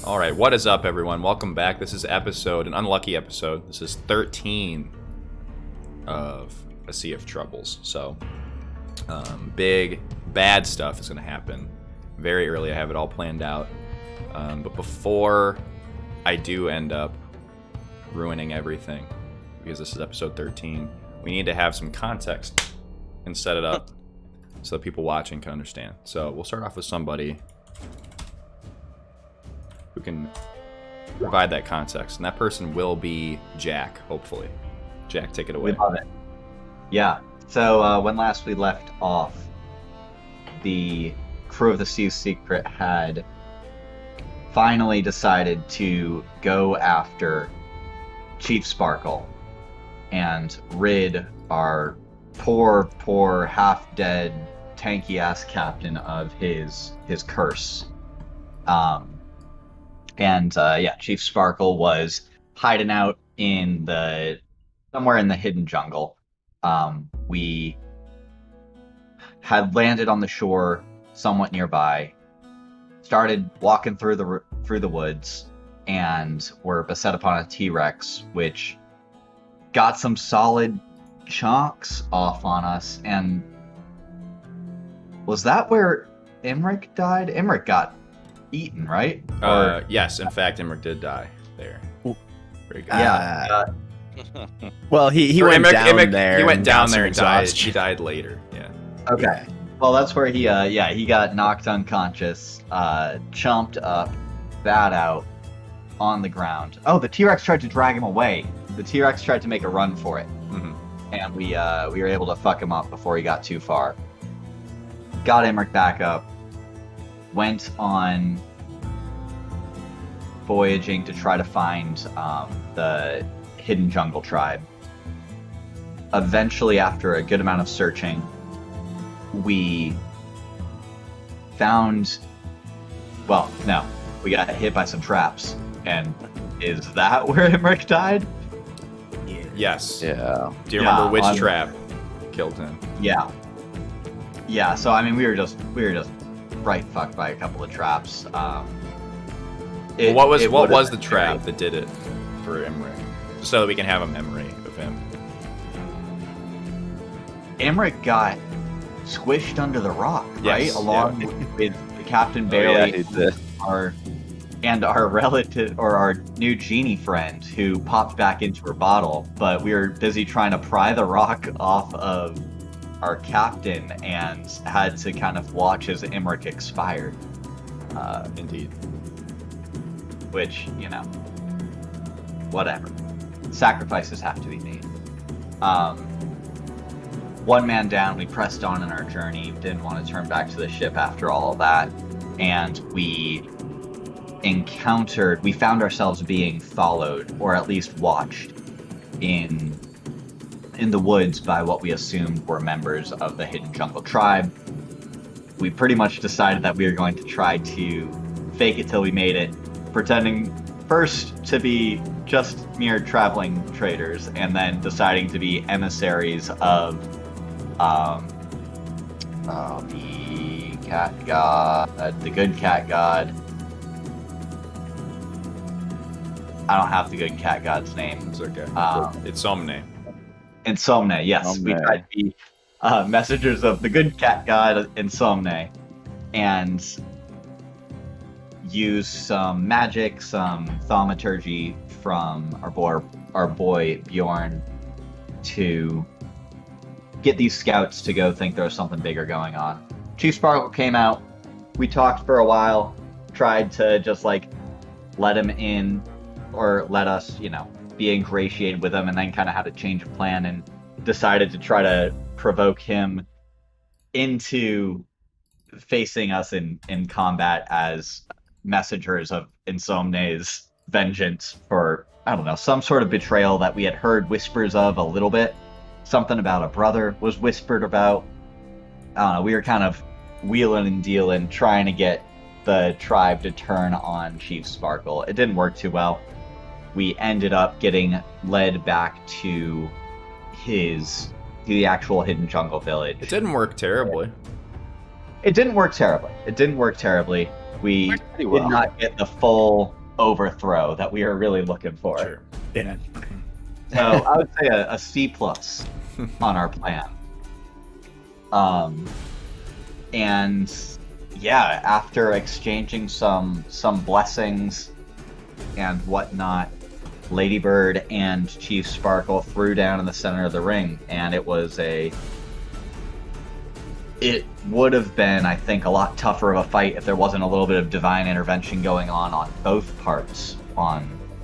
All right, what is up, everyone? Welcome back. This is an unlucky episode. This is 13 of A Sea of Troubles. So, big, bad stuff is going to happen very early. I have it all planned out. But before I do end up ruining everything, because this is episode 13, we need to have some context and set it up so that people watching can understand. So, we'll start off with somebody who can provide that context, and that person will be Jack, hopefully. Jack, take it away. We love it. Yeah. So when last we left off, the crew of the Sea Secret had finally decided to go after Chief Sparkle and rid our poor, half-dead, tanky-ass captain of his curse. Chief Sparkle was hiding out somewhere in the hidden jungle. We had landed on the shore somewhat nearby, started walking through the woods, and were beset upon a T-Rex, which got some solid chunks off on us. And was that where Emmerich died? Emmerich got eaten, right? Yes, in fact, Emmerich did die there. Very good. Yeah. Well, he went down there. He went down there and died. Exhaustion. He died later. Yeah. Okay. Well, that's where he got knocked unconscious, chomped up, spat out on the ground. Oh, the T-Rex tried to drag him away. The T-Rex tried to make a run for it, and we were able to fuck him up before he got too far. Got Emmerich back up. Went on voyaging to try to find the hidden jungle tribe. Eventually, after a good amount of searching, we found... Well, no. We got hit by some traps. And is that where Emmerich died? Yes. Yeah. Do you remember which trap killed him? Yeah. Yeah, so I mean we were just right fucked by a couple of traps. What was the trap that did it for Emmerich? Just so that we can have a memory of him. Emmerich got squished under the rock, right? Yes, Along with the Captain Bailey, our relative or our new genie friend who popped back into her bottle, but we were busy trying to pry the rock off of our captain and had to kind of watch as Emmerich expired. Indeed. Which, whatever. Sacrifices have to be made. One man down, we pressed on in our journey, didn't want to turn back to the ship after all of that, and we found ourselves being followed, or at least watched, in the woods by what we assumed were members of the Hidden Jungle Tribe. We pretty much decided that we were going to try to fake it till we made it, pretending first to be just mere traveling traders, and then deciding to be emissaries of the cat god, the good cat god. I don't have the good cat god's name. It's okay. It's Somne. Insomne, yes. We tried to be messengers of the good cat god Insomne, and use some magic, some thaumaturgy from our boy Bjorn to get these scouts to go think there was something bigger going on. Chief Sparkle came out. We talked for a while, tried to just let him in, or let us, be ingratiated with him, and then kind of had a change of plan and decided to try to provoke him into facing us in combat as messengers of Insomne's vengeance for, I don't know, some sort of betrayal that we had heard whispers of a little bit. Something about a brother was whispered about. I don't know, we were kind of wheeling and dealing, trying to get the tribe to turn on Chief Sparkle. It didn't work too well. We ended up getting led back to the actual hidden jungle village. It didn't work terribly. It didn't work terribly. We did not get the full overthrow that we are really looking for. Sure. Yeah. So I would say a C+ on our plan. And yeah, after exchanging some blessings and whatnot, Ladybird and Chief Sparkle threw down in the center of the ring, and it would have been, I think, a lot tougher of a fight if there wasn't a little bit of divine intervention going on both parts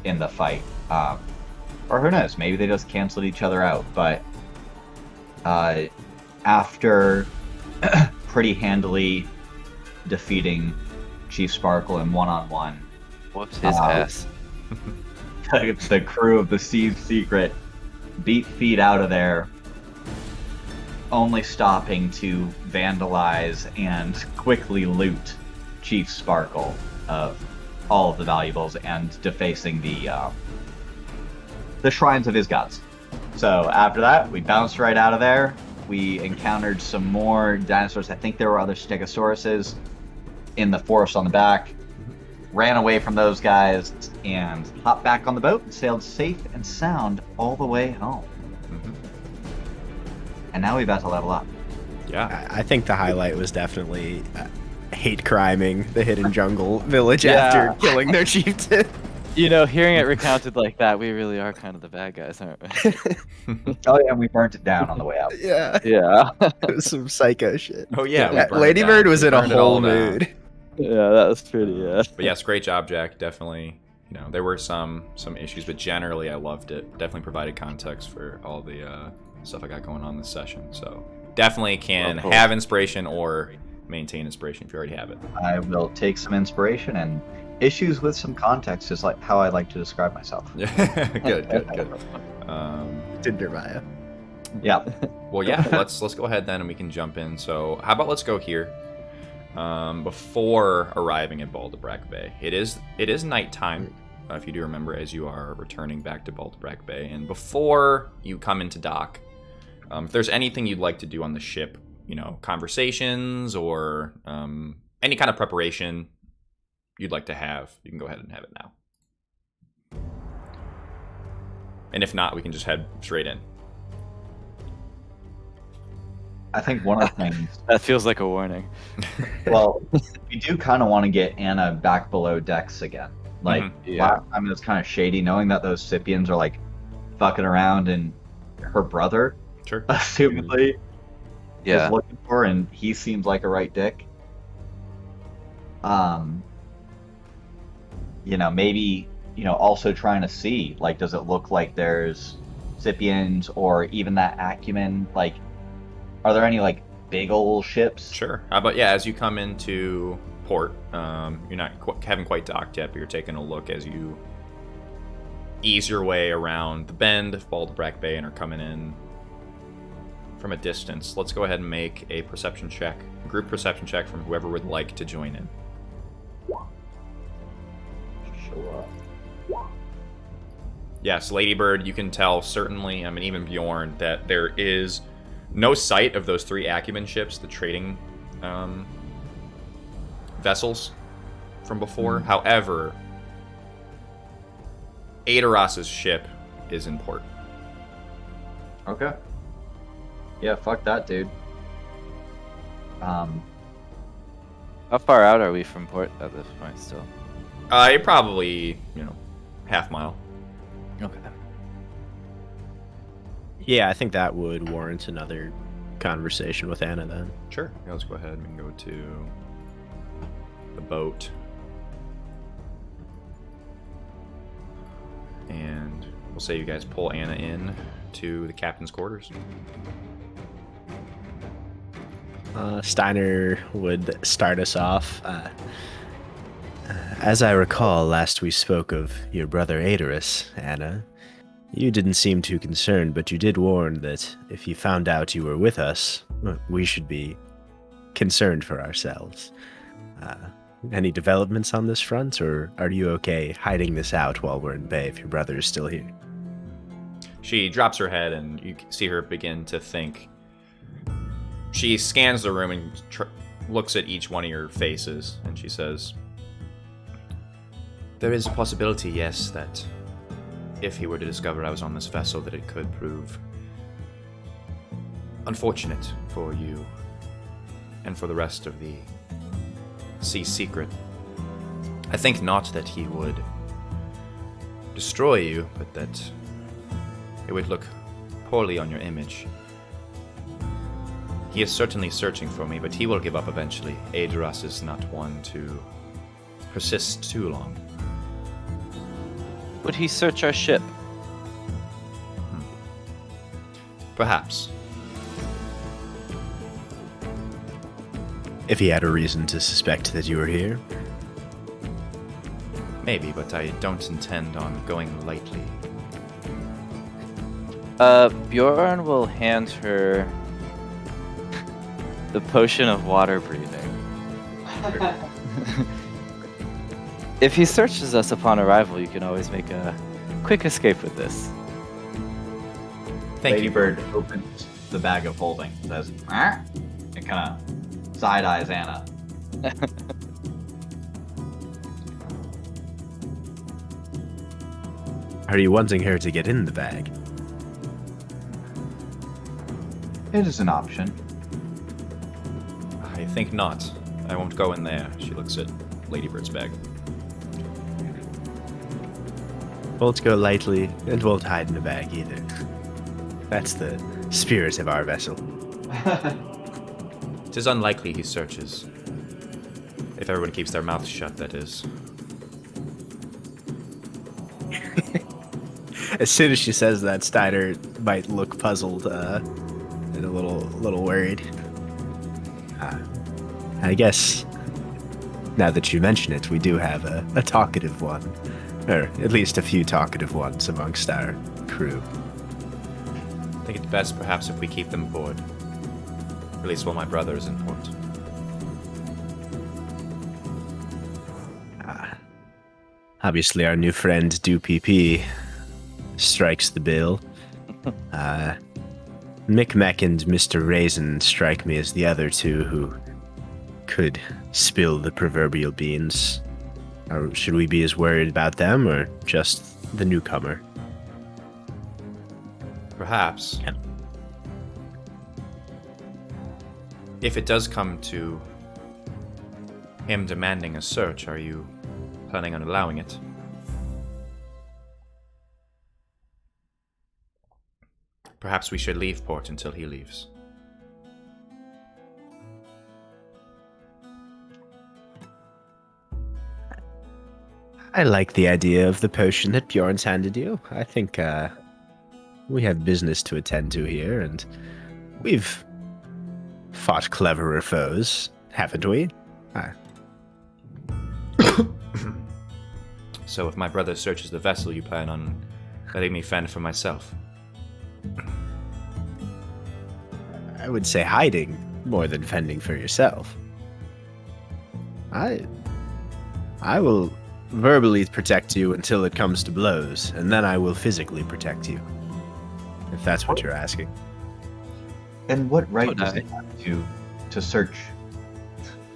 in the fight. Or who knows, maybe they just canceled each other out. But after pretty handily defeating Chief Sparkle in one-on-one, Whoops his ass. the crew of the Sea's Secret beat feet out of there, only stopping to vandalize and quickly loot Chief Sparkle of all of the valuables and defacing the shrines of his gods. So after that, we bounced right out of there. We encountered some more dinosaurs. I think there were other Stegosauruses in the forest on the back. Ran away from those guys and hopped back on the boat and sailed safe and sound all the way home. Mm-hmm. And now we're about to level up. Yeah. I think the highlight was definitely hate criming the hidden jungle village Yeah. after killing their chieftain. You know, hearing it recounted like that, we really are kind of the bad guys, aren't we? Oh yeah, and we burnt it down on the way out. Yeah, Yeah. it was some psycho shit. Oh yeah. we burned it Ladybird down. was We in a burned it all whole down. mood. Yeah, that was pretty, yeah. But yes, great job, Jack. Definitely, there were some issues, but generally I loved it. Definitely provided context for all the stuff I got going on this session. So definitely can Oh, cool. have inspiration or maintain inspiration if you already have it. I will take some inspiration, and issues with some context is like how I like to describe myself. Good. Tinder bio. Yeah. Well, yeah, let's go ahead then and we can jump in. So how about let's go here. Before arriving at Baldebrack Bay, it is nighttime, if you do remember, as you are returning back to Baldebrack Bay. And before you come into dock, if there's anything you'd like to do on the ship, conversations or any kind of preparation you'd like to have, you can go ahead and have it now. And if not, we can just head straight in. I think one of the things, That feels like a warning. well, we do kind of want to get Anna back below decks again. Like, Yeah. last time it was kind of shady knowing that those Scipians are like fucking around and her brother, Sure. assumedly, Yeah. is looking for her, and he seems like a right dick. Maybe, also trying to see, like, does it look like there's Scipians or even that Acumen? Like, are there any, like, big old ships? Sure. How about, as you come into port, you're not haven't quite docked yet, but you're taking a look as you ease your way around the bend of Baldebrack Bay and are coming in from a distance. Let's go ahead and make a perception check, group perception check from whoever would like to join in. Sure. Yes, Ladybird, you can tell certainly, even Bjorn, that there is no sight of those 3 Acumen ships, the trading vessels from before. However, Aderos's ship is in port. Okay. Yeah, fuck that, dude. How far out are we from port at this point still? You're probably, half mile. Okay. Yeah, I think that would warrant another conversation with Anna then. Sure. Yeah, let's go ahead and go to the boat. And we'll say you guys pull Anna in to the captain's quarters. Steiner would start us off. As I recall, last we spoke of your brother Aderus, Anna. You didn't seem too concerned, but you did warn that if he found out you were with us, we should be concerned for ourselves. Any developments on this front, or are you okay hiding this out while we're in bay if your brother is still here? She drops her head and you see her begin to think. She scans the room and looks at each one of your faces and she says, There is a possibility, yes, that if he were to discover I was on this vessel, that it could prove unfortunate for you and for the rest of the sea secret. I think not that he would destroy you, but that it would look poorly on your image. He is certainly searching for me, but he will give up eventually. Aedras is not one to persist too long. Would he search our ship? Perhaps. If he had a reason to suspect that you were here. Maybe, but I don't intend on going lightly. Bjorn will hand her the potion of water breathing. If he searches us upon arrival, you can always make a quick escape with this. Thank you, Ladybird opens the bag of holding, says, "Ah," and kind of side eyes Anna. Are you wanting her to get in the bag? It is an option. I think not. I won't go in there. She looks at Ladybird's bag. Won't go lightly, and won't hide in a bag either. That's the spirit of our vessel. It is unlikely he searches. If everyone keeps their mouths shut, that is. As soon as she says that, Steiner might look puzzled and a little worried. I guess, now that you mention it, we do have a talkative one. Or at least a few talkative ones amongst our crew. I think it's best perhaps if we keep them aboard. At least while my brother is in port. Obviously, our new friend, DuPP, strikes the bill. Micmac and Mr. Raisin strike me as the other two who could spill the proverbial beans. Or should we be as worried about them, or just the newcomer? Perhaps. Yeah. If it does come to him demanding a search, are you planning on allowing it? Perhaps we should leave port until he leaves. I like the idea of the potion that Bjorn's handed you. I think we have business to attend to here, and we've fought cleverer foes, haven't we? So if my brother searches the vessel, you plan on letting me fend for myself? I would say hiding more than fending for yourself. I will verbally protect you until it comes to blows, and then I will physically protect you. If that's what you're asking. And what right Oh, does no. it have to search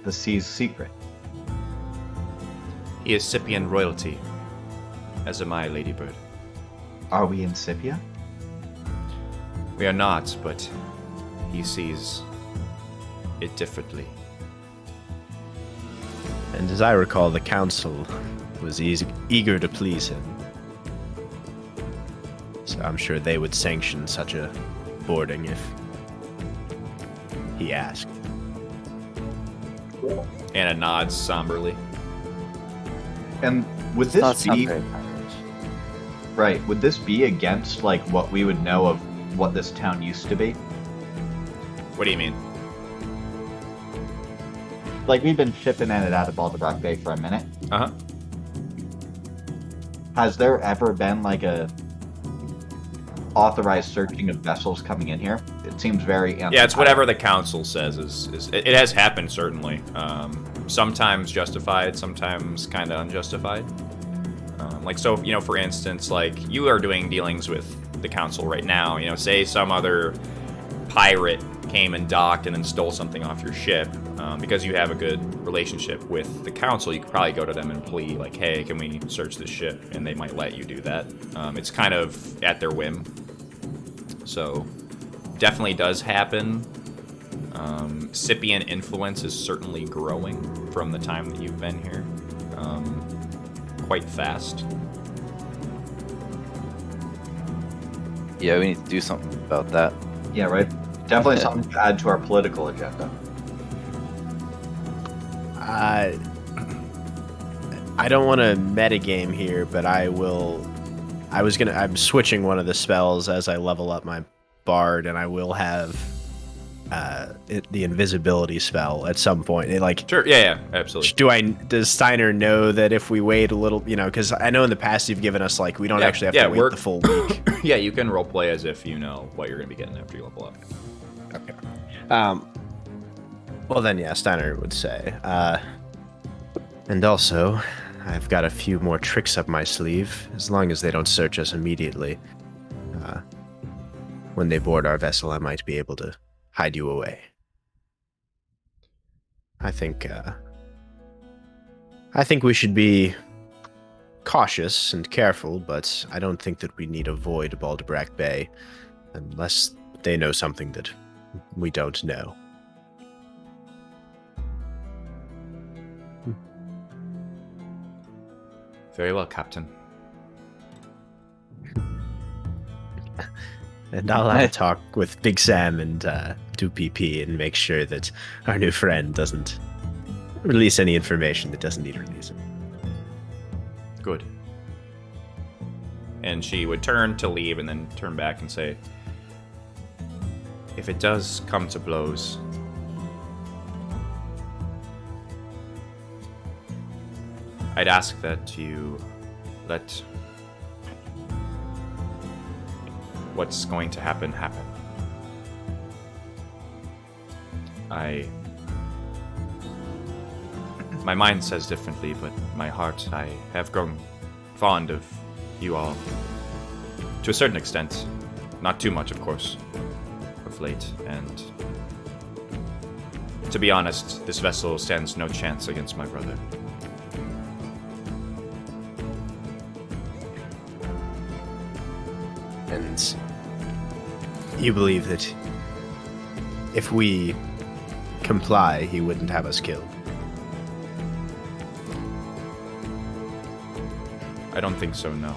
the sea's secret? He is Scypian royalty, as am I, Ladybird. Are we in Scipia? We are not, but he sees it differently. And as I recall, the council was eager to please him. So I'm sure they would sanction such a boarding if he asked. Anna nods somberly. And would Does not this sound be very pirate. right? Would this be against like what we would know of what this town used to be? What do you mean? Like we've been shipping in and out of Balderbrock Bay for a minute. Uh-huh. Has there ever been like a authorized searching of vessels coming in here? It seems very Yeah, it's whatever the council says is it has happened, certainly. Sometimes justified, sometimes kind of unjustified. Like, so, you know, for instance, like, you are doing dealings with the council right now. You know, say some other pirate came and docked and then stole something off your ship, because you have a good relationship with the council, you could probably go to them and plead, like, hey, can we search this ship? And they might let you do that. It's kind of at their whim. So, definitely does happen. Scythian influence is certainly growing from the time that you've been here. Quite fast. Yeah, we need to do something about that. Yeah, right. Definitely something to add to our political agenda. I don't want to metagame here, but I'm switching one of the spells as I level up my bard, and I will have the invisibility spell at some point. Sure, yeah, absolutely. Does Steiner know that if we wait a little, because I know in the past you've given us we don't actually have to wait the full week. Yeah, you can roleplay as if you know what you're going to be getting after you level up. Okay. Well then, yeah, Steiner would say. And also, I've got a few more tricks up my sleeve, as long as they don't search us immediately. When they board our vessel, I might be able to hide you away. I think we should be cautious and careful, but I don't think that we need avoid Baldebrack Bay unless they know something that we don't know. Very well, Captain. And I'll have a talk with Big Sam and 2PP and make sure that our new friend doesn't release any information that doesn't need releasing. Good. And she would turn to leave and then turn back and say, if it does come to blows, I'd ask that you let what's going to happen happen. My mind says differently, but my heart, I have grown fond of you all. To a certain extent. Not too much, of course, of late. And to be honest, this vessel stands no chance against my brother. And you believe that if we comply, he wouldn't have us killed? I don't think so, no.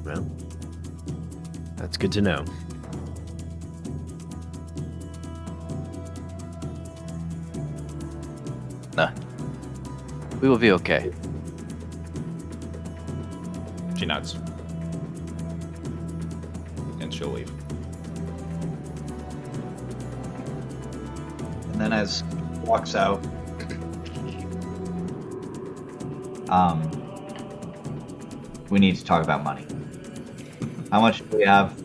Well, that's good to know. Nah. We will be okay. She nods. And she'll leave. And then as walks out, we need to talk about money. How much do we have?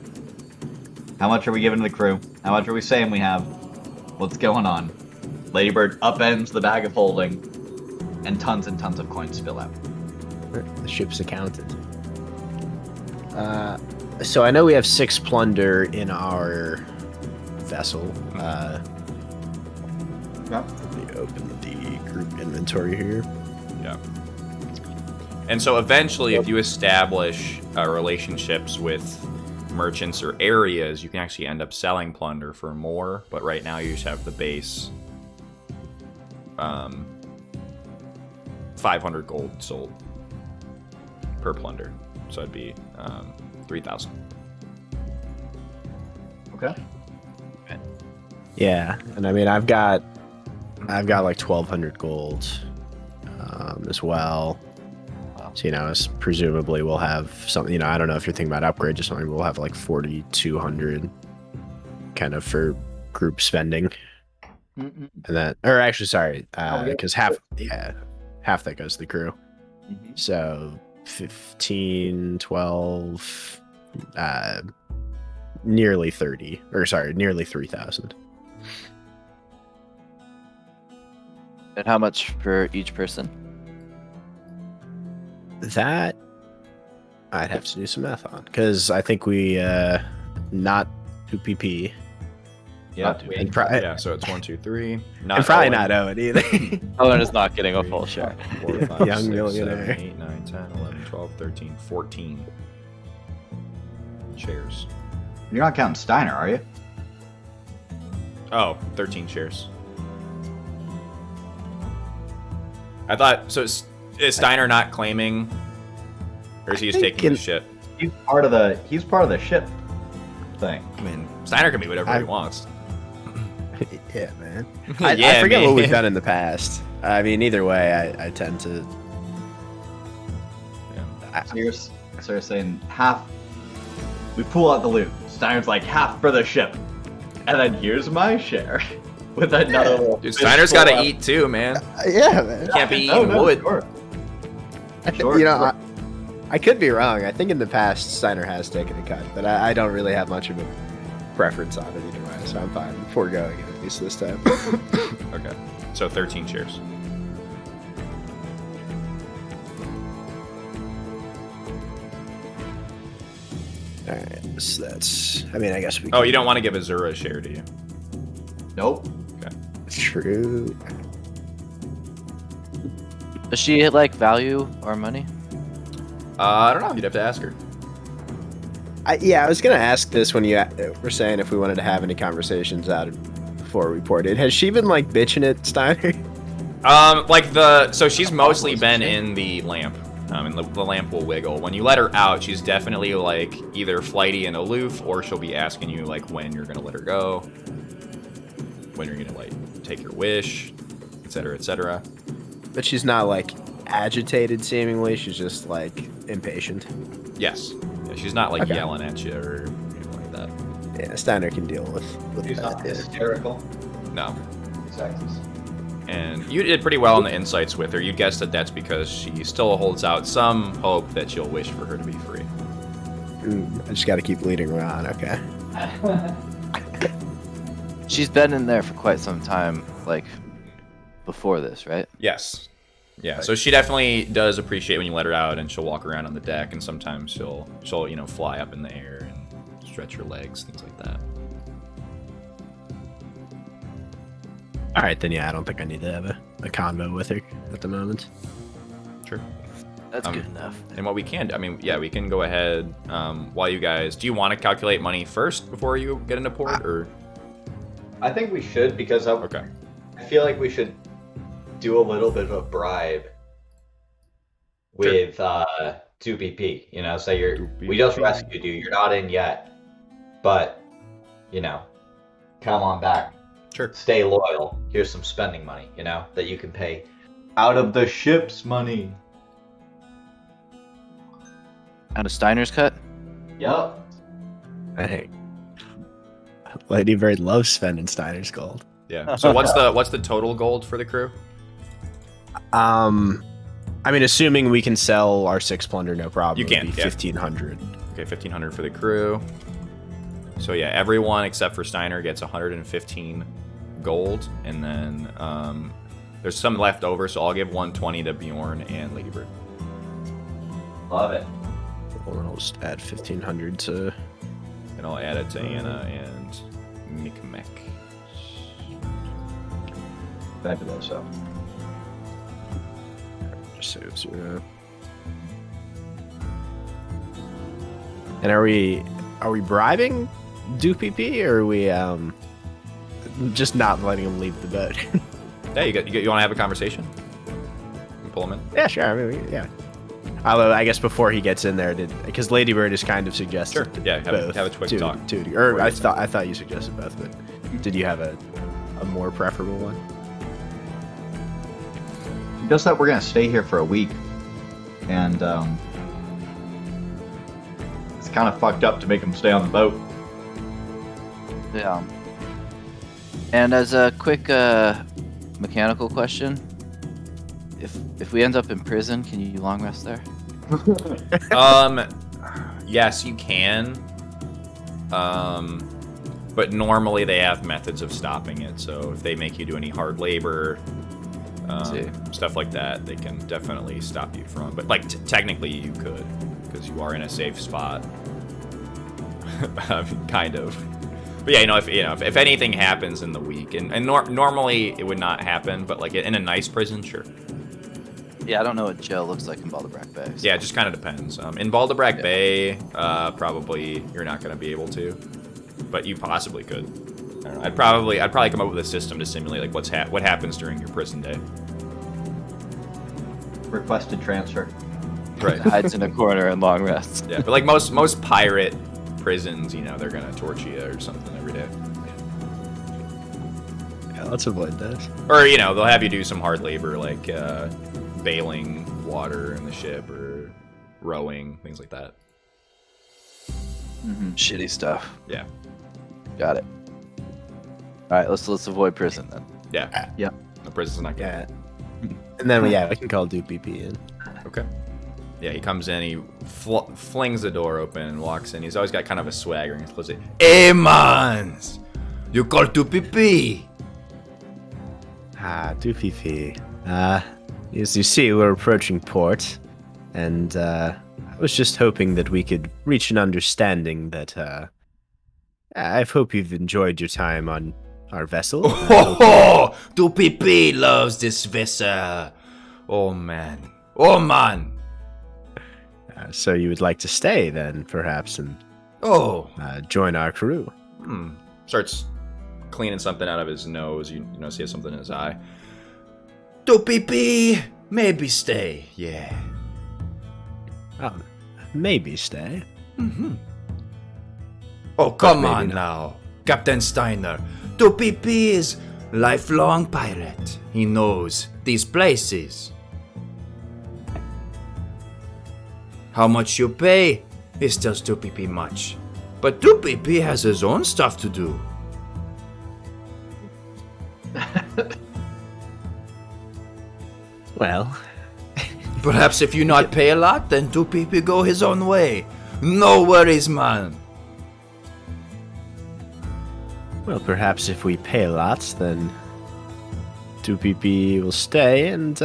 How much are we giving to the crew? How much are we saying we have? What's going on? Ladybird upends the bag of holding, and tons of coins spill out. The ship's accountant. So I know we have 6 plunder in our vessel. Yeah. Let me open the group inventory here. Yeah. And so eventually, if you establish relationships with merchants or areas, you can actually end up selling plunder for more. But right now, you just have the base 500 gold sold per plunder. So it'd be 3,000. Okay. Yeah, and I mean I've got like 1,200 gold as well. So presumably we'll have something. I don't know if you're thinking about upgrades or something. We'll have like 4,200 kind of for group spending, and that, or actually, sorry, because half that goes to the crew. Mm-hmm. So 15, 12, nearly 30, or sorry, nearly 3,000. And how much for each person? That I'd have to do some math on because I think we not 2PP. Yeah. And Yeah, so it's 1, 2, 3. and probably not owe it either. Owen is not getting a full share. 4, 5, Young 6, millionaire. 7, 8, 9, 10, 11, 12, 13, 14 shares. You're not counting Steiner, are you? Oh, 13 shares. I thought so. Is Steiner not claiming, or is he just taking the shit? He's part of the ship thing. I mean, Steiner can be whatever he wants. Yeah, man. Yeah, I forget man. what we've done in the past. I mean, either way, I tend to. So you're saying half. We pull out the loot. Steiner's like half for the ship, and then here's my share with another. little Dude, Steiner's got to fistful eat too, man. Yeah, man. Can't be No, eating no, wood. Sure. You know, I could be wrong. I think in the past Steiner has taken a cut, but I don't really have much of a preference on it either way, so I'm fine foregoing it at least this time. Okay, so 13 shares. All right, so that's. I mean, I guess we. Oh, you don't want to give Azura a share, do you? Nope. True. Does she like value our money? I don't know. You'd have to ask her. Yeah, I was gonna ask this when you were saying if we wanted to have any conversations out before we reported. Has she been like bitching at Steiner? So she's mostly been in the lamp. And the lamp will wiggle. When you let her out, she's definitely like either flighty and aloof, or she'll be asking you like when you're gonna let her go, when you're gonna like take your wish, etc., etc. But she's not like agitated seemingly. She's just like impatient. Yes. Yeah, she's not like Okay. yelling at you or anything like that. Yeah, Steiner can deal with He's that. not hysterical. No. Exactly. And you did pretty well in the insights with her. You guessed that that's because she still holds out some hope that you'll wish for her to be free. I just got to keep leading her on. Okay. She's been in there for quite some time, like before this, right? Yes. Yeah, so she definitely does appreciate when you let her out, and she'll walk around on the deck, and sometimes she'll fly up in the air and stretch her legs, things like that. All right, then yeah, I don't think I need to have a convo with her at the moment. Sure. That's good enough. And what we can, I mean, yeah, we can go ahead while you guys. Do you want to calculate money first before you get into port, or? I think we should because Okay. I feel like we should do a little bit of a bribe with 2PP. You know, say we just rescued you. You're not in yet, but come on back. Sure. Stay loyal. Here's some spending money. That you can pay out of the ship's money. Out of Steiner's cut? Yep. Hey, Lady Bird loves spending Steiner's gold. Yeah. So what's the total gold for the crew? I mean, assuming we can sell our 6 plunder, no problem. You can, It'd be yeah. 1,500. Okay, 1,500 for the crew. So yeah, everyone except for Steiner gets 115 gold, and then there's some left over, so I'll give 120 to Bjorn and Ladybird. Love it. Well, I'll just add 1,500 to. And I'll add it to Anna and Micmac. Fabulous. So. Just so it's 0. And are we bribing DoPP, or are we just not letting him leave the boat? Yeah, you want to have a conversation? You can pull him in. Yeah, sure. I mean, yeah. Although I guess before he gets in there, because Ladybird is kind of suggested. Sure. Yeah, both have a quick to, talk. Or I thought you suggested both, but did you have a more preferable one? Just that we're gonna stay here for a week, and it's kind of fucked up to make them stay on the boat. Yeah. And as a quick mechanical question, if we end up in prison, can you long rest there? Yes, you can. But normally they have methods of stopping it. So if they make you do any hard labor, stuff like that, they can definitely stop you from. But like technically, you could. because you are in a safe spot. Kind of. But yeah, if anything happens in the week, and normally it would not happen, but like in a nice prison, sure. Yeah, I don't know what jail looks like in Balderbrack Bay. So. Yeah, it just kind of depends. In Balderbrack Bay, probably you're not going to be able to, but you possibly could. I don't know. I'd probably come up with a system to simulate like what happens during your prison day. Requested transfer. Right. Hides in a corner and long rests. Yeah, but like most pirate prisons, they're gonna torture you or something every day. Yeah, let's avoid this. Or they'll have you do some hard labor like bailing water in the ship or rowing, things like that. Shitty stuff. Yeah. Got it. All right, let's avoid prison then. Yeah. Yep. The prison's not good. Yeah. And then we can call Doopy P in. Okay. Yeah, he comes in, he flings the door open and walks in. He's always got kind of a swagger and he's supposed to say, "Hey, mans! You call to pee-pee?" Ah, Doopy P. As you see, we're approaching port, and I was just hoping that we could reach an understanding that, I hope you've enjoyed your time on our vessel. Oh, Doopy P loves this vessel. Oh, man. Oh, man. So you would like to stay then, perhaps, and join our crew? Starts cleaning something out of his nose. You see something in his eye. Doopy P, maybe stay. Yeah. Maybe stay. Oh, come maybe on not. now, Captain Steiner. Doopy P is lifelong pirate. He knows these places. How much you pay is tells Doopy P much. But Doopy P has his own stuff to do. Well, Perhaps if you not pay a lot, then Doopy P go his own way. No worries, man. perhaps if we pay a lot, then Doopy P will stay and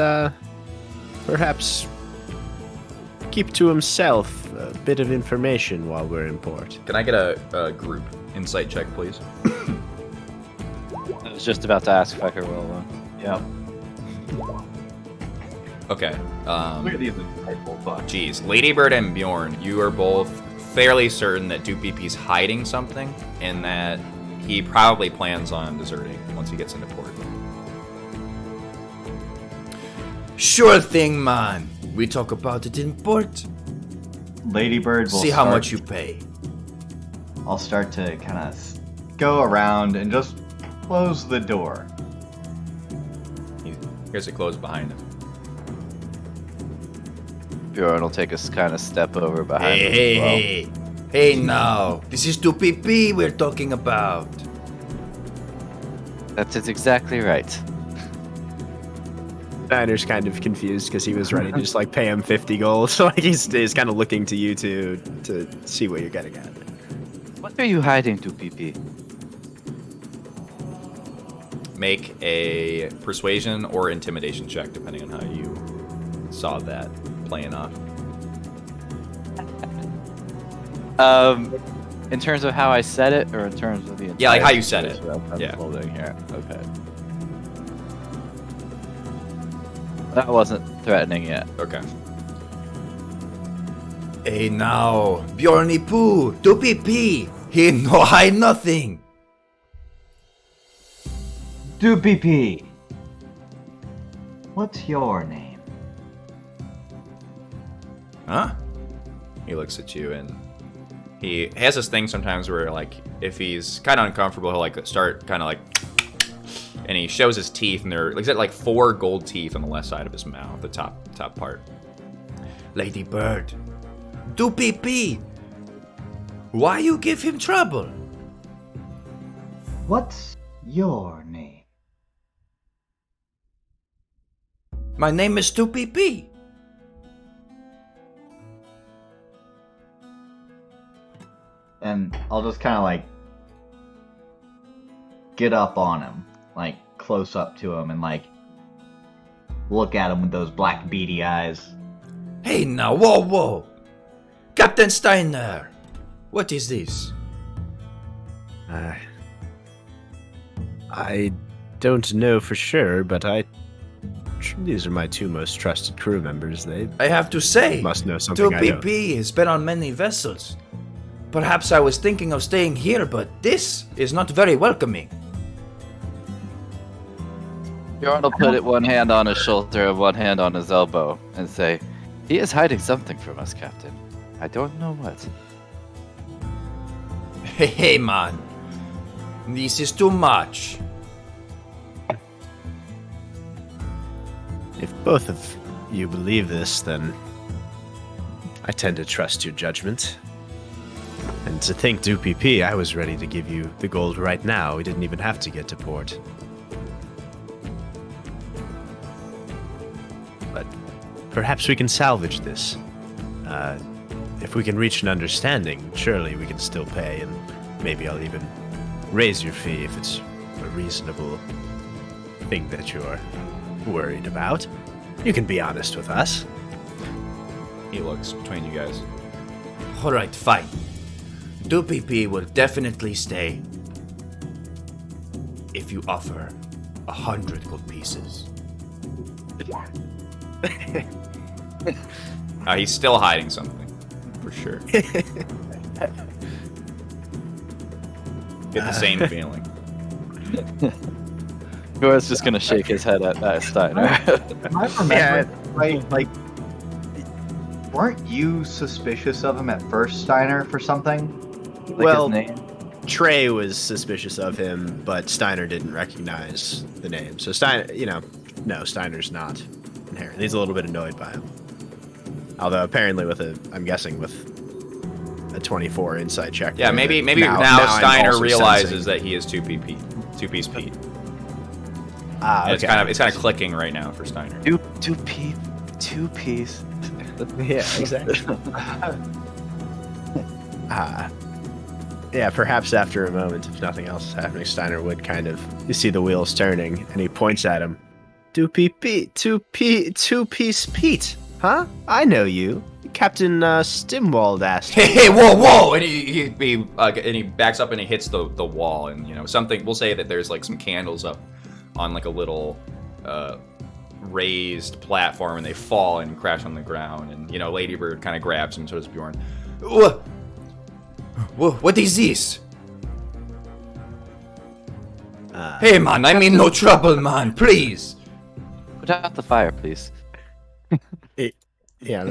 perhaps keep to himself a bit of information while we're in port. Can I get a group insight check, please? I was just about to ask if I could roll one. Yeah. Okay. Look at these insightful fucks. Geez, Ladybird and Bjorn, you are both fairly certain that Doopy P's hiding something, and that he probably plans on deserting once he gets into port. Sure thing, man. We talk about it in port. Ladybird will See how start- much you pay. I'll start to kind of go around and just close the door. He hears it close behind him. Bjorn will take a kind of step over behind him Hey, as well. hey, hey now. This is Doopy P we're talking about. That is exactly right. Diner's kind of confused because he was ready to just pay him 50 gold. So he's kind of looking to you to see what you're getting at. What are you hiding, Doopy? Make a persuasion or intimidation check, depending on how you saw that playing off. In terms of how I said it, or in terms of the Yeah, like entire how you said it. situation I'm Yeah. holding here. Okay. That wasn't threatening yet. Okay. Hey now, Bjorny Poo, Doopy P, he no hide nothing. Doopy P. What's your name? Huh? He looks at you and he has this thing sometimes where if he's kind of uncomfortable, he'll start kind of and he shows his teeth, and he's got 4 gold teeth on the left side of his mouth, the top part. Lady Bird, Doopy P, why you give him trouble? What's your name? My name is Doopy P. And I'll just kind of get up on him, close up to him, and look at him with those black beady eyes. Hey now, whoa. Captain Steiner! What is this? I don't know for sure, but these are my two most trusted crew members. They I have to say, must know something I don't. 2PP has been on many vessels. Perhaps I was thinking of staying here, but this is not very welcoming. Bjorn will put one hand on his shoulder and one hand on his elbow and say, "He is hiding something from us, Captain. I don't know what." Hey, man. This is too much. If both of you believe this, then I tend to trust your judgment. And to think, DuPP, I was ready to give you the gold right now. We didn't even have to get to port. But perhaps we can salvage this. If we can reach an understanding, surely we can still pay, and maybe I'll even raise your fee if it's a reasonable thing that you're worried about. You can be honest with us. He looks between you guys. Alright, fine. 2PP will definitely stay if you offer 100 gold pieces. He's still hiding something, for sure. Get the same feeling. Bjorn's just gonna shake his head at Steiner. Am I remembering right? Like, weren't you suspicious of him at first, Steiner, for something? Like Well, his name? Trey was suspicious of him, but Steiner didn't recognize the name. So Steiner, no, Steiner's not inherently. He's a little bit annoyed by him. Although apparently I'm guessing with a 24 inside check. Yeah, there, maybe that now I'm Steiner also realizes sensing- that he is 2PP, 2-piece Pete. Ah, And okay. it's kind of clicking right now for Steiner. Two piece. Yeah, exactly. Yeah, perhaps after a moment, if nothing else is happening, Steiner would you see the wheels turning, and he points at him. Two-piece Pete, huh? I know you. Captain Stimwald asked me. Hey, whoa! And he backs up and he hits the wall, and something. We'll say that there's like some candles up on like a little raised platform, and they fall and crash on the ground. And Ladybird kind of grabs him, so does Bjorn. What is this? Hey, man! I mean no trouble, man. Please. Put out the fire, please. Yeah,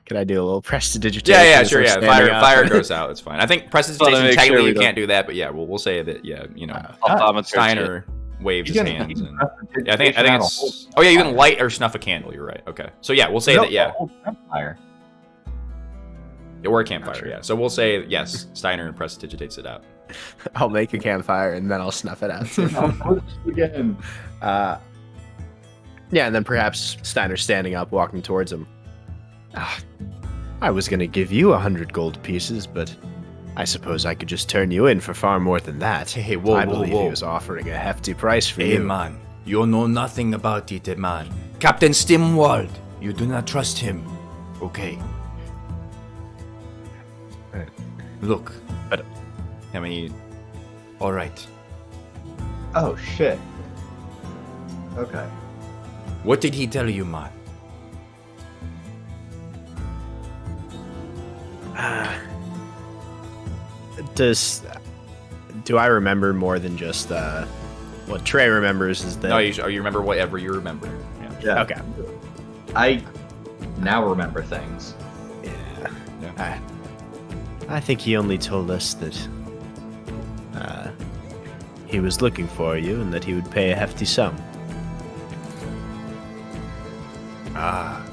can I do a little prestidigitation? Yeah, sure. as Yeah, I'm standing up? fire goes out. It's fine. I think prestidigitation make technically sure we you can't do that, but yeah, we'll say that. Yeah, Steiner waves his hands. And, yeah, I think it's. Oh yeah, you can light or snuff a candle. You're right. Okay, so yeah, we'll say that. Yeah, Fire. or a campfire. Yeah, so we'll say yes. Steiner prestidigitates it out. I'll make a campfire and then I'll snuff it out. Again. Yeah, and then perhaps Steiner standing up, walking towards him. I was going to give you 100 gold pieces, but I suppose I could just turn you in for far more than that. Hey, whoa, I whoa, believe whoa. he was offering a hefty price for Hey you. man, you know nothing about it, man. Captain Stimwald, you do not trust him. Okay. Right. Look, but I mean, all right. Oh shit. Okay. What did he tell you, man? Do I remember more than just what Trey remembers is that? No, you remember whatever you remember. Yeah. Okay. I now remember things. Yeah. I think he only told us that he was looking for you and that he would pay a hefty sum. Ah.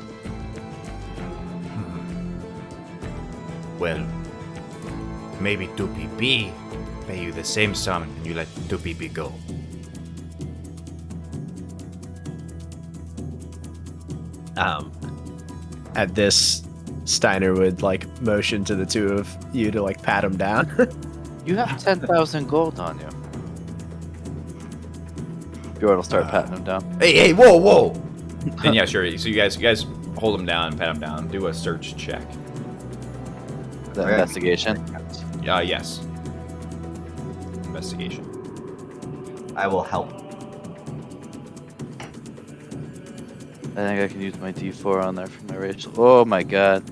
Well, maybe 2PP pay you the same sum and you let 2PP go. At this, Steiner would motion to the two of you to pat him down. You have 10,000 gold on you. Bjorn will start patting him down. Hey, whoa! And yeah, sure. So you guys hold him down and pat him down. Do a search check. The Right. investigation. Yes. Investigation. I will help. I think I can use my D4 on there for my Rachel. Oh my god.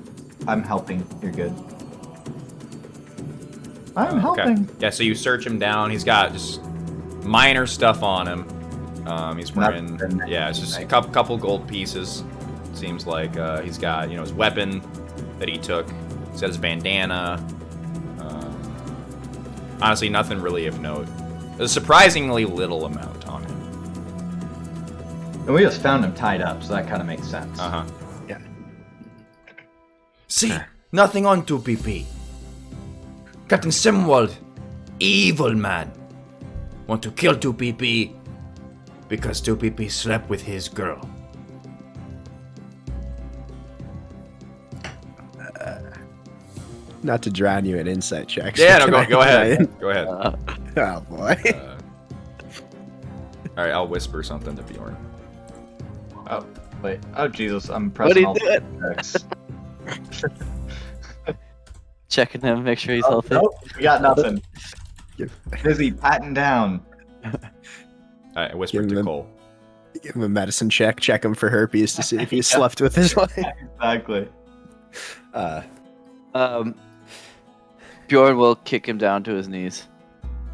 I'm helping. You're good. I'm Okay. helping. Yeah, so you search him down. He's got just minor stuff on him. He's wearing, Nothing. yeah, it's just a couple gold pieces. Seems like he's got, his weapon that he took. He's got his bandana. Honestly, nothing really of note. A surprisingly little amount on him. And we just found him tied up, so that kind of makes sense. Uh-huh. Yeah. See, nothing on 2PP. Captain Simwald, evil man, want to kill 2PP because 2PP slept with his girl. Not to drown you in insight checks. Yeah, no, Can go I ahead. try Go ahead. it? Oh boy. All right, I'll whisper something to Bjorn. Oh, wait. Oh, Jesus. I'm What pressing do you all do? the checks. Checking him, make sure he's Oh, healthy. nope, we got nothing. Busy patting down. All right, I whispered Give to him- Cole. Give him a medicine check. Check him for herpes to see if he slept with his wife. Exactly. Bjorn will kick him down to his knees.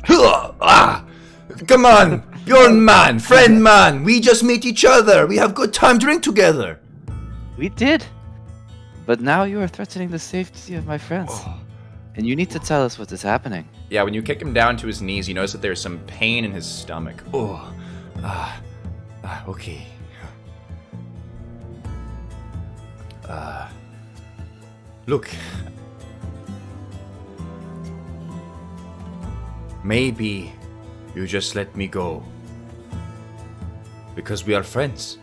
Come on, Bjorn man, friend man. We just meet each other. We have good time, drink together. We did! But now you are threatening the safety of my friends. And you need to tell us what is happening. Yeah, when you kick him down to his knees, you notice that there's some pain in his stomach. Okay. Look. Maybe you just let me go. Because we are friends.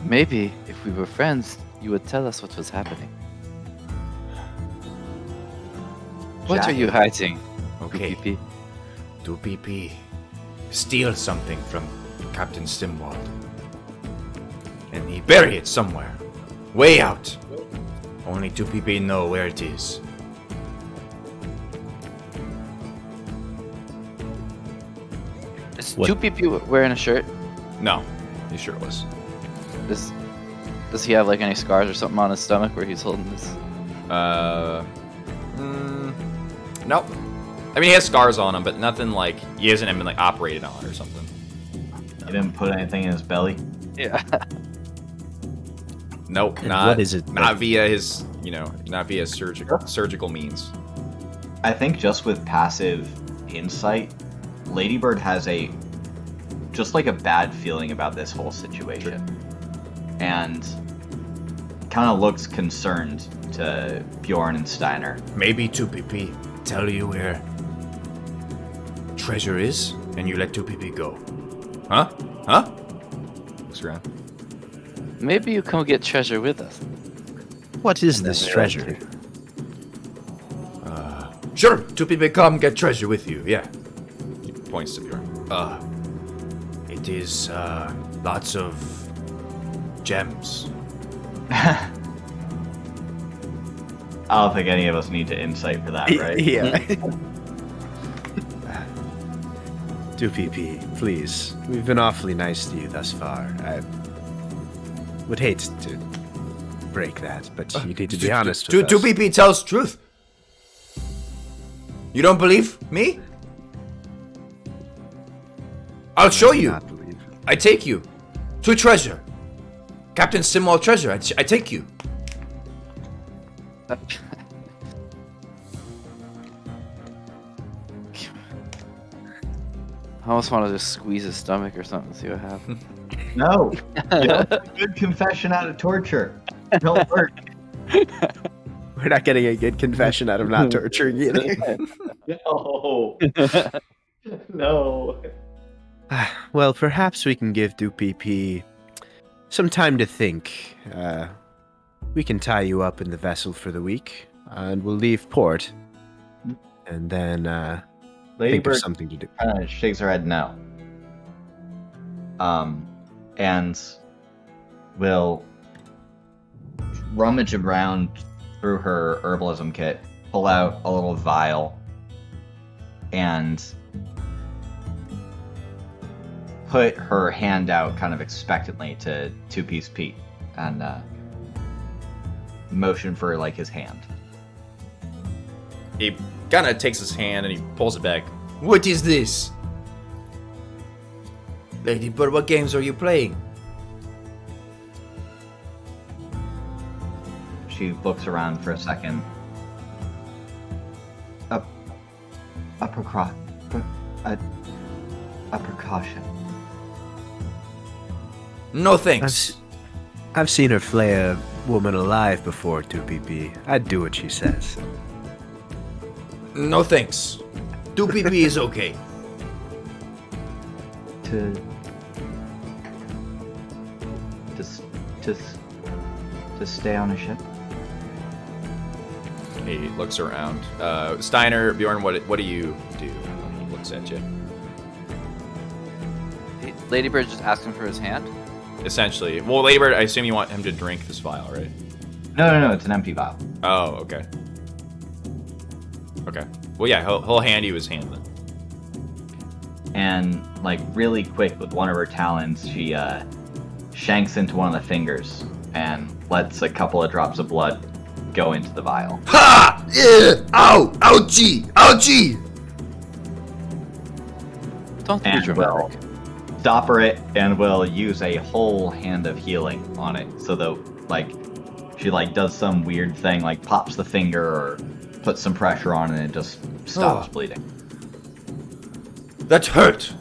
Maybe if we were friends, you would tell us what was happening. What are you hiding? Okay. PPP? 2PP. Steal something from Captain Stimwald. And he bury it somewhere. Way out. Only 2PP know where it is. Is What? 2PP wearing a shirt? No, he's shirtless. Does he have like any scars or something on his stomach where he's holding this? Nope. I mean, he has scars on him, but nothing like he hasn't been like operated on or something. He didn't put anything in his belly. Yeah. Nope, And not what is it not that- via his, not via surgical means. I think just with passive insight, Ladybird has just like a bad feeling about this whole situation. And kind of looks concerned to Bjorn and Steiner. Maybe 2PP tell you where treasure is, and you let 2PP go. Huh? Huh? Looks around. Maybe you come get treasure with us. What is this treasure? Sure, 2PP come get treasure with you. Yeah. He points to Bjorn. It is lots of gems. I don't think any of us need to insight for that, right? Yeah. 2PP, please. We've been awfully nice to you thus far. I would hate to break that, but you need to be honest with us. 2PP tells truth. You don't believe me? I'll show you. Not believe. I take you to treasure. Captain Simwald treasure. I take you. I almost want to just squeeze his stomach or something, see what happens. No. Good confession out of torture. Don't work. We're not getting a good confession out of not torturing you. No. No. Well, perhaps we can give 2PP some time to think. We can tie you up in the vessel for the week, and we'll leave port, and then think of Ladybird something to do. kind of shakes her head no. And will rummage around through her herbalism kit, pull out a little vial, and put her hand out kind of expectantly to Two-Piece Pete, and motion for like his hand. He kind of takes his hand and he pulls it back. What is this? Ladybird, what games are you playing? She looks around for a second. A precaution. No thanks. I've seen her flay a woman alive before, 2PP. I'd do what she says. No thanks. 2PP is okay. To stay on a ship. He looks around. Steiner, Bjorn, what do you do when he looks at you? Ladybird's just asking for his hand. Essentially. Well, Ladybird, I assume you want him to drink this vial, right? No, it's an empty vial. Oh, okay. Okay. Well, yeah, he'll hand you his hand then. And, like, really quick with one of her talons, she shanks into one of the fingers and lets a couple of drops of blood go into the vial. Ha! Yeah! Ow! Ouchie! Ouchie! Don't be And dramatic. will stopper it and will use a whole hand of healing on it. So that, like, she, like, does some weird thing, like, pops the finger or puts some pressure on it and it just stops bleeding. That hurt!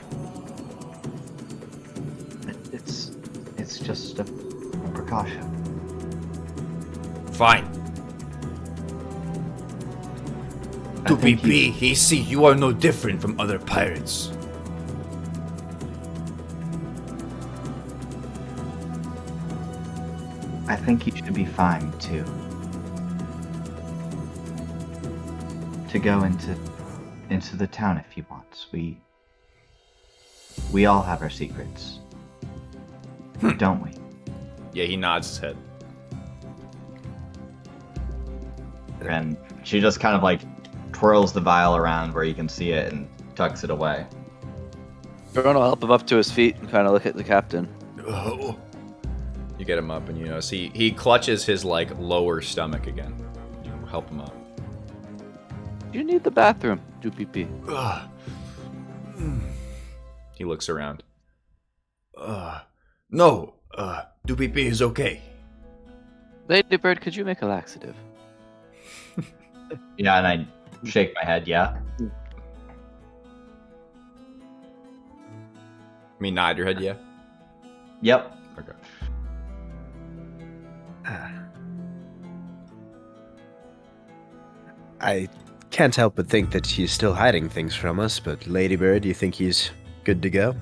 It's just a precaution. Fine. I To think PP, he see you are no different from other pirates. I think you should be fine to go into the town if you want. We all have our secrets, don't we? Yeah, he nods his head. And she just kind of like twirls the vial around where you can see it and tucks it away. Bjorn will help him up to his feet and kind of look at the captain. Oh. You get him up and you notice he clutches his like lower stomach again. You help him up. You need the bathroom, Doopy. Ugh. He looks around. No, Doopy is okay. Ladybird, could you make a laxative? Yeah, and I shake my head, yeah. I mean, nod your head, yeah? Yep. Okay. I can't help but think that he's still hiding things from us, but Ladybird, do you think he's good to go?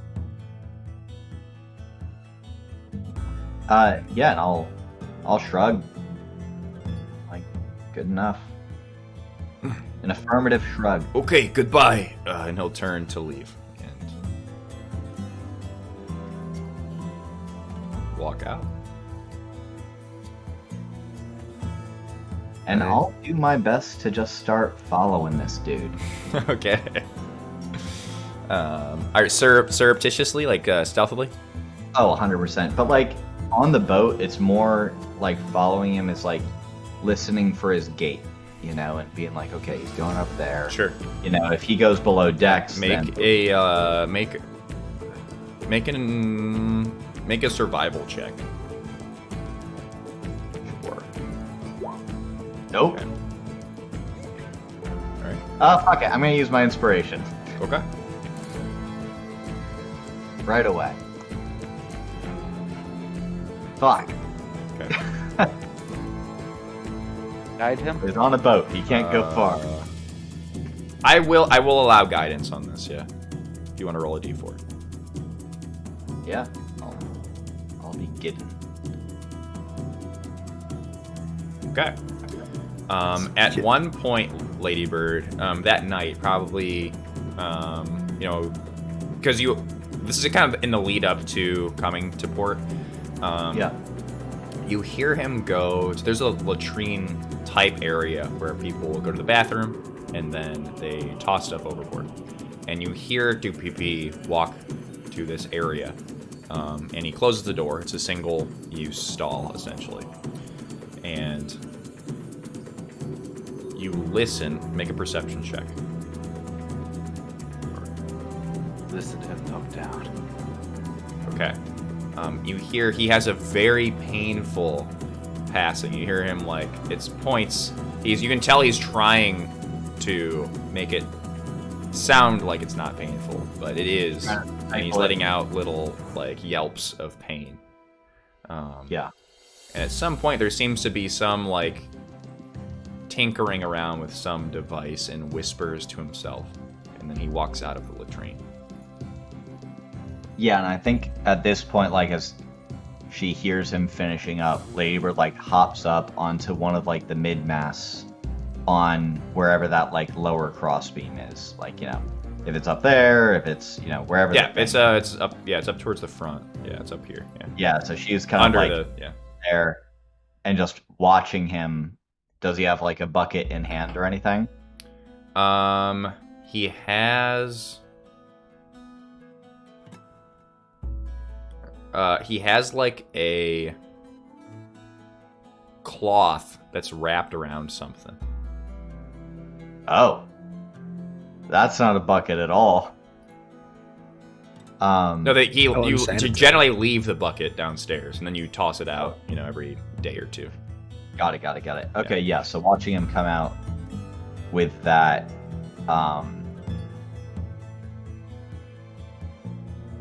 Yeah, and I'll shrug. Like, good enough. An affirmative shrug. Okay, goodbye. And he'll turn to leave and walk out. And I'll do my best to just start following this dude. Okay. All right, surreptitiously, like stealthily. Oh, 100%. But like on the boat, it's more like following him is like listening for his gait, you know, and being like, okay, he's going up there. Sure. You know, if he goes below decks, Make then... a make a survival check. Sure. Nope. Okay. All right. Fuck it. I'm gonna use my inspiration Okay. right away. Fuck. Okay. Guide him? He's on a boat. He can't go far. I will allow guidance on this. Yeah. If you want to roll a d4. Yeah. I'll be getting. Okay. At one point, Ladybird, that night, probably, you know, because this is kind of in the lead up to coming to port. Yeah. You hear him go. So there's a latrine type area where people will go to the bathroom and then they toss stuff overboard. And you hear Doopy walk to this area, and he closes the door. It's a single-use stall, essentially. And you listen. Make a perception check. Listen to him talk down. Okay. You hear he has a very painful passing. You hear him like it's points. You can tell he's trying to make it sound like it's not painful, but it is. And he's letting out little like yelps of pain. Yeah. And at some point there seems to be some like tinkering around with some device and whispers to himself, and then he walks out of the latrine. Yeah, and I think at this point, like, as she hears him finishing up, Ladybird, like, hops up onto one of, like, the mid-masts on wherever that, like, lower crossbeam is. Like, you know, if it's up there, if it's, you know, wherever. Yeah, it's up. Yeah, it's up towards the front. Yeah, it's up here. Yeah. Yeah, so she's kind Under of, like, the there and just watching him. Does he have, like, a bucket in hand or anything? He has. He has like a cloth that's wrapped around something. Oh. That's not a bucket at all. No, you insanity. generally leave the bucket downstairs and then you toss it out, you know, every day or two. Got it. Okay, yeah, so watching him come out with that,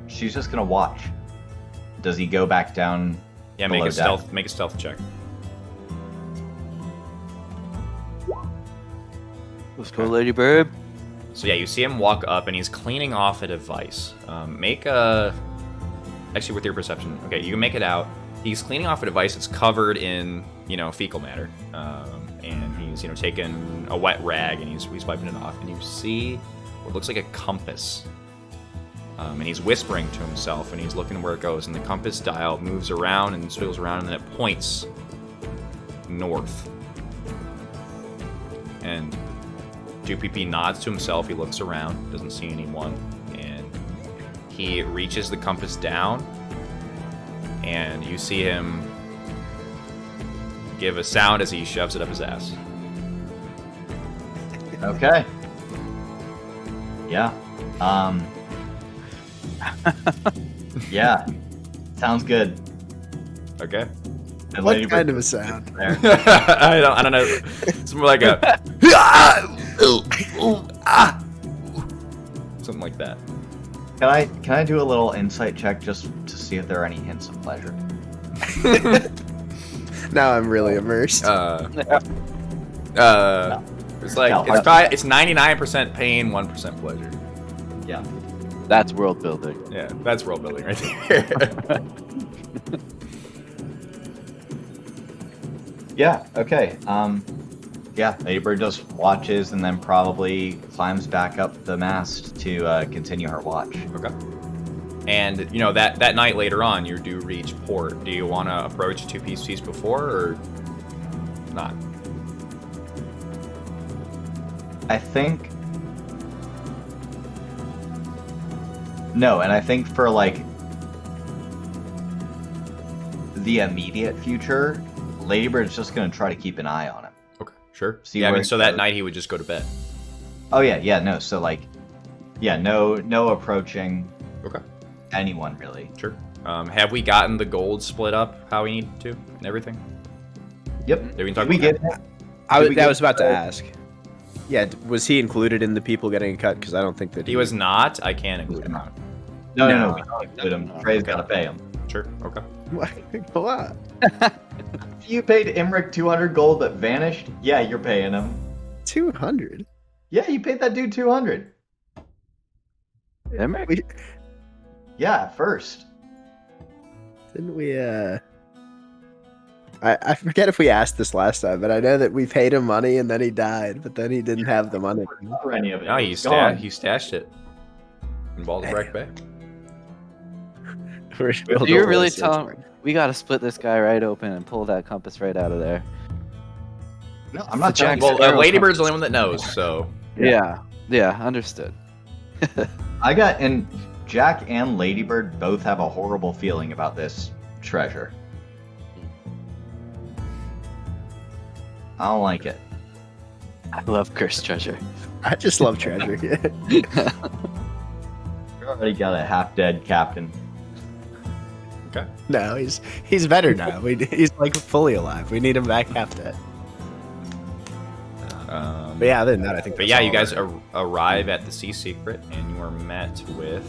she's just gonna watch. Does he go back down? Yeah, below deck? make a stealth check. Let's go, Lady Bird. So yeah, you see him walk up and he's cleaning off a device. Make a... Actually, with your perception. Okay, you can make it out. He's cleaning off a device that's covered in, you know, fecal matter. And he's, you know, taking a wet rag and he's wiping it off. And you see what looks like a compass. And he's whispering to himself and he's looking where it goes. And the compass dial moves around and swiggles around and then it points north. And Doopy nods to himself. He looks around, doesn't see anyone. And he reaches the compass down. And you see him give a sound as he shoves it up his ass. Okay. Yeah. Yeah. Sounds good. Okay. And What Lady kind Bird of a sound? there. I don't know. It's more like a something like that. Can I do a little insight check just to see if there are any hints of pleasure? Now I'm really immersed. It's like No, it's 99% pain, 1% pleasure. Yeah. That's world building. Yeah, that's world building right there. Yeah, okay. Yeah, Ladybird just watches and then probably climbs back up the mast to continue her watch. Okay. And you know that night later on, you do reach port. Do you want to approach 2PCs before or not? I think... No, and I think for, like, the immediate future, Ladybird's just going to try to keep an eye on him. Okay, sure. See Yeah, I where mean, it so that goes. night he would just go to bed. Oh, yeah, no, so, like, yeah, no approaching Okay, anyone, really. sure. Have we gotten the gold split up how we need to and everything? Yep. Did we talk Did we about get that? I Did we was get- about to ask. Yeah, was he included in the people getting a cut? Because I don't think that He was not. I can't include him. No, No. we don't include him. Trey's got to pay him. Sure. Okay. What? If you paid Imric 200 gold that vanished, yeah, you're paying him. 200. Yeah, you paid that dude 200. Emmerich? Yeah, at first. Didn't we? I forget if we asked this last time, but I know that we paid him money and then he died, but then he didn't have the money. Or any of it. No, It he was gone. stashed it in Baldur's Bay. So you're really telling we gotta split this guy right open and pull that compass right out of there. No, I'm not Jack- telling you. Well, Ladybird's the only one that knows, so. Yeah, understood. And Jack and Ladybird both have a horrible feeling about this treasure. I don't like it. I love cursed treasure. I just love treasure. We already got a half-dead captain. Okay. No, he's better now. He's like fully alive. We need him back half dead. But yeah, other than that, I think. But yeah, you guys arrive at the Sea Secret, and you are met with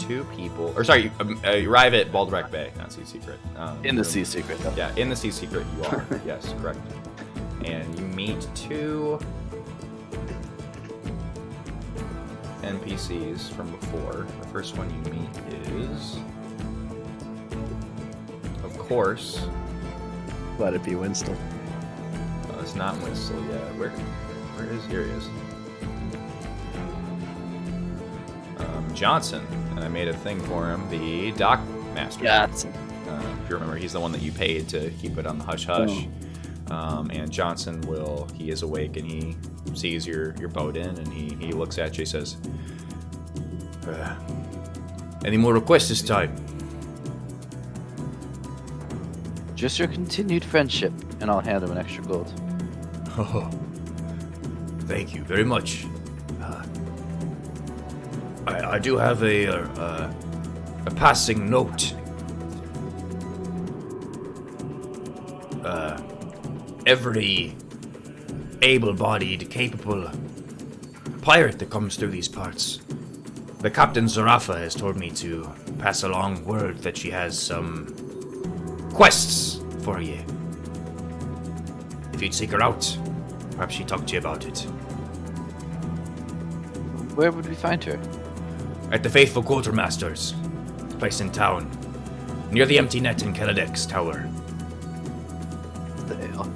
2 people. Or sorry, you arrive at Baldurrack Bay, not Sea Secret. In the Sea Secret. Though. Yeah, in the Sea Secret you are. Yes, correct. And you meet 2 NPCs from before. The first one you meet is, of course, Let it be Winston. it's not Winslow yet. Where is? Here he is. Johnson, and I made a thing for him. The Dock Master. Yes. If you remember, he's the one that you paid to keep it on the hush hush. And Johnson he is awake and he sees your boat in and he looks at you. He says, "Any more requests this time?" Just your continued friendship, and I'll hand him an extra gold. Oh, thank you very much. I do have a passing note. Every able-bodied, capable pirate that comes through these parts, the Captain Zarafa has told me to pass along word that she has some quests for you. If you'd seek her out, perhaps she'd talk to you about it. Where would we find her? At the Faithful Quartermaster's place in town, near the Empty Net in Keladek's tower. The ale.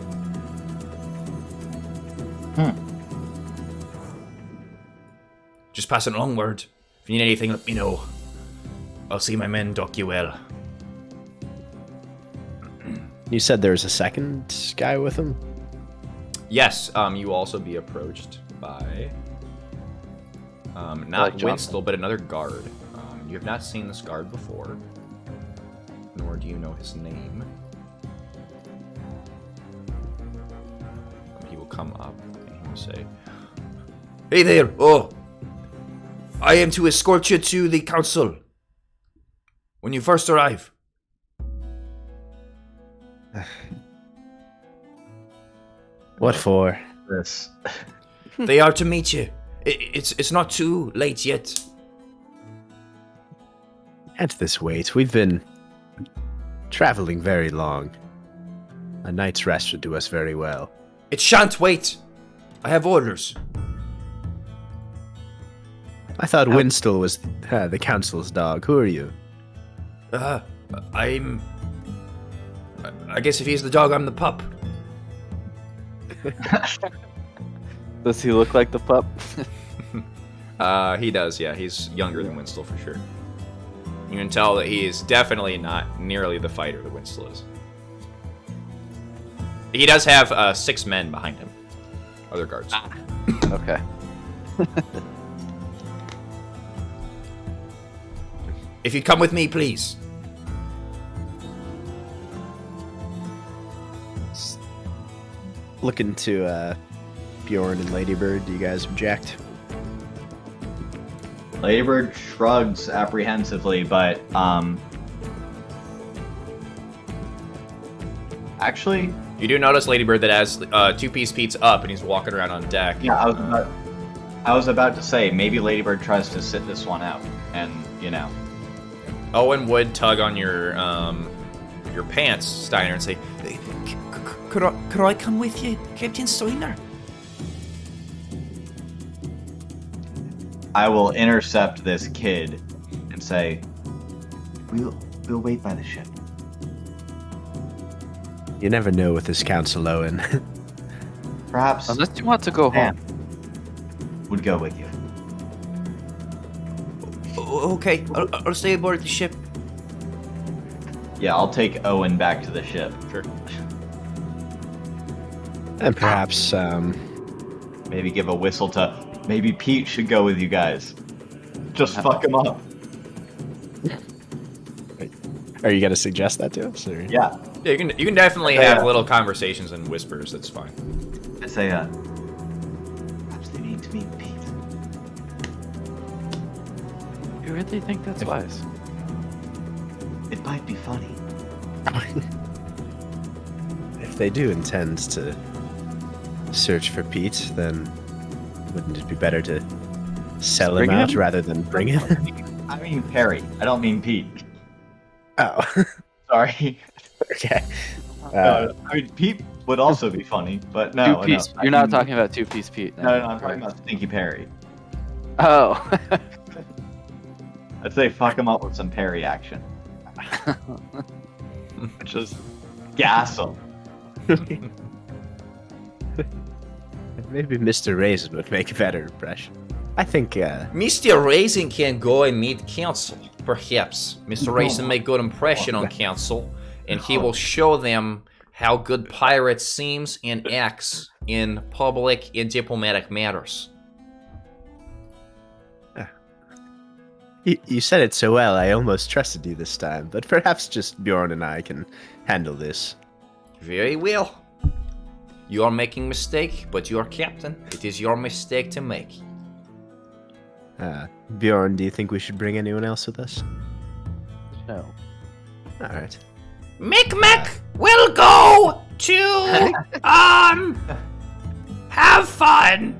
Just pass it along word. If you need anything, let me know. I'll see my men dock you well. You said there was a second guy with him? Yes, you will also be approached by not Like Johnson. Winslow, but another guard. You have not seen this guard before, nor do you know his name. He will come up and he will say, "Hey there! Oh, I am to escort you to the council when you first arrive." What for? This. They are to meet you. It's not too late yet. At this wait, we've been traveling very long. A night's rest would do us very well. It shan't wait. I have orders. I thought Winston was the council's dog. Who are you? I guess if he's the dog, I'm the pup. Does he look like the pup? He does, yeah. He's younger than Winslow for sure. You can tell that he is definitely not nearly the fighter that Winslow is. He does have 6 men behind him. Other guards. Okay. If you'd come with me, please. Looking to Bjorn and Ladybird, do you guys object? Ladybird shrugs apprehensively, but actually, You do notice, Ladybird, that as 2-piece Pete's up and he's walking around on deck. yeah, I was about to say maybe Ladybird tries to sit this one out, and Owen would tug on your pants, Steiner, and say, Could I come with you, Captain Steiner? I will intercept this kid and say, "We'll wait by the ship." You never know with this council, Owen. Perhaps Unless you want to go home. Sam would go with you. Okay, I'll stay aboard the ship. Yeah, I'll take Owen back to the ship. Sure. And perhaps, Maybe give a whistle to. Maybe Pete should go with you guys. Just fuck him up. are you gonna suggest that to us? Or? Yeah. Yeah, you can definitely Okay, have yeah. little conversations and whispers. That's fine. I say, perhaps they need to meet Pete. You really think that's wise? It might be funny. If they do intend to search for Pete, then wouldn't it be better to sell him Bring out him? rather than bring him? I mean Perry. I don't mean Pete. Oh, Sorry. okay. I mean Pete would also be funny, but no. Two-piece. no. You're not talking about two-piece Pete. No, I'm talking about Stinky Perry. Oh. I'd say fuck him up with some Perry action. Just gas him. Maybe Mr. Raisin would make a better impression. I think, Mr. Raisin can go and meet council. Perhaps Mr. Raisin make good impression on council, and he will show them how good pirates seems and acts in public and diplomatic matters. you said it so well, I almost trusted you this time, but perhaps just Bjorn and I can handle this. Very well. You are making mistake, but you are captain. It is your mistake to make. Bjorn, do you think we should bring anyone else with us? No. Alright. Micmac will go to have fun.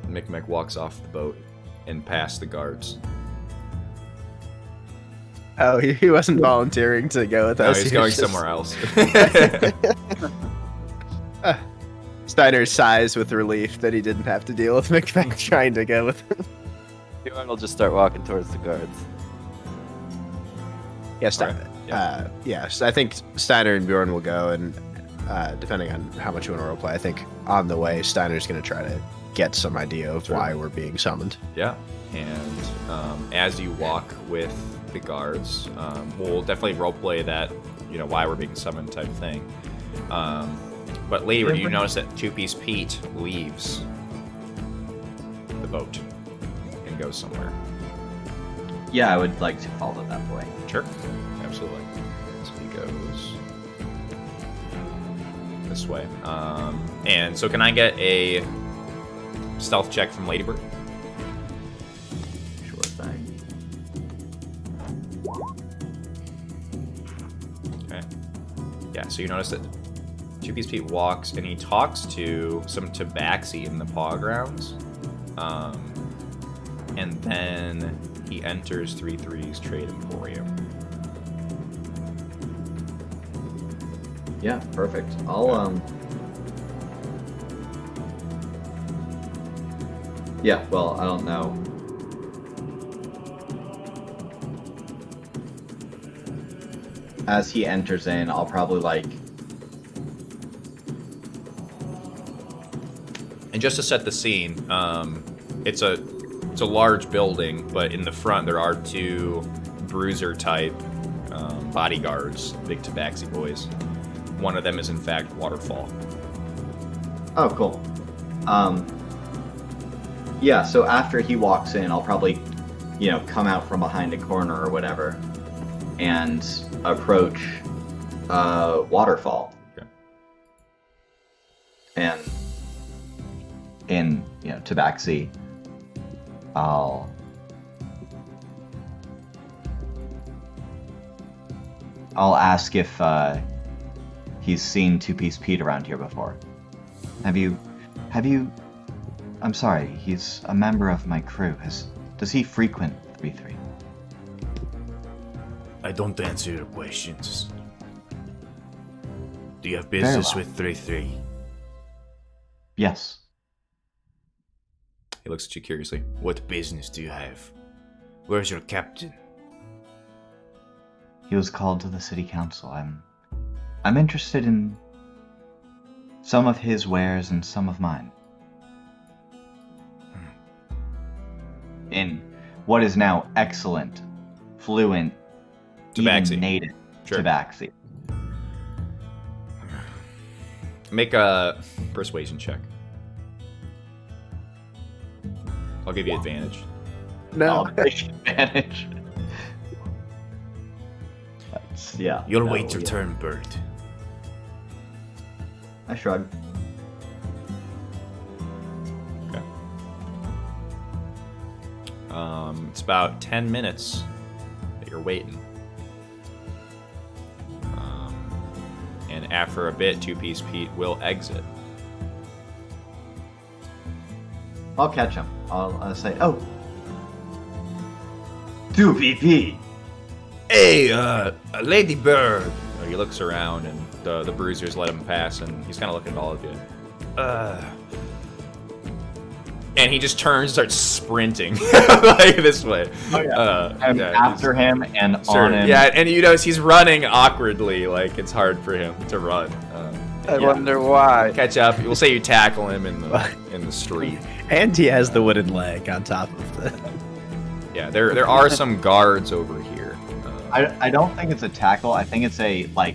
Micmac walks off the boat and past the guards. Oh, he wasn't volunteering to go with No, us. he's he going was just- somewhere else. Steiner sighs with relief that he didn't have to deal with Micmac trying to go with him. Bjorn will just start walking towards the guards. Yeah, Steiner. Alright, Yes, I think Steiner and Bjorn will go, and depending on how much you want to roleplay, I think on the way, Steiner's going to try to get some idea of Sure. why we're being summoned. Yeah, and as you walk with the guards, we'll definitely roleplay that, why we're being summoned type thing. But later, you notice that Two-Piece Pete leaves the boat and goes somewhere. Yeah, I would like to follow that boy. Sure, absolutely. So he goes this way. And so can I get a stealth check from Ladybird? Sure thing. Okay. Yeah, so you notice that Two-Piece Pete walks and he talks to some tabaxi in the paw grounds. And then he enters 3-3's Trade Emporium. Yeah, perfect. I'll Yeah, well, I don't know. As he enters in, I'll probably And just to set the scene, it's a large building, but in the front there are two bruiser type bodyguards, big tabaxi boys. One of them is in fact Waterfall. Oh, cool. Yeah, so after he walks in, I'll probably, come out from behind a corner or whatever and approach Waterfall. Okay. And in, Tabaxi, I'll ask if he's seen Two-Piece Pete around here before. Have you I'm sorry, he's a member of my crew. Does he frequent 3-3? I don't answer your questions. Do you have Very business well. with 3-3? Yes. He looks at you curiously. What business do you have? Where's your captain? He was called to the city council. I'm interested in some of his wares and some of mine. In what is now excellent, fluent Tabaxi. even native Sure. Tabaxi. Make a persuasion check. I'll give you advantage. I'll take advantage. Yeah. You'll no, wait your yeah. turn, bird. I shrug. Okay. It's about 10 minutes that you're waiting. And after a bit, Two-Piece Pete will exit. I'll catch him. I'll say, oh. 2PP. Hey, Lady Bird. He looks around, and the bruisers let him pass, and he's kind of looking at all of you. And he just turns and starts sprinting like this way. Oh, yeah. I'm yeah, after him and sure. on him. Yeah, and you notice he's running awkwardly, like it's hard for him to run. I wonder why. Catch up. We'll say you tackle him in the street. And he has the wooden leg on top of the. Yeah, there are some guards over here. I don't think it's a tackle. I think it's a, like,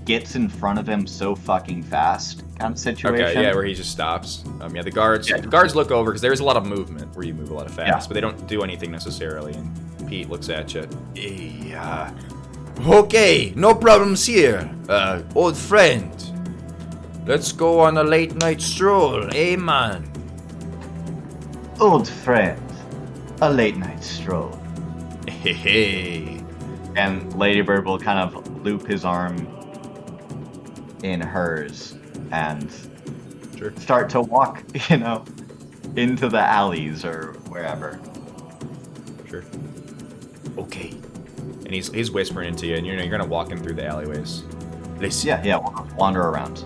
gets in front of him so fucking fast kind of situation. Okay, yeah, where he just stops. Yeah, the guards look over because there's a lot of movement where you move a lot of fast, but they don't do anything necessarily. And Pete looks at you. Hey, okay, no problems here. Old friend. Let's go on a late night stroll, eh, man? Old friend. A late night stroll. Hey. And Ladybird will kind of loop his arm in hers and start to walk, into the alleys or wherever. Sure. Okay. And he's whispering into you, and you're gonna walk him through the alleyways. Listen. Yeah, we'll wander around.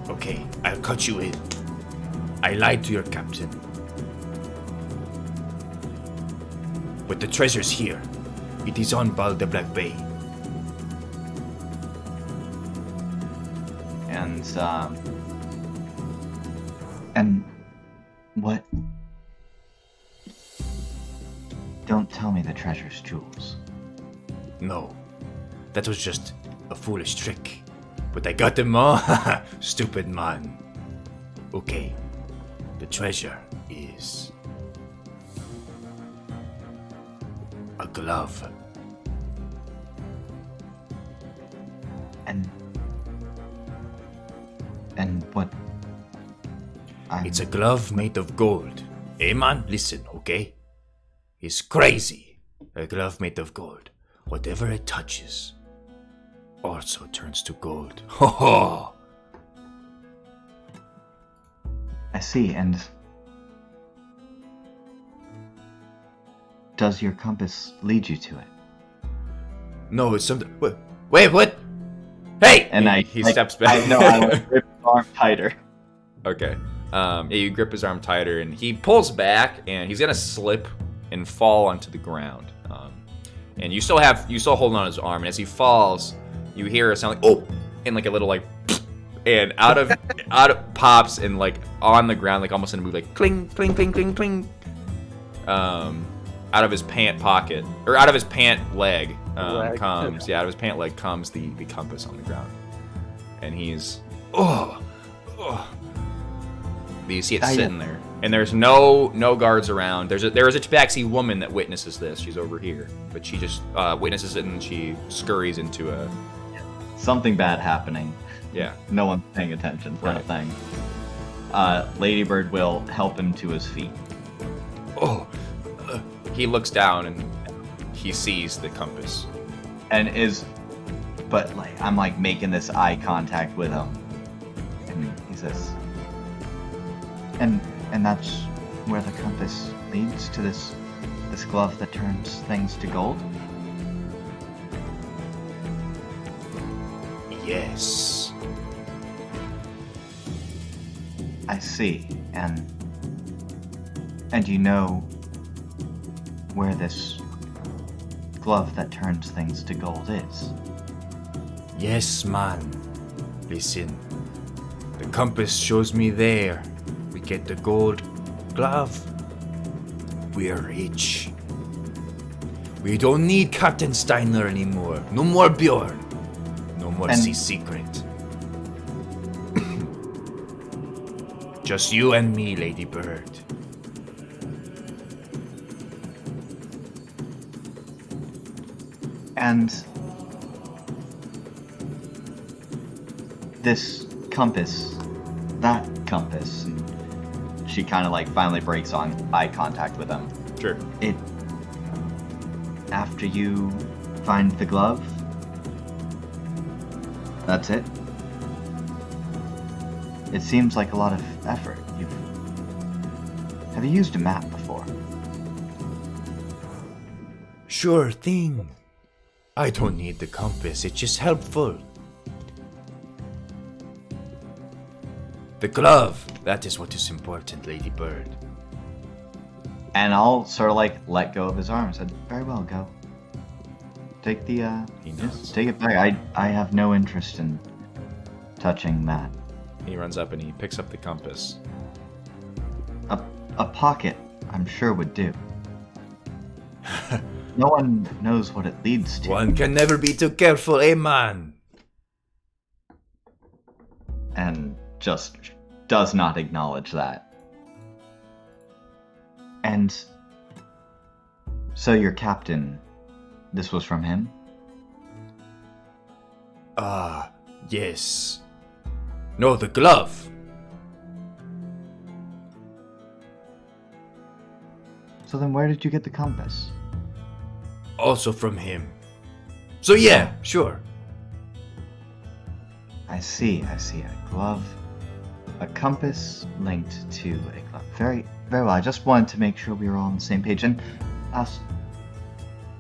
Okay, I'll cut you in. I lied to your captain. But the treasure's here. It is on Bal de Black Bay. And what? Don't tell me the treasure's jewels. No, that was just a foolish trick. But I got them all. Stupid man. Okay, the treasure is a glove. And what? It's a glove made of gold. Hey man, listen, okay? It's crazy. A glove made of gold. Whatever it touches also turns to gold. Ho ho! I see, and does your compass lead you to it? No, it's something. Wait, what? Hey! And He steps back. I grip his arm tighter. Okay. Yeah, you grip his arm tighter, and he pulls back, and he's gonna slip and fall onto the ground. And you still holding on his arm, and as he falls, you hear a sound like oh, and like a little like, and out of pops and like on the ground, like almost in a move, like cling, cling, cling, cling, cling. Out of his pant pocket or out of his pant leg comes out of his pant leg comes the compass on the ground, and he's you see it sitting there, and there's no guards around. There is a tabaxi woman that witnesses this. She's over here, but she just witnesses it and she scurries into a Something bad happening. yeah. No one's paying attention kind of thing. Ladybird will help him to his feet. He looks down and he sees the compass. And I'm like making this eye contact with him. And he says, and that's where the compass leads to this glove that turns things to gold? Yes. I see. And you know where this glove that turns things to gold is? Yes, man. Listen. The compass shows me there. We get the gold glove. We're rich. We don't need Captain Steiner anymore. No more Bjorn. No more And- sea secret. Just you and me, Lady Bird. And this compass, that compass, and she kind of like finally breaks on eye contact with him. Sure. It. After you find the glove, that's it. It seems like a lot of effort. Have you used a map before? Sure thing. I don't need the compass, it's just helpful. The glove, that is what is important, Lady Bird. And I'll sort of like let go of his arm and said, "Very well, go. Take the He nods. just take it back. I have no interest in touching that. He runs up and he picks up the compass. A pocket, I'm sure would do. No one knows what it leads to." One can never be too careful, eh, man? And just does not acknowledge that. And so your captain, this was from him? Ah, yes. No, the glove. So then where did you get the compass? Also from him. So yeah, sure. I see. A glove, a compass linked to a glove. Very well. I just wanted to make sure we were all on the same page. And ask,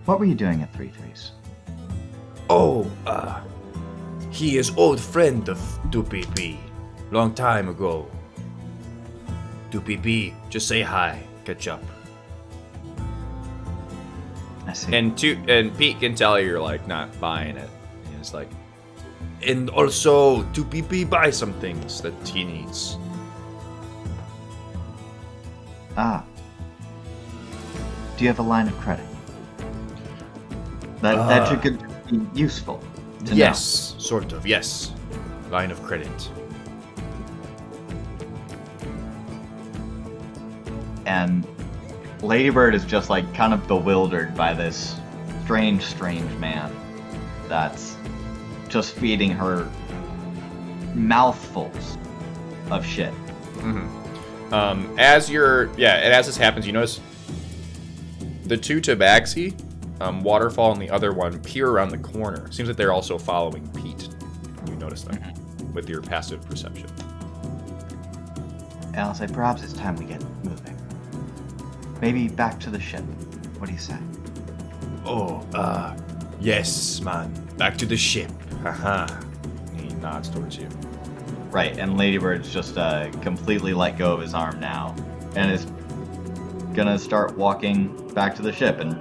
what were you doing at 3-3's? Oh, he is old friend of 2PP. Long time ago. 2PP, just say hi, catch up. I see. And Pete can tell you're like not buying it. He's like, And also, 2PP buy some things that he needs. Do you have a line of credit? That should be useful to know. Yes, sort of, yes. Line of credit. And Ladybird is just like kind of bewildered by this strange man that's just feeding her mouthfuls of shit. as this happens, you notice the two Tabaxi, Waterfall and the other one, peer around the corner. Seems like they're also following Pete. You notice them with your passive perception. And I'll say, perhaps it's time we get moving. Maybe back to the ship. What do you say? Oh, yes, man. Back to the ship. Haha. He nods towards you. Right, and Ladybird's just completely let go of his arm now, and is gonna start walking back to the ship, and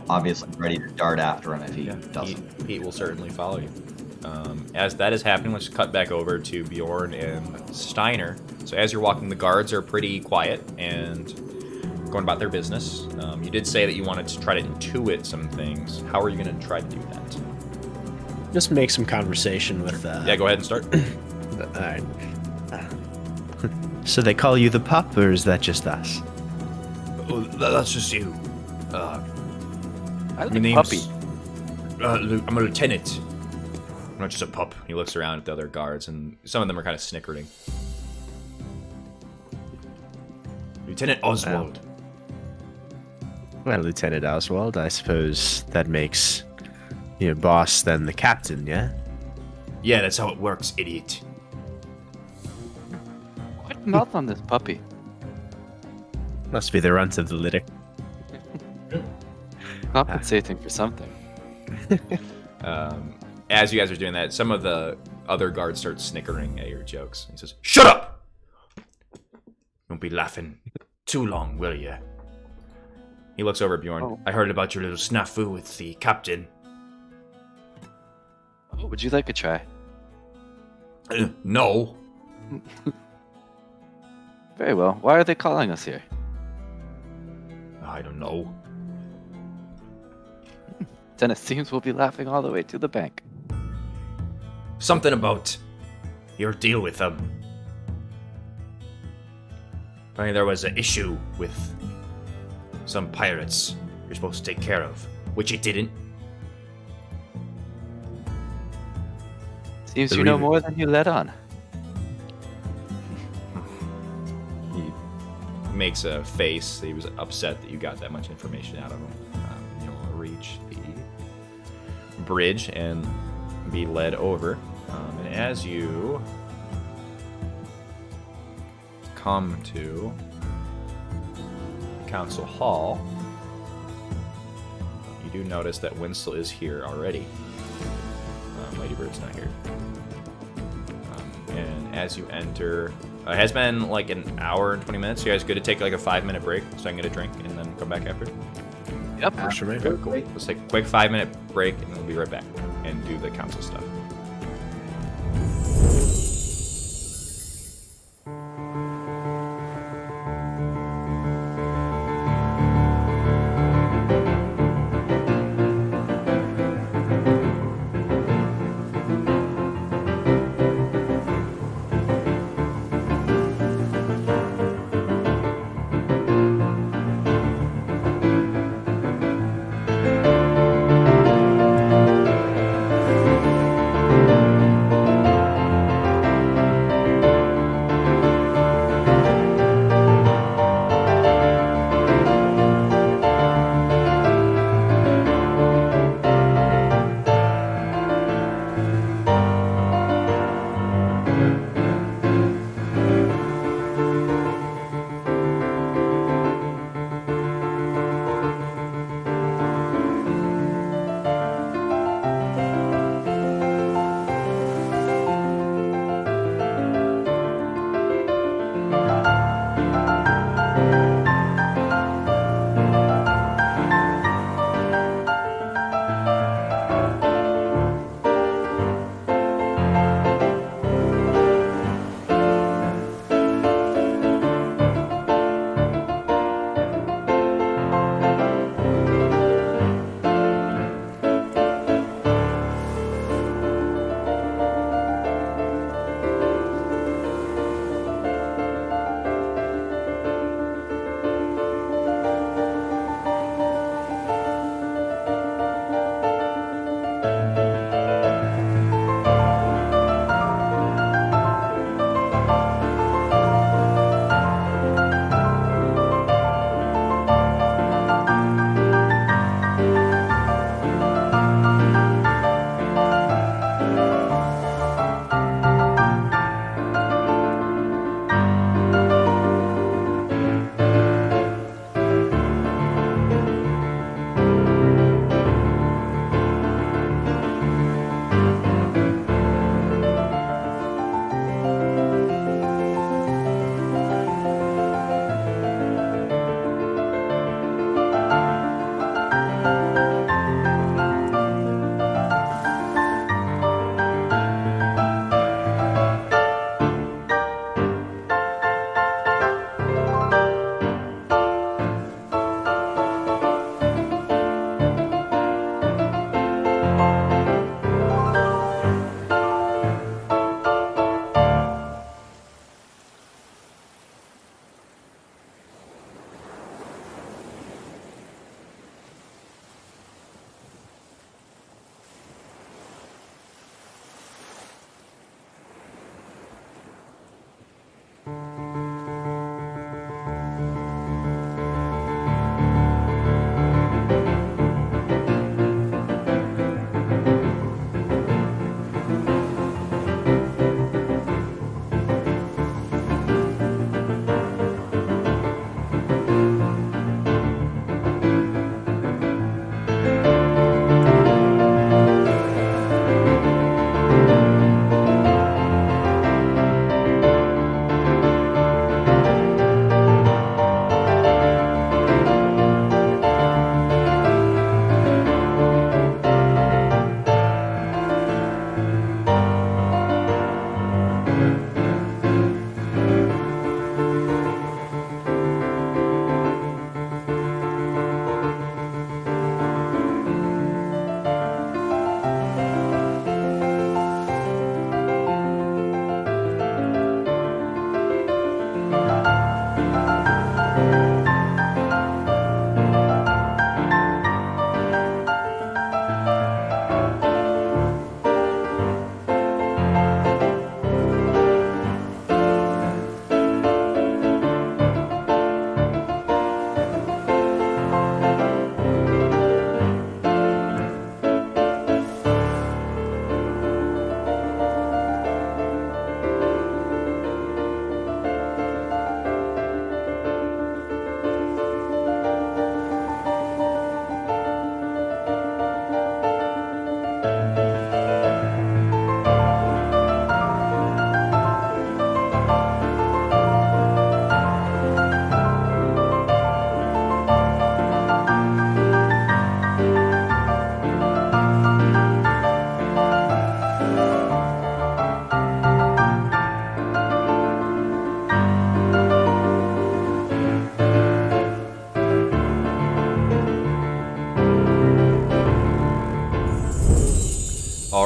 obviously ready to dart after him if he doesn't. Pete will certainly follow you. As that is happening, let's cut back over to Bjorn and Steiner. So as you're walking, the guards are pretty quiet and going about their business. You did say that you wanted to try to intuit some things. How are you going to try to do that? Just make some conversation with. Yeah, go ahead and start. All right. So they call you the pup, or is that just us? Oh, that's just you. I My like name's... puppy. I'm a lieutenant. I'm not just a pup. He looks around at the other guards, and some of them are kind of snickering. Lieutenant Oswald. Well, Lieutenant Oswald, I suppose that makes your boss then the captain, yeah? Yeah, that's how it works, idiot. What mouth on this puppy? Must be the runt of the litter. Compensating for something. As you guys are doing that, some of the other guards start snickering at your jokes. He says, Shut up! Don't be laughing too long, will ya? he looks over at Bjorn. Oh. I heard about your little snafu with the captain. Oh, would you like a try? No. Very well. Why are they calling us here? I don't know. then it seems we'll be laughing all the way to the bank. Something about your deal with them. Apparently there was an issue with some pirates you're supposed to take care of, which it didn't. Seems The you know reason- more than you let on. He makes a face. He was upset that you got that much information out of him. You'll reach the bridge and be led over. And as you come to Council Hall, you do notice that Winslow is here already. Lady Bird's not here. And as you enter, it has been like an hour and 20 minutes. You guys good to take like a 5-minute break so I can get a drink and then come back after? Yep. Works for me. Okay, cool. Let's take a quick 5-minute break and we'll be right back and do the council stuff.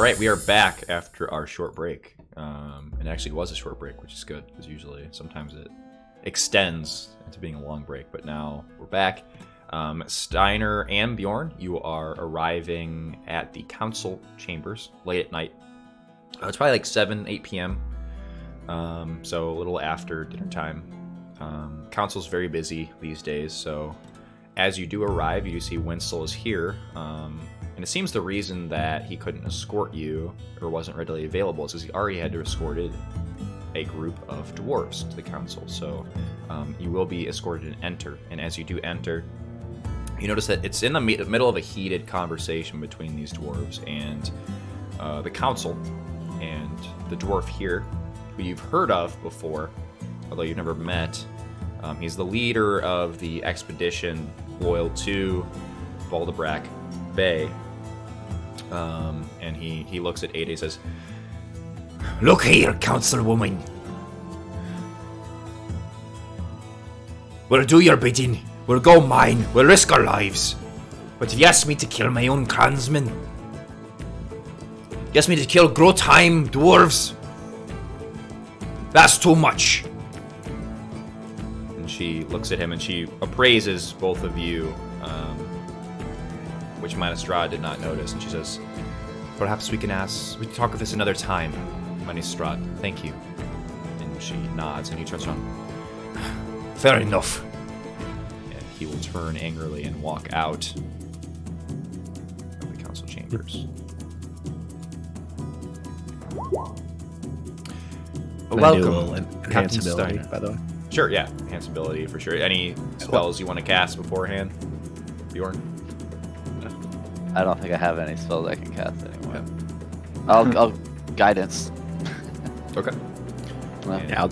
right, we are back after our short break. It actually was a short break, which is good, because usually sometimes it extends into being a long break, but now we're back. Steiner and Bjorn, you are arriving at the council chambers late at night. It's probably like 8 p.m., so a little after dinner time. Council's very busy these days, so as you do arrive, you do see Winslow is here. And it seems the reason that he couldn't escort you or wasn't readily available is because he already had escorted a group of dwarves to the council. So you will be escorted and enter. And as you do enter, you notice that it's in the middle of a heated conversation between these dwarves and the council. And the dwarf here, who you've heard of before, although you've never met, he's the leader of the expedition loyal to Baldebrack Bay. And he looks at Ada and says, Look here, councilwoman. We'll do your bidding. We'll go mine. We'll risk our lives. But if you ask me to kill my own clansmen, you ask me to kill Grotime dwarves, that's too much. and she looks at him and she appraises both of you, which Manistrad did not notice, and she says, perhaps we can talk of this another time, Manistrad. Thank you. And she nods and he turns around. Fair enough. And he will turn angrily and walk out of the council chambers. Welcome, Captain enhanceability, Steiner. by the way. Sure, yeah, enhance ability for sure. Any spells you want to cast beforehand, Bjorn? I don't think I have any spells I can cast anymore. I'll guidance. Okay. Well, Yeah, I'm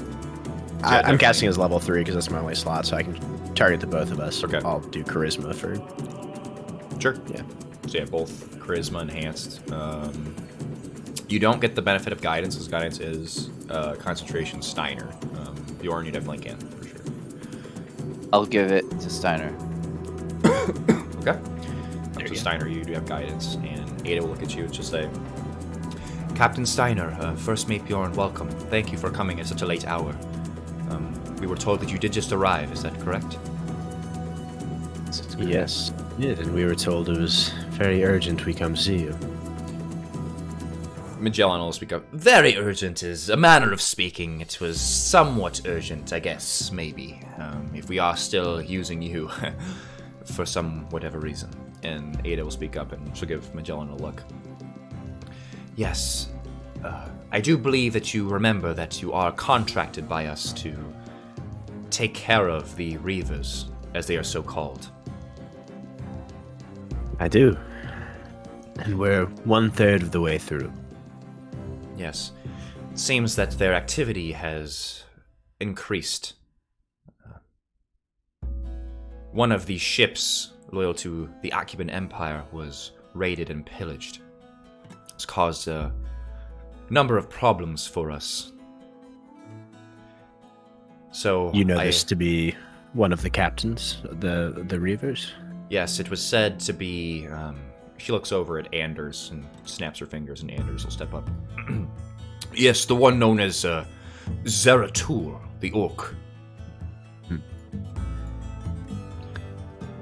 definitely. casting as level 3 because that's my only slot, so I can target the both of us. Okay. I'll do charisma for. Sure. Yeah. So yeah, both charisma enhanced. You don't get the benefit of guidance, because guidance is concentration Steiner. Bjorn, you definitely can, for sure. I'll give it to Steiner. Okay. So Steiner, you do have guidance, and Ada will look at you and she'll say, Captain Steiner, First Mate Bjorn, welcome. Thank you for coming at such a late hour. We were told that you did just arrive, is that correct? Yes, yeah, and we were told it was very urgent we come see you. Magellan will speak up. Very urgent is a manner of speaking. It was somewhat urgent, I guess, maybe. If we are still using you for some whatever reason. And Ada will speak up and she'll give Magellan a look. Yes. I do believe that you remember that you are contracted by us to take care of the Reavers, as they are so called. I do. And we're 1/3 of the way through. Yes. It seems that their activity has increased. One of the ships loyal to the Acuban Empire was raided and pillaged. It's caused a number of problems for us. So You know this to be one of the captains, the Reavers? Yes, it was said to be. She looks over at Anders and snaps her fingers, and Anders will step up. Yes, the one known as Zeratul, the orc.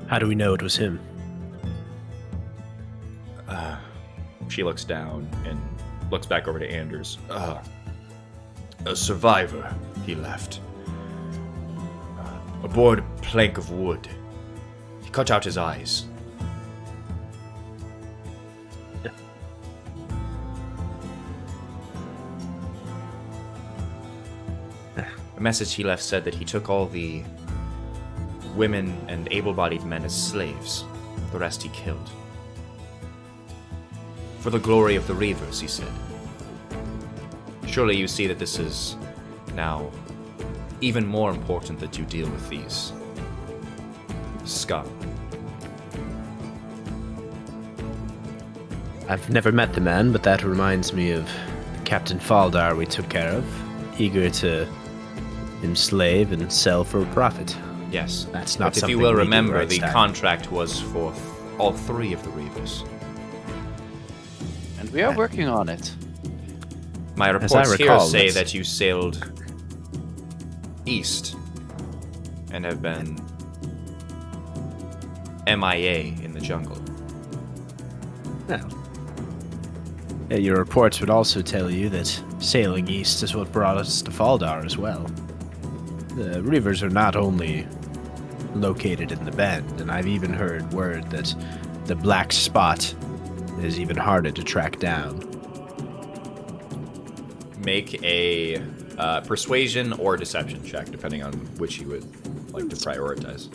How do we know it was him? She looks down and looks back over to Anders. A survivor, he left. Aboard a plank of wood. He cut out his eyes. A message he left said that he took all the women and able-bodied men as slaves. The rest he killed. For the glory of the Reavers, he said. Surely you see that this is now even more important that you deal with these scum. I've never met the man, but that reminds me of Captain Faldar we took care of, eager to enslave and sell for a profit. Yes. That's not but if something you will we do remember, right the side. contract was for all three of the Reavers. And We are working on it. My I reports here recall, say that's- that you sailed east and have been MIA in the jungle. Well, your reports would also tell you that sailing east is what brought us to Faldar as well. The reavers are not only located in the Bend, and I've even heard word that the Black Spot is even harder to track down. Make a persuasion or deception check, depending on which you would like to prioritize.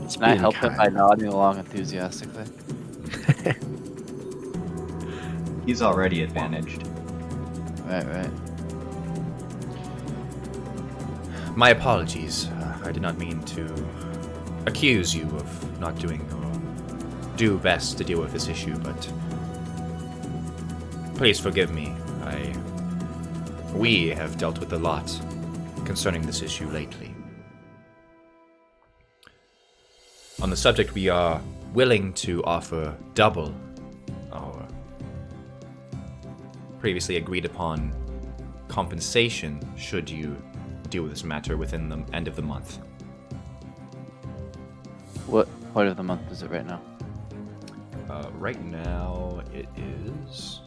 It's Can I being help him by kind. nodding along enthusiastically? He's already advantaged. Right. My apologies. I did not mean to accuse you of not doing or do best to deal with this issue, but please forgive me. We have dealt with a lot concerning this issue lately. On the subject, we are willing to offer double our previously agreed upon compensation should you deal with this matter within the end of the month. What part of the month is it right now? Right now, it is.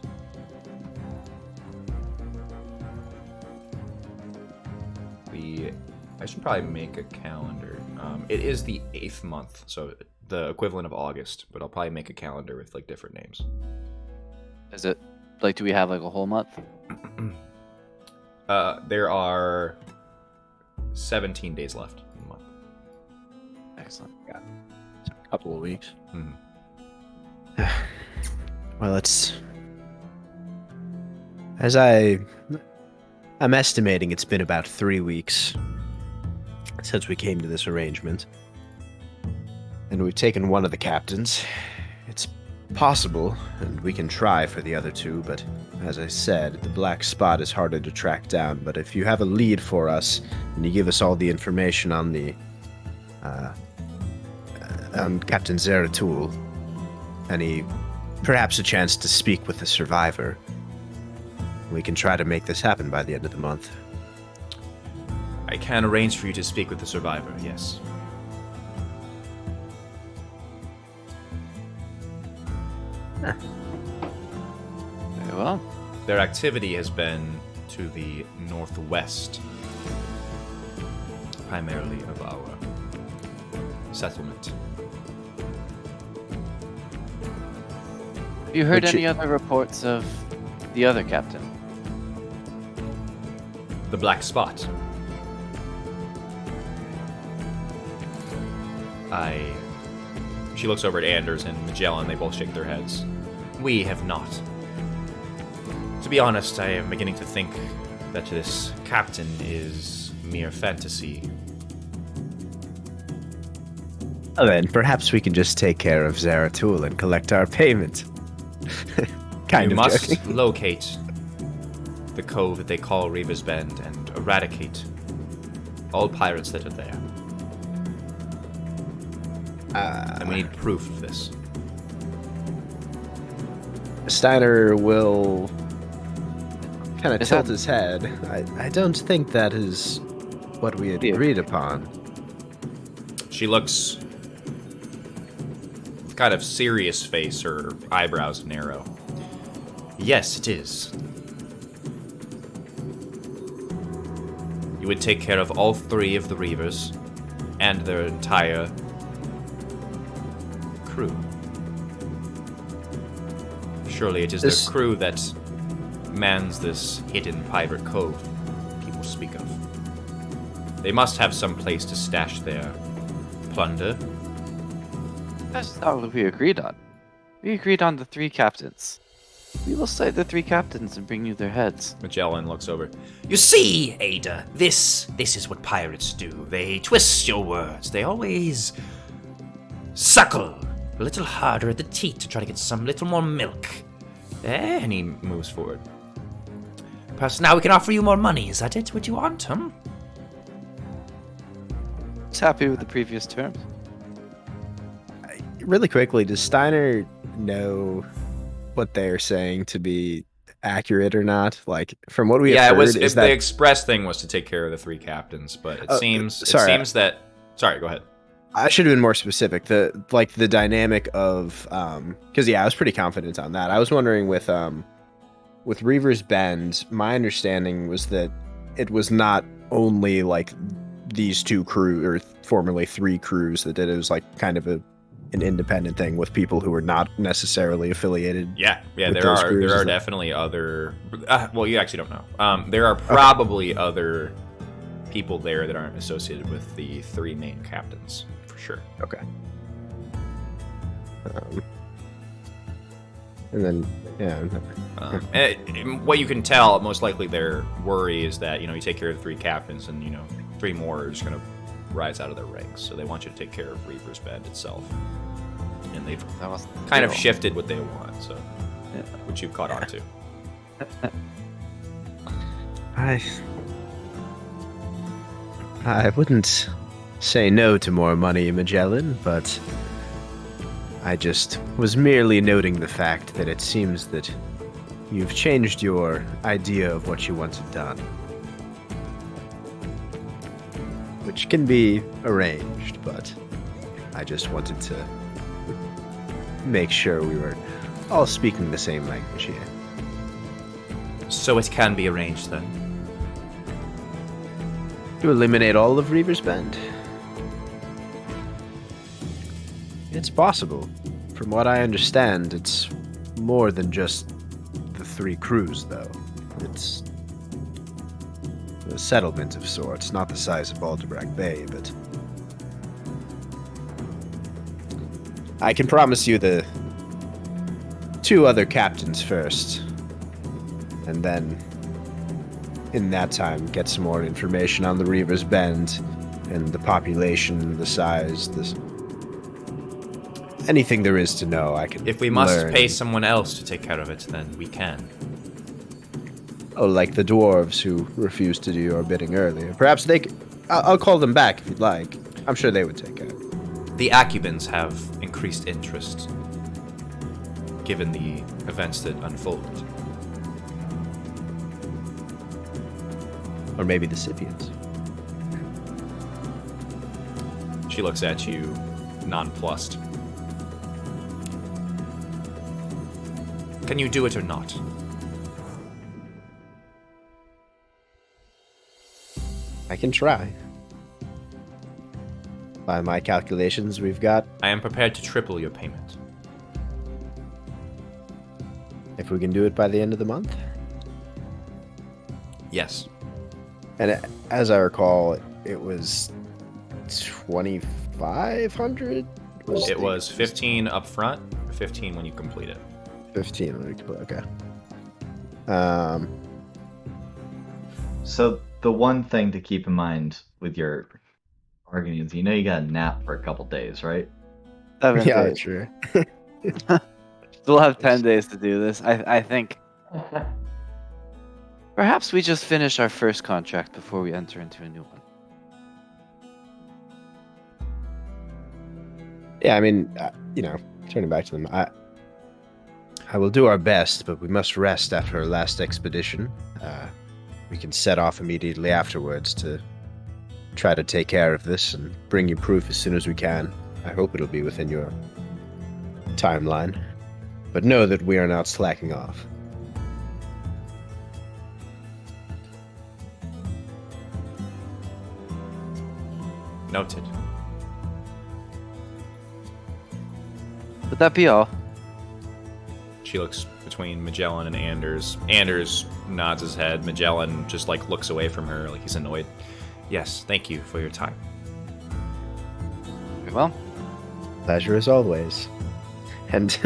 I should probably make a calendar. It is the 8th month, so the equivalent of August, but I'll probably make a calendar with like different names. Is it like, do we have like a whole month? There are 17 days left in the month. Excellent. A couple of weeks. Mhm. Well, I'm estimating it's been about 3 weeks since we came to this arrangement. And we've taken one of the captains. It's possible, and we can try for the other two, but as I said, the Black Spot is harder to track down. But if you have a lead for us, and you give us all the information on on Captain Zeratul, and perhaps a chance to speak with the survivor, we can try to make this happen by the end of the month. I can arrange for you to speak with the survivor, yes. Very well. Their activity has been to the northwest, primarily of our settlement. Have you heard Which- any other reports of the other captain? The Black Spot. She looks over at Anders and Magellan. They both shake their heads. We have not. To be honest, I am beginning to think that this captain is mere fantasy. Well, then, perhaps we can just take care of Zeratul and collect our payment. Kind You of must joking. locate the cove that they call Reaver's Bend and eradicate all pirates that are there. And we need proof of this. Steiner will kind of Is tilt that- his head. I don't think that is what we had Yeah. agreed upon. She looks with kind of serious face, her eyebrows narrow. Yes, it is. You would take care of all 3 of the Reavers and their entire crew. Surely it is This- their crew that mans this hidden pirate cove people speak of. They must have some place to stash their plunder. That's not what we agreed on. We agreed on the 3 captains. We will slay the 3 captains and bring you their heads. Magellan looks over. You see, Ada, this is what pirates do. They twist your words. They always suckle a little harder at the teat to try to get some little more milk. And he moves forward. Perhaps now we can offer you more money. Is that it? What you want, huh? Just happy with the previous terms. Really quickly, does Steiner know what they're saying to be accurate or not? Like from what we have Yeah, heard, it was. is The that express thing was to take care of the 3 captains, but it seems. sorry. It seems that. Sorry, go ahead. I should have been more specific. The dynamic of because I was pretty confident on that. I was wondering with Reaver's Bend, my understanding was that it was not only like these 2 crew or formerly 3 crews that did it. It was like kind of an independent thing with people who were not necessarily affiliated. Yeah, with there those are crews, there are is that- definitely other. Well, you actually don't know. There are probably other people there that aren't associated with the 3 main captains for sure. Okay. And then And what you can tell, most likely their worry is that you take care of the 3 captains, and 3 more are just gonna rise out of their ranks. So they want you to take care of Reaver's Bend itself, and they've That was kind of shifted what they want. So, which you've caught on to. I wouldn't say no to more money, Magellan, but I just was merely noting the fact that it seems that you've changed your idea of what you wanted done. Which can be arranged, but I just wanted to make sure we were all speaking the same language here. So it can be arranged then. To eliminate all of Reaver's Bend. It's possible. From what I understand, it's more than just the 3 crews, though. It's a settlement of sorts, not the size of Balderbrack Bay, but I can promise you the 2 other captains first, and then in that time get some more information on the Reaver's Bend and the population, the size, anything there is to know. I can. If we must learn. pay someone else to take care of it, then we can. Oh, like the dwarves who refused to do your bidding earlier. Perhaps they. I'll call them back if you'd like. I'm sure they would take care of it. The Acubans have increased interest, given the events that unfolded. Or maybe the Scythians. She looks at you, nonplussed. Can you do it or not? I can try. By my calculations, we've got. I am prepared to triple your payment. If we can do it by the end of the month. Yes. And as I recall, it was 2,500. It was 15 up front, 15 when you complete it. 15. Okay. So the one thing to keep in mind with your bargaining is, you got to nap for a couple days, right? 7 Yeah, days. sure. We'll have 10 days to do this. I think perhaps we just finish our first contract before we enter into a new one. Yeah, I mean, turning back to them, I will do our best, but we must rest after our last expedition. We can set off immediately afterwards to try to take care of this and bring you proof as soon as we can. I hope it'll be within your timeline. But know that we are not slacking off. Noted. Would that be all? She looks between Magellan and Anders. Anders nods his head. Magellan just looks away from her like he's annoyed. Yes, thank you for your time. Very well. Pleasure as always. And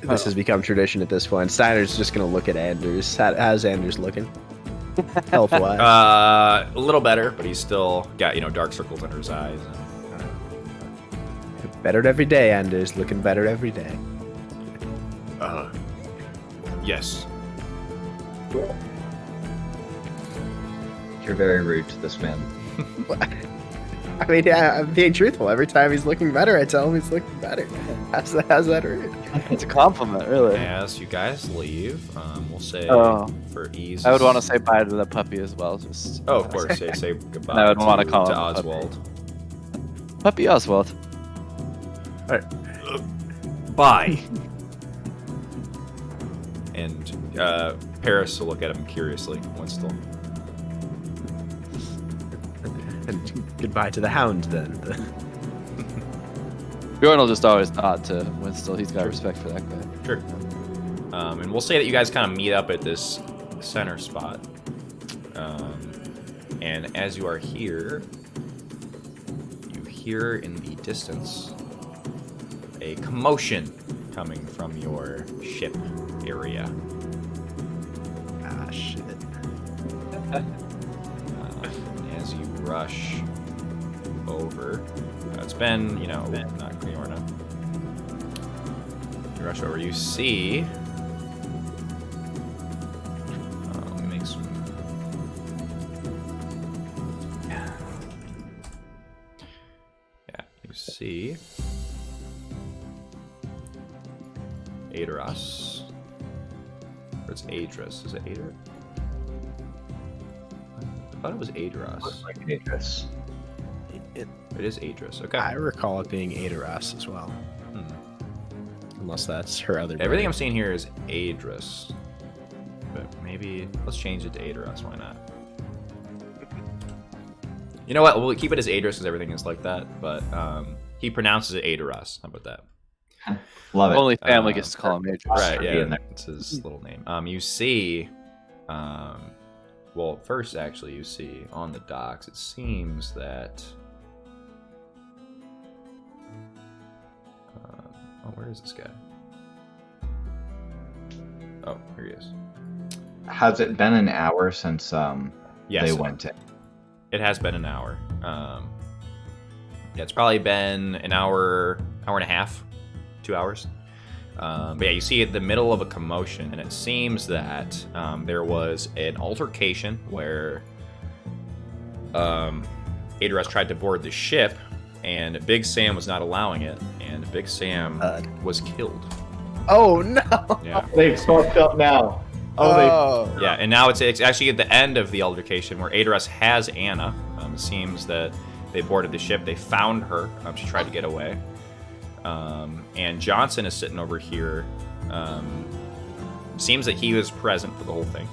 this has become tradition at this point. Steiner's just going to look at Anders. How's Anders looking? Health-wise. A little better, but he's still got dark circles under his eyes. Better every day, Anders. Looking better every day. Yes. You're very rude to this man. I mean, yeah, I'm being truthful. Every time he's looking better, I tell him he's looking better. How's that right? It's a compliment, really. As you guys leave, we'll say Oh. for ease. I would want to say bye to the puppy as well. Just Oh, of course. Say goodbye. And I would wanna call to him Puppy. Oswald. Puppy Oswald. Bye. And Paris will look at him curiously. Winston. And goodbye to the hound then. Bjorn will just always nod to Winston. He's got respect for that guy. Sure. And we'll say that you guys kind of meet up at this center spot. And as you are here, you hear in the distance a commotion coming from your ship area. Ah, shit. As you rush over, it's been, not Cleorna. You rush over, you see. Let me make some. Yeah, you see. Aedoras. Or it's Adris. Is it Aedoras? I thought it was Aedoras. Looks like Idris. It, It is Adris. Okay. I recall it being Aedoras as well. Unless that's her other. Everything I'm brother. seeing here is Adris. But maybe let's change it to Aedoras. Why not? You know what? We'll keep it as Adris because everything is like that. But he pronounces it Aedoras. How about that? Love it. Only family Uh, gets to call him Adrian. Right, being yeah. there. It's his little name. You see, well, first actually, you see on the docks. It seems that. Oh, where is this guy? Oh, here he is. Has it been an hour since Yes, they went in? It has been an hour. Yeah, it's probably been an hour and a half, 2 hours. But yeah, you see at the middle of a commotion, and it seems that there was an altercation where Aedoras tried to board the ship, and Big Sam was not allowing it, and Big Sam was killed. Oh no! Yeah. They've fucked up now. Yeah, and now it's actually at the end of the altercation where Aedoras has Anna. It seems that they boarded the ship. They found her. She tried to get away. And Johnson is sitting over here. Seems that he was present for the whole thing.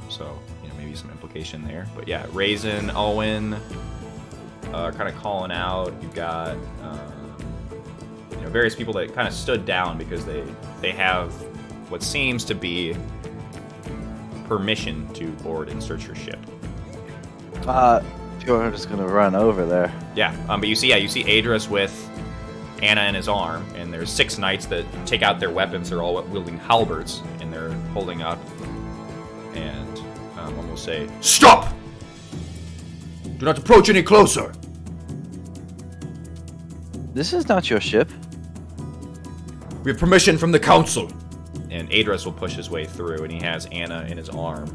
So, maybe some implication there. But yeah, Raisin, Owen are kind of calling out. You've got various people that kind of stood down because they have what seems to be permission to board and search your ship. Bjorn is gonna run over there. Yeah, but you see Aedoras with Anna in his arm, and there's 6 knights that take out their weapons. They're all wielding halberds, and they're holding up. And one will say, Stop! Do not approach any closer. This is not your ship. We have permission from the council. and Aedoras will push his way through, and he has Anna in his arm.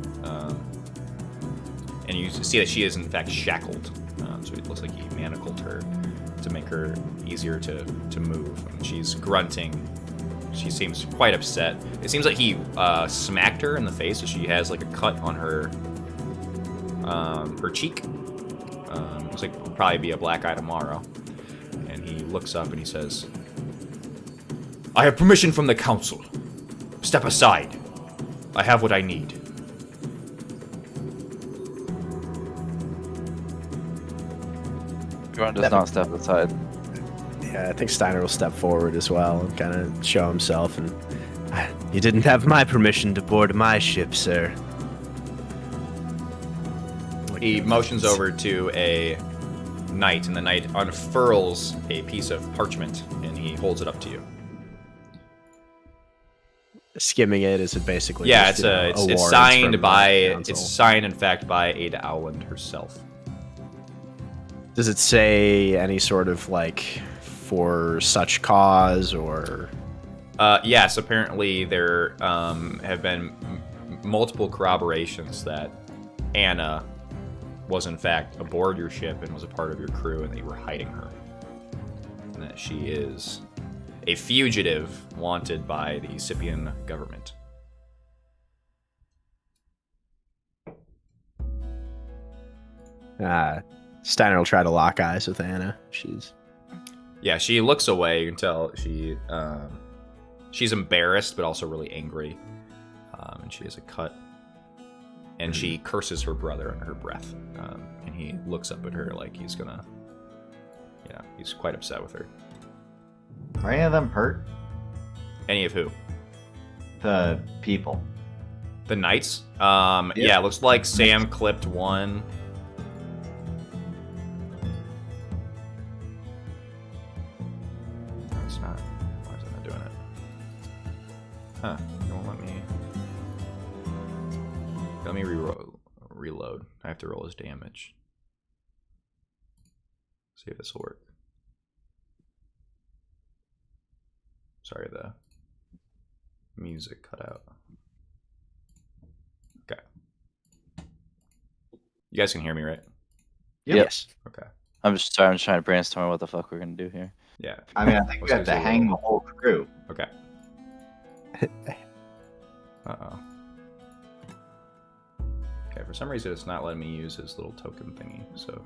And you see that she is, in fact, shackled. So it looks like he manacled her to make her easier to move. And she's grunting. She seems quite upset. It seems like he smacked her in the face, so she has like a cut on her cheek. Looks like it'll probably be a black eye tomorrow. And he looks up and he says, I have permission from the council. Step aside. I have what I need. Bjorn does not step aside. Yeah, I think Steiner will step forward as well and kind of show himself. And you didn't have my permission to board my ship, sir. he motions over to a knight, and the knight unfurls a piece of parchment, and he holds it up to you. Skimming it, is it basically? Yeah, just, it's awards signed from the by council? it's signed in fact by Ada Owland herself. Does it say any sort of like for such cause or? Yes, apparently there have been multiple corroborations that Anna was in fact aboard your ship and was a part of your crew, and that you were hiding her, and that she is a fugitive wanted by the Scythian government. Steiner will try to lock eyes with Anna. Yeah, she looks away. You can tell she's embarrassed, but also really angry. And she has a cut. And she curses her brother under her breath. And he looks up at her like he's gonna... Yeah, he's quite upset with her. Are any of them hurt? Any of who? The people. The knights? Yeah, looks like Sam clipped one. No, it's not. Why is it not doing it? Huh. It won't let me... Let me reload. I have to roll his damage. See if this will work. Sorry, the music cut out. Okay. You guys can hear me, right? Yes. Okay. I'm just trying to brainstorm what the fuck we're gonna do here. Yeah. I mean, I think we have to hang the whole crew. Okay. Uh-oh. Okay, for some reason it's not letting me use his little token thingy, so...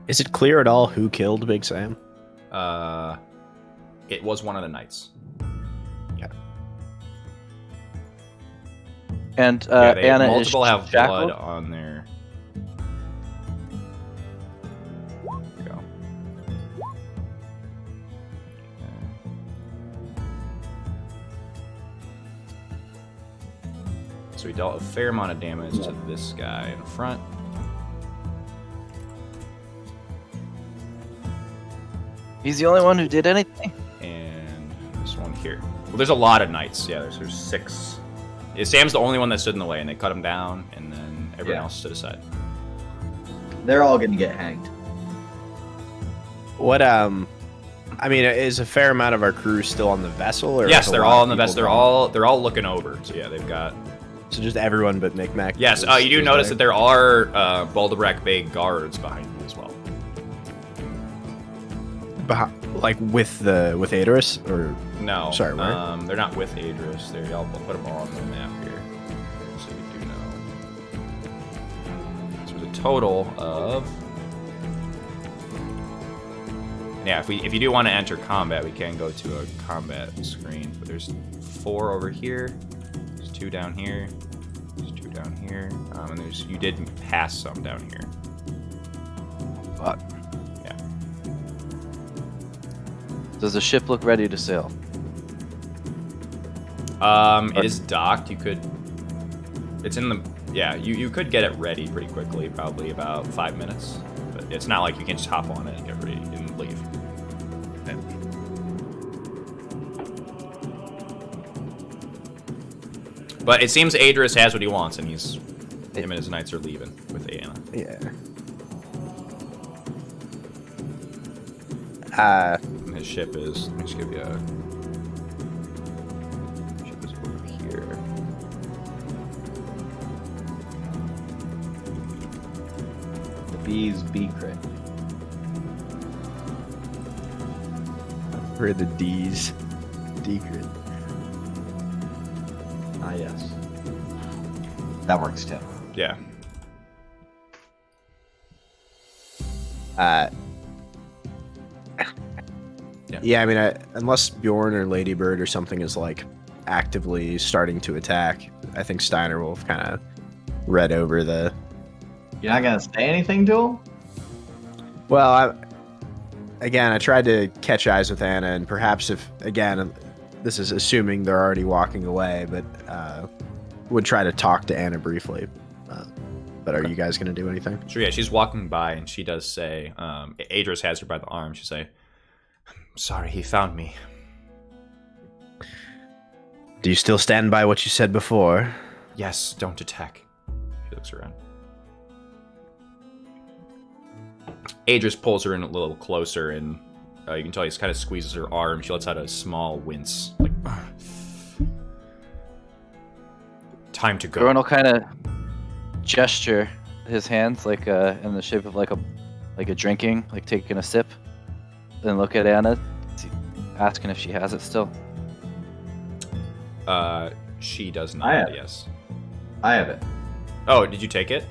Is it clear at all who killed Big Sam? It was one of the knights. Yeah. And Yeah, they Anna multiple is have shackled? blood on their... There we go. Okay. So he dealt a fair amount of damage to this guy in front. He's the only one who did anything. And this one here. Well, there's a lot of knights. Yeah, there's 6. Yeah, Sam's the only one that stood in the way, and they cut him down, and then everyone else stood aside. They're all gonna get hanged. What I mean, is a fair amount of our crew still on the vessel? Or Yes, is a they're lot all of on the people vessel. gone? They're all looking over. So yeah, they've got... So just everyone but Micmac. Yes, you do notice that there are Baldebrecht Bay guards behind you as well. Like with Aedrus, or No. Sorry, where? They're not with Aedrus. I'll put them all on the map here, so you do know. So there's a total of... Yeah, if you do want to enter combat, we can go to a combat screen. But there's 4 over here. There's 2 down here. There's 2 down here. And you did pass some down here. Fuck. Yeah. Does the ship look ready to sail? It is docked. You could... It's in the... Yeah, you could get it ready pretty quickly, probably about 5 minutes. But it's not like you can just hop on it and get ready and leave. But it seems Aedrus has what he wants, and him and his knights are leaving with Anna. yeah. And his ship is... Let me just give you a... Ship is over here. The bees bee crit. Where are the D's? Decrit. Ah, yes. That works too. Yeah. Yeah, I mean, unless Bjorn or Ladybird or something is like actively starting to attack, I think Steiner will have kind of read over the... You're not gonna say anything to him? Well, I tried to catch eyes with Anna, and perhaps if, again, this is assuming they're already walking away, but would try to talk to Anna briefly. But are you guys going to do anything? Sure, yeah, she's walking by, and she does say... Aedrus has her by the arm. She say, "I'm sorry, he found me." Do you still stand by what you said before? Yes, don't attack. She looks around. Aedrus pulls her in a little closer, and you can tell he kind of squeezes her arm. She lets out a small wince. Like, time to go. Goran will kind of gesture his hands like in the shape of like a like a drinking, like taking a sip, then look at Anna, asking if she has it still. She does not. I have. Yes. I have it. Oh, did you take it?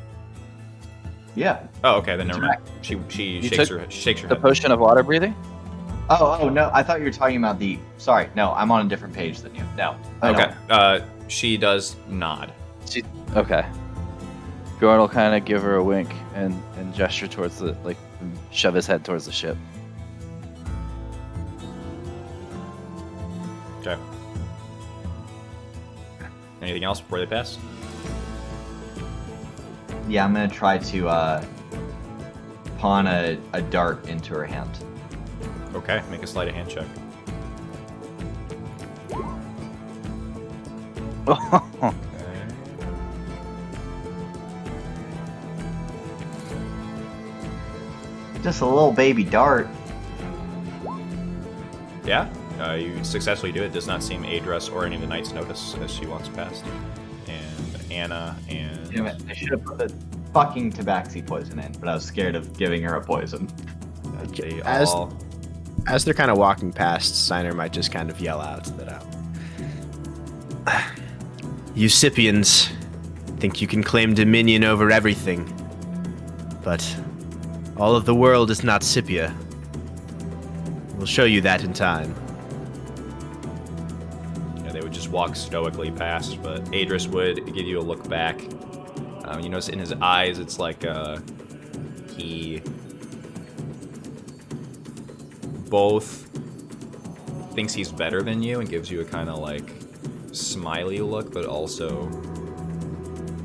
Yeah. Oh, okay. Then It's never mind. She You shakes took her The head. potion of water breathing? Oh no! I thought you were talking about the. Sorry, no, I'm on a different page than you. No. I Okay. don't. She does nod. Okay. Bjorn will kind of give her a wink and gesture towards the, like, shove his head towards the ship. Okay. Anything else before they pass? Yeah, I'm gonna try to pawn a dart into her hand. Okay. Make a sleight of hand check. Just a little baby dart. Yeah. You successfully do it. Does not seem Adress or any of the knights notice as she walks past. And Anna and Damn it! I should have put the fucking tabaxi poison in, but I was scared of giving her a poison. they As- all. As they're kind of walking past, Steiner might just kind of yell out that you Scipians think you can claim dominion over everything, but all of the world is not Scipia. We'll show you that in time. Yeah, they would just walk stoically past, but Adris would give you a look back. You notice in his eyes, it's like he both thinks he's better than you and gives you a kind of like smiley look, but also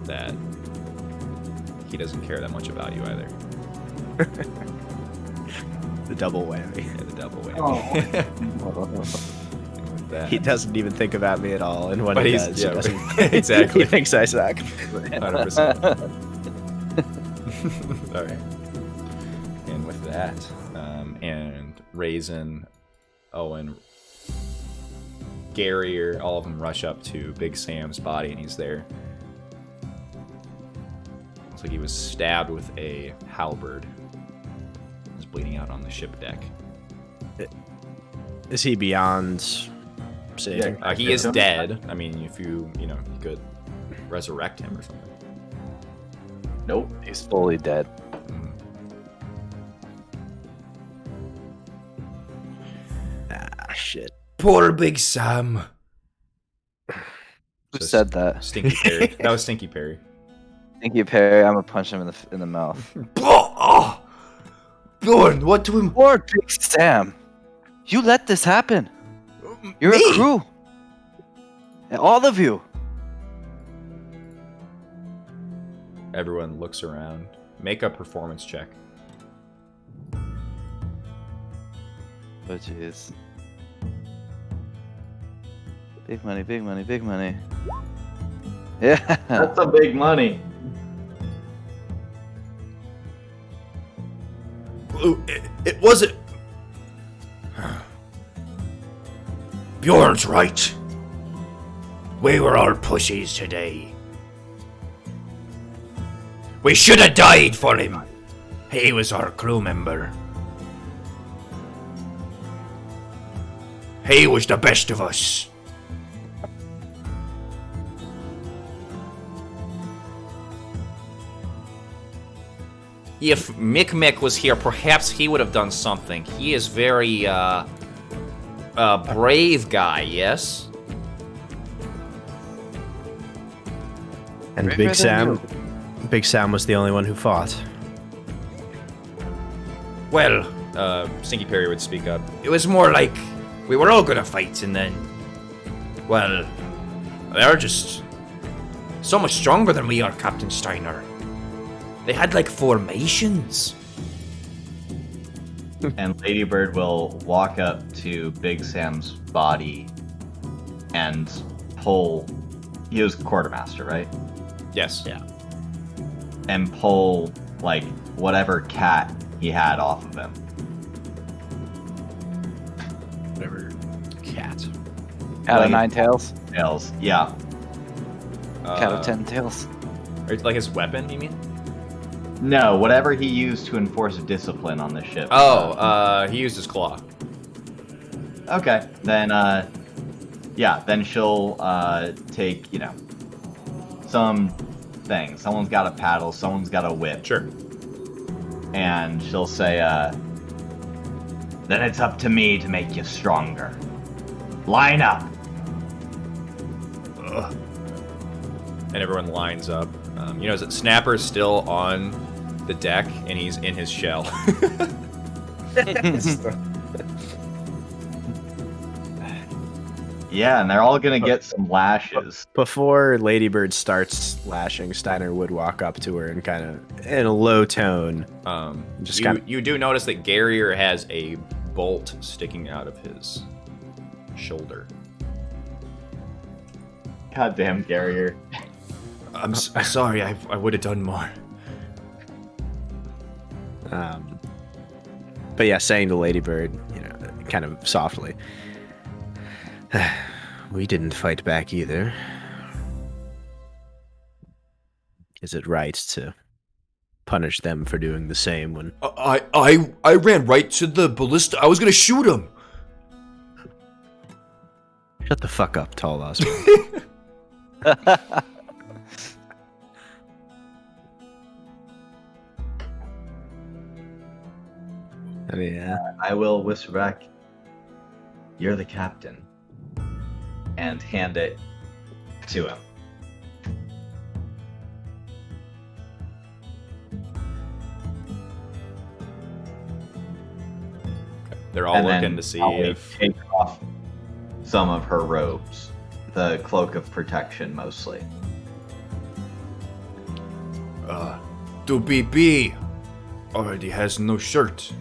that he doesn't care that much about you either. The double whammy. Yeah, the double whammy. With that, He doesn't even think about me at all, and when But he he's- does, yeah, he doesn't. exactly. He thinks I suck. 100%. All right. And with that, and Raisin, Owen, Gary, all of them rush up to Big Sam's body, and he's there. Looks like he was stabbed with a halberd. He's bleeding out on the ship deck. Is he beyond saving? He is dead. I mean, if you could resurrect him or something. Nope. He's fully dead. Ah, shit. Poor Big Sam. Who said that? Stinky Perry. That was Stinky Perry. Thank you, Perry. I'm gonna punch him in the mouth. Oh, Bjorn, what do we... Poor Big Sam. You let this happen. You're Me? a crew. And all of you. Everyone looks around. Make a performance check. Oh jeez. Big money, big money, big money. Yeah. That's a big money. It wasn't... Bjorn's right. We were all pussies today. We should have died for him. He was our crew member. He was the best of us. If Mick was here, perhaps he would have done something. He is very, brave guy, yes? And Braver Big than Sam. Big Sam was the only one who fought. Well, Stinky Perry would speak up. it was more like we were all gonna fight, and then, well, they're just so much stronger than we are, Captain Steiner. They had like formations. And Ladybird will walk up to Big Sam's body and pull. He was quartermaster, right? Yes. Yeah. And pull like whatever cat he had off of him. Whatever. Cat. Cat of Like- 9 tails. Tails. Yeah. Cat of 10 tails. Or like his weapon, you mean? No, whatever he used to enforce discipline on the ship. He used his claw. Okay, then, yeah, then she'll, take, some thing. Someone's got a paddle, someone's got a whip. Sure. And she'll say, then it's up to me to make you stronger. Line up! And everyone lines up. Snapper's still on the deck, and he's in his shell. Yeah, and they're all gonna get some lashes. Before Ladybird starts lashing, Steiner would walk up to her and kind of, in a low tone, You do notice that Garrier has a bolt sticking out of his shoulder. Goddamn Garrier. I'm sorry, I would have done more. But yeah, saying to Ladybird, kind of softly, we didn't fight back either. Is it right to punish them for doing the same when... I ran right to the ballista. I was gonna shoot him. Shut the fuck up, Tall Osman. I mean, I will whisper back, you're the captain, and hand it to him. They're all And looking then to see I'll if... take off some of her robes, the cloak of protection mostly. The BB already has no shirt.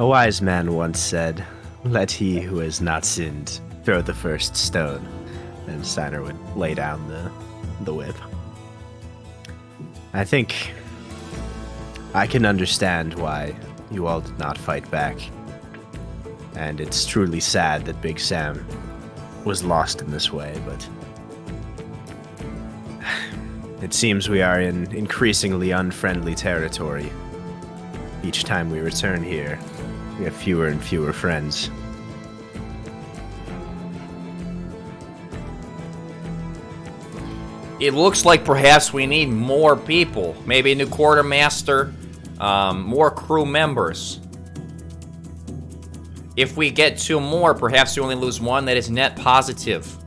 a wise man once said, let he who has not sinned throw the first stone. And Steiner would lay down the whip. I think I can understand why you all did not fight back. And it's truly sad that Big Sam was lost in this way, but it seems we are in increasingly unfriendly territory. Each time we return here, we have fewer and fewer friends. It looks like perhaps we need more people. Maybe a new quartermaster, more crew members. If we get 2 more, perhaps we only lose 1 that is net positive.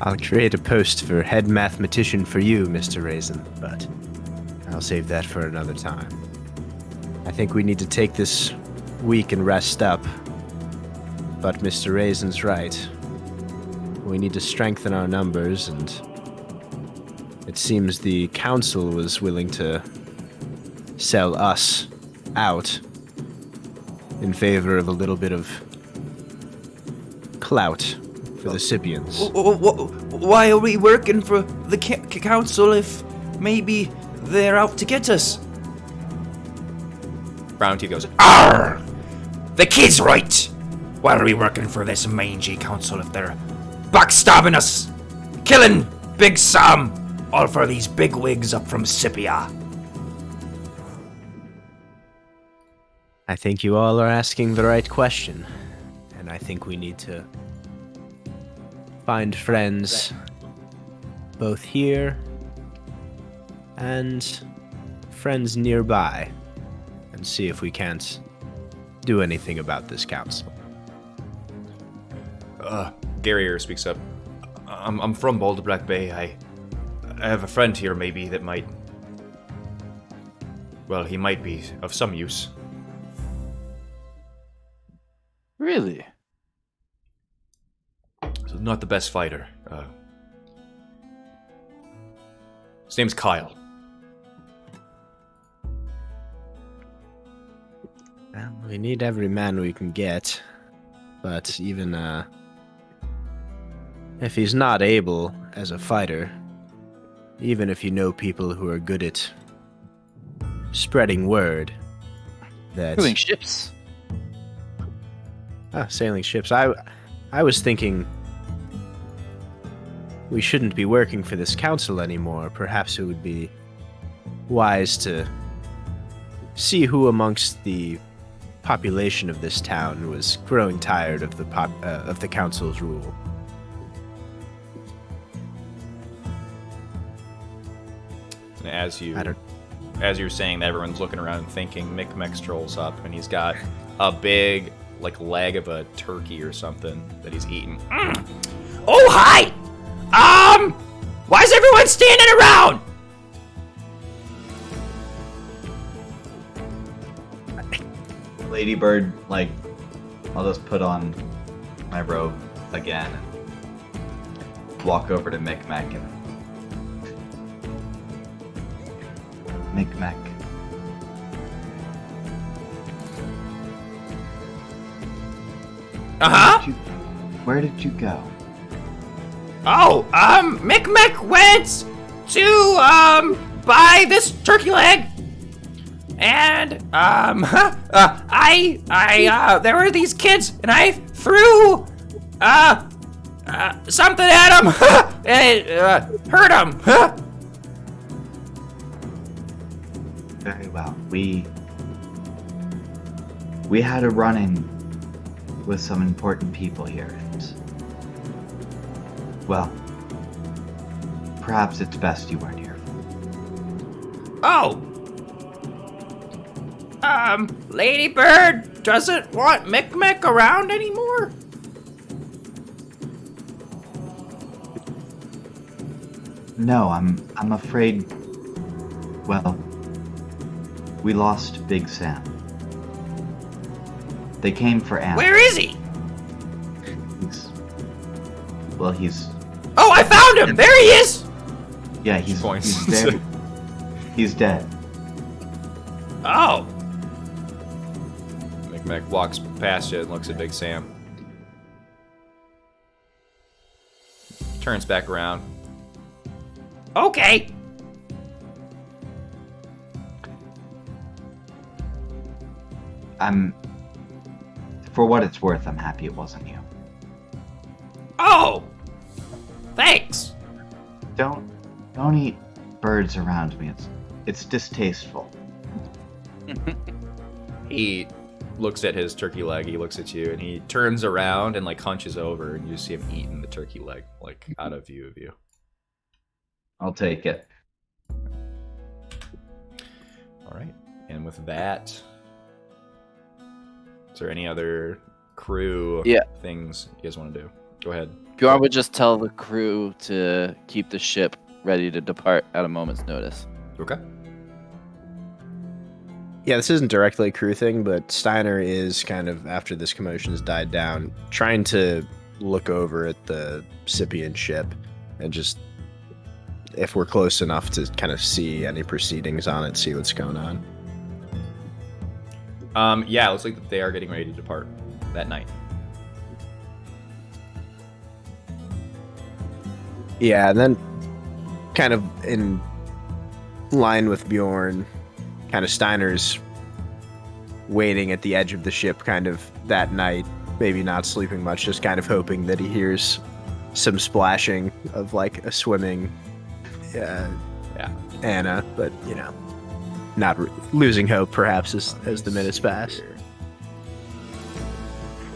I'll create a post for head mathematician for you, Mr. Raisin, but I'll save that for another time. I think we need to take this week and rest up. But Mr. Raisin's right. We need to strengthen our numbers, and it seems the council was willing to sell us out in favor of a little bit of clout for the Sibians. Why are we working for the council if maybe they're out to get us? Brown Teeth goes, Arr! The kid's right! Why are we working for this mangy council if they're backstabbing us? Killing Big Sam! All for these big wigs up from Scipia. I think you all are asking the right question, and I think we need to find friends both here and friends nearby and see if we can't do anything about this council. Garrier speaks up. I'm from Boulder Black Bay. I have a friend here maybe that might... Well, he might be of some use. Really? So not the best fighter. His name's Kyle. Well, we need every man we can get, but even if he's not able as a fighter, even if you know people who are good at spreading word, that Doing ships. sailing ships. I was thinking we shouldn't be working for this council anymore. Perhaps it would be wise to see who amongst the population of this town was growing tired of the council's rule. And as you're saying that, everyone's looking around and thinking. Micmac strolls up, and he's got a big, like, leg of a turkey or something that he's eating. Oh, hi! Why is everyone standing around? Ladybird, like, I'll just put on my robe again and walk over to Micmac and... Micmac. Uh-huh. Where did you go? Oh, Micmac went to, buy this turkey leg. And, there were these kids, and I threw, something at them, and it, hurt them. Very well. We had a run-in with some important people here, and... Well, perhaps it's best you weren't here. Oh. Ladybird doesn't want Micmac around anymore? No, I'm afraid... Well, we lost Big Sam. They came for Anna. Where is he? He's... Oh, I found him! There he is! Yeah, He points. he's there. He's dead. Oh. Micmac walks past you and looks at Big Sam. Turns back around. Okay. For what it's worth, I'm happy it wasn't you. Oh. Thanks. Don't eat birds around me. It's distasteful. He looks at his turkey leg, he looks at you, and he turns around and, like, hunches over, and you see him eating the turkey leg, like, out of view of you. I'll take it. Alright, and with that, is there any other crew things you guys want to do? Go ahead. Bjorn would just tell the crew to keep the ship ready to depart at a moment's notice. Okay. Yeah, this isn't directly a crew thing, but Steiner is kind of, after this commotion has died down, trying to look over at the Scythian ship and just, if we're close enough to kind of see any proceedings on it, see what's going on. Yeah, it looks like they are getting ready to depart that night. Yeah, and then kind of in line with Bjorn, kind of Steiner's waiting at the edge of the ship kind of that night, maybe not sleeping much, just kind of hoping that he hears some splashing of like a swimming Anna, but you know, not losing hope perhaps as the minutes pass.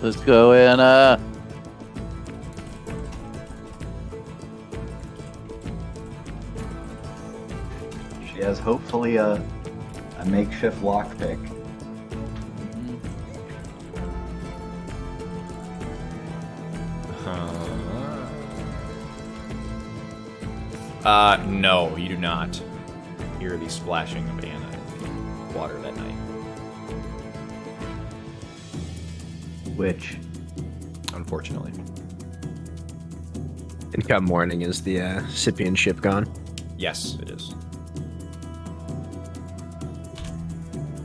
Let's go, Anna. She has hopefully a makeshift lockpick. No, you do not hear the splashing of Anna in the water that night. Which, Unfortunately. And come morning, is the Scythian ship gone? Yes, it is.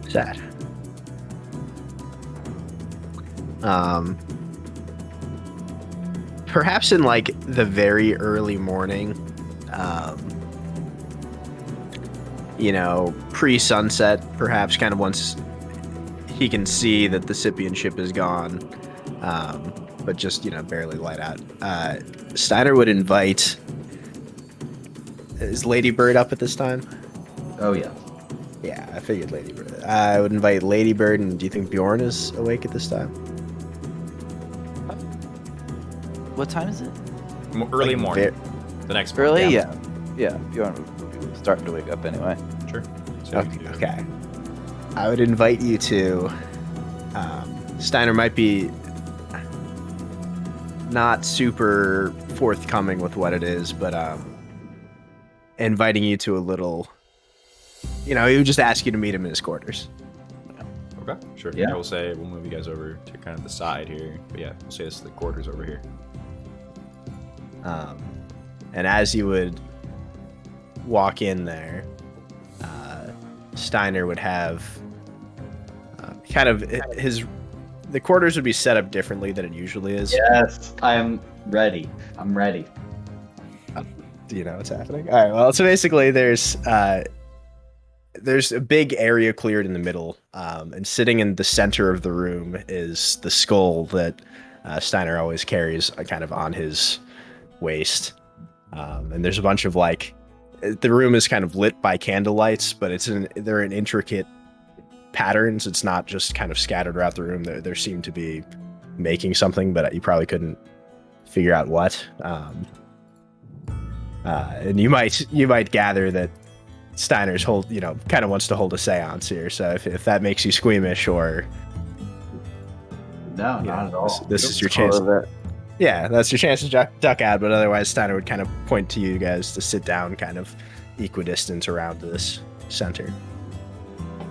Sad. Perhaps in like the very early morning, you know, pre-sunset, perhaps kind of once he can see that the Scythian ship is gone, but just, barely light out. Steiner would invite... Is Ladybird up at this time? Oh, yeah. Yeah, I figured Ladybird. I would invite Ladybird, and do you think Bjorn is awake at this time? What time is it? Early morning. The next morning. Early? Yeah. Yeah. Bjorn would be starting to wake up anyway. Sure. So Okay. I would invite you to... Steiner might be not super forthcoming with what it is, but inviting you to a little... he would just ask you to meet him in his quarters. Okay, sure. Yeah. We'll say we'll move you guys over to kind of the side here. But yeah, we'll say it's the quarters over here. And as you would walk in there, Steiner would have the quarters would be set up differently than it usually is. Yes, I'm ready. I'm ready. Do you know what's happening? All right. Well, so basically, there's a big area cleared in the middle, and sitting in the center of the room is the skull that Steiner always carries, kind of on his waist. And there's a bunch of the room is kind of lit by candlelights, but they're in intricate patterns. It's not just kind of scattered around the room. There seem to be making something, but you probably couldn't figure out what. And you might gather that Steiner's kind of wants to hold a seance here. So if that makes you squeamish, or No, not at all. this is your chance. Yeah, that's your chance to duck out. But otherwise, Steiner would kind of point to you guys to sit down, kind of equidistant around this center.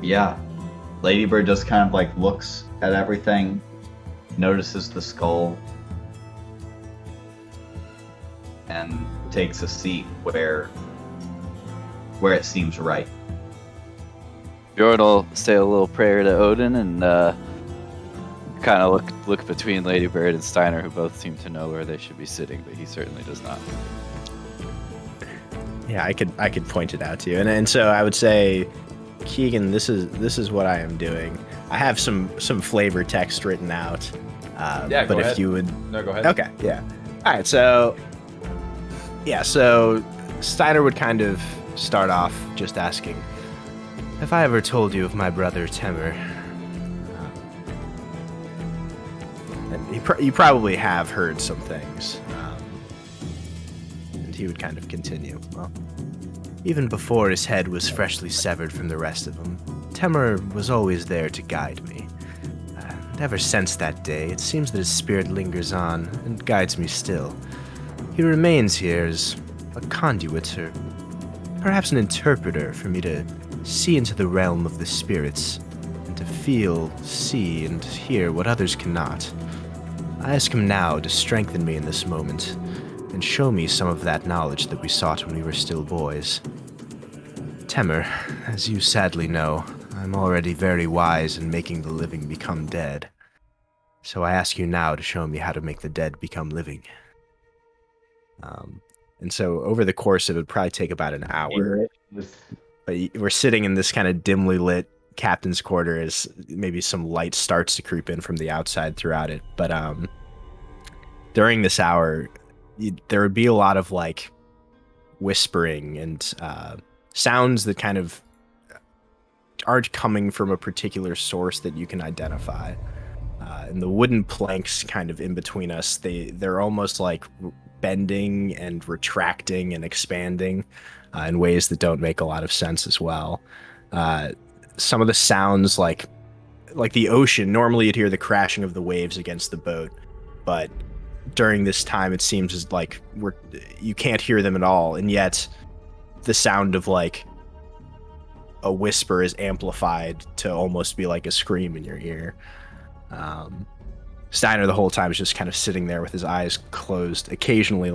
Yeah. Ladybird just kind of looks at everything, notices the skull, and takes a seat where it seems right. Bjorn will say a little prayer to Odin and kind of look between Ladybird and Steiner, who both seem to know where they should be sitting, but he certainly does not. Yeah, I could point it out to you, and so I would say, Keegan, this is what I am doing. I have some flavor text written out. Yeah, but go if ahead. you would, No, go ahead. okay, yeah, all right. So Steiner would kind of start off just asking, "Have I ever told you of my brother Temer?" And you probably have heard some things. And he would kind of continue. Well, even before his head was freshly severed from the rest of him, Temer was always there to guide me. And ever since that day, it seems that his spirit lingers on and guides me still. He remains here as a conduit, or perhaps an interpreter, for me to see into the realm of the spirits, and to feel, see, and hear what others cannot. I ask him now to strengthen me in this moment, and show me some of that knowledge that we sought when we were still boys. Temer, as you sadly know, I'm already very wise in making the living become dead. So I ask you now to show me how to make the dead become living. And so over the course, it would probably take about an hour. But we're sitting in this kind of dimly lit captain's quarter as maybe some light starts to creep in from the outside throughout it. But during this hour, there would be a lot of whispering and sounds that kind of aren't coming from a particular source that you can identify. And the wooden planks kind of in between us, they're almost like bending and retracting and expanding in ways that don't make a lot of sense as well. Some of the sounds like the ocean, normally you'd hear the crashing of the waves against the boat, but during this time it seems as you can't hear them at all, and yet the sound of a whisper is amplified to almost be like a scream in your ear. Steiner the whole time is just kind of sitting there with his eyes closed, occasionally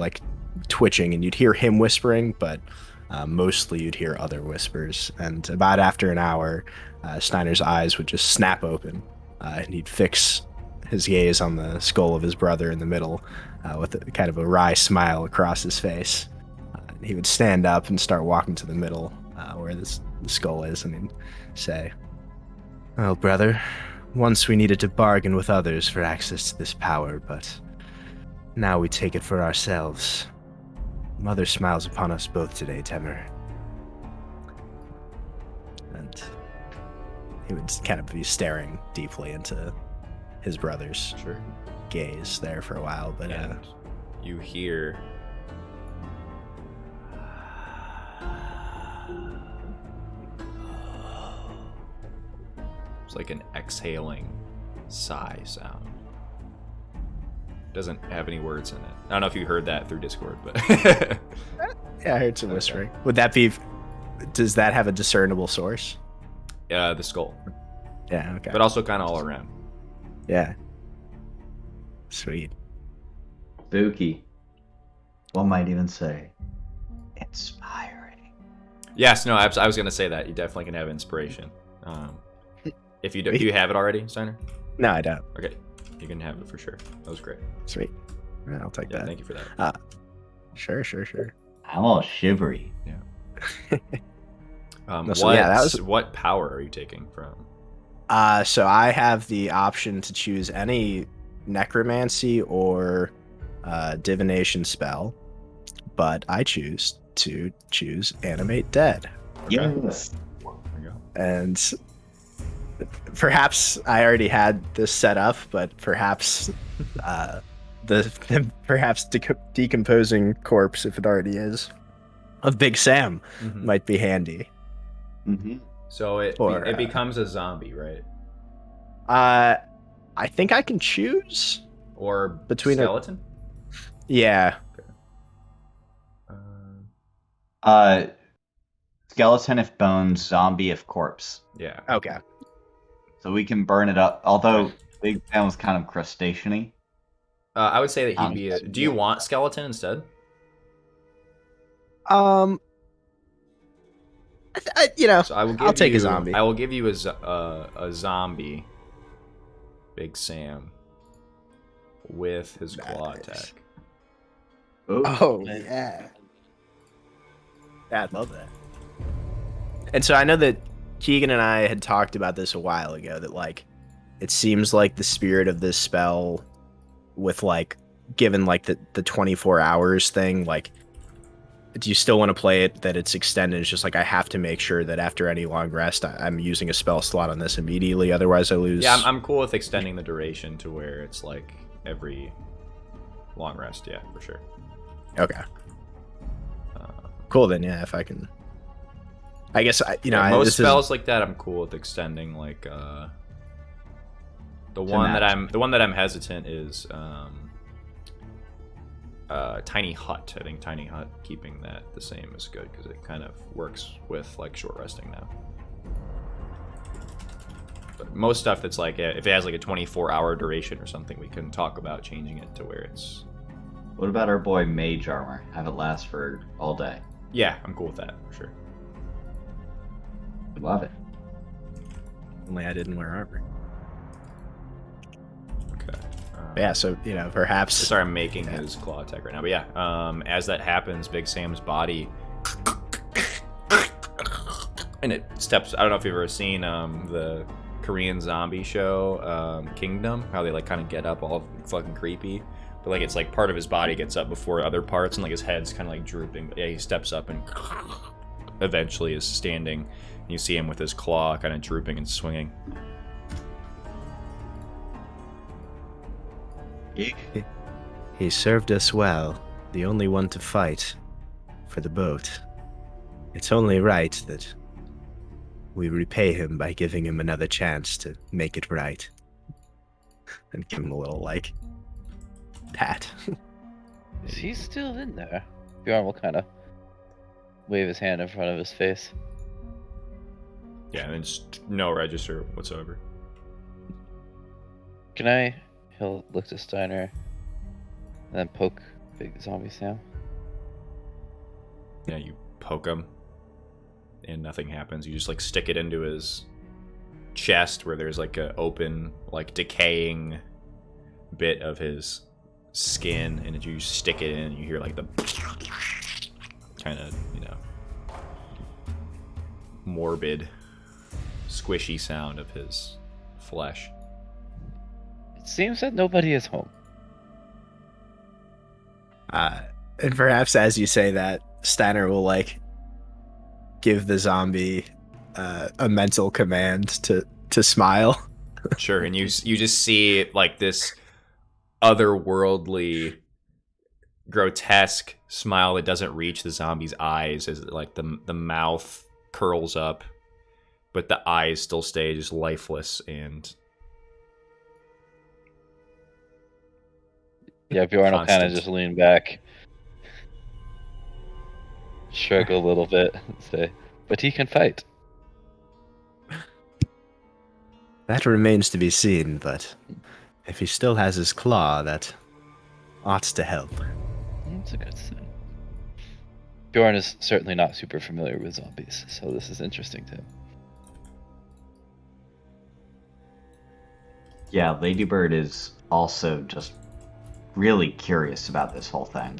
twitching, and you'd hear him whispering, but mostly you'd hear other whispers. And about after an hour, Steiner's eyes would just snap open, and he'd fix his gaze on the skull of his brother in the middle, with kind of a wry smile across his face. He would stand up and start walking to the middle, where the skull is, and he'd say, "Well, brother, Once we needed to bargain with others for access to this power, but now we take it for ourselves. Mother smiles upon us both today, Temer. And he would kind of be staring deeply into his brother's Sure. gaze there for a while, but And you hear it's like an exhaling sigh sound. Doesn't have any words in it. I don't know if you heard that through Discord, but yeah, I heard some Okay. whispering. Would that be? Does that have a discernible source? the skull, Yeah. Okay. but also kind of all around. Yeah. Sweet. Spooky. One might even say inspiring. Yes, no, I was gonna say that you definitely can have inspiration. If you do you have it already, Steiner? No, I don't. Okay, you can have it for sure. That was great. Sweet. Yeah, I'll take Yeah, that. thank you for that. Sure. I'm all shivery. No, so yeah, that was- What power are you taking from? So I have the option to choose any necromancy or divination spell, but I choose to choose animate dead. Yes. There you go. And perhaps I already had this set up, but perhaps the perhaps decomposing corpse, if it already is, of Big Sam Mhm. might be handy. Mm-hmm. So it Or, it becomes a zombie, right? I think I can choose. Or Between a- skeleton? Yeah. Skeleton if bones, zombie if corpse. Yeah. Okay. So we can burn it up. Although Big Sam was kind of crustacean-y. I would say that he'd be. Do you want skeleton instead? So I will. Give I'll take a you- zombie. I will give you a zombie. Big Sam. With his claw Nice. attack. Oh yeah. Yeah, I'd love that. And so I know that Keegan and I had talked about this a while ago, that like it seems like the spirit of this spell, with like given like the 24 hours thing, like do you still want to play it that it's extended? It's just like I have to make sure that after any long rest I'm using a spell slot on this immediately, otherwise I lose. Yeah, I'm cool with extending the duration to where it's like every long rest. Yeah, for sure. Okay. Uh, Cool then, yeah, if I can. I guess most this spells like that, I'm cool with extending. Like the one that I'm hesitant is Tiny Hut. I think Tiny Hut keeping that the same is good because it kind of works with like short resting now. But most stuff that's like if it has like a 24-hour duration or something, we can talk about changing it to where it's. What about our boy Mage Armor? Have it last for all day. Yeah, I'm cool with that for sure. Love it. only I didn't wear armor. Okay. Yeah, so perhaps. Sorry, I'm making his claw attack right now. But yeah, as that happens, Big Sam's body, and it steps. I don't know if you've ever seen the Korean zombie show, Kingdom. How they like kind of get up all fucking creepy, but like it's like part of his body gets up before other parts, and like his head's kind of like drooping. But yeah, he steps up and eventually is standing. And you see him with his claw kind of drooping and swinging. He served us well, the only one to fight for the boat. It's only right that we repay him by giving him another chance to make it right. And give him a little, pat. Is he still in there? Bjorn will kind of wave his hand in front of his face. Yeah, and then just no register whatsoever. He'll look to Steiner and then poke Big Zombie Sam. Yeah, you poke him and nothing happens. You just like stick it into his chest where there's like a open, like decaying bit of his skin, and you stick it in and you hear like the kind of, morbid, squishy sound of his flesh. Seems that nobody is home. And perhaps as you say that, Stanner will like give the zombie a mental command to smile. Sure, and you just see like this otherworldly, grotesque smile that doesn't reach the zombie's eyes as like the mouth curls up, but the eyes still stay just lifeless and Yeah, Bjorn will kind constant. of just lean back, shrug a little bit, and say, "But he can fight." That remains to be seen, but if he still has his claw, that ought to help. That's a good sign. Bjorn is certainly not super familiar with zombies, so this is interesting to him. Yeah, Ladybird is also just really curious about this whole thing.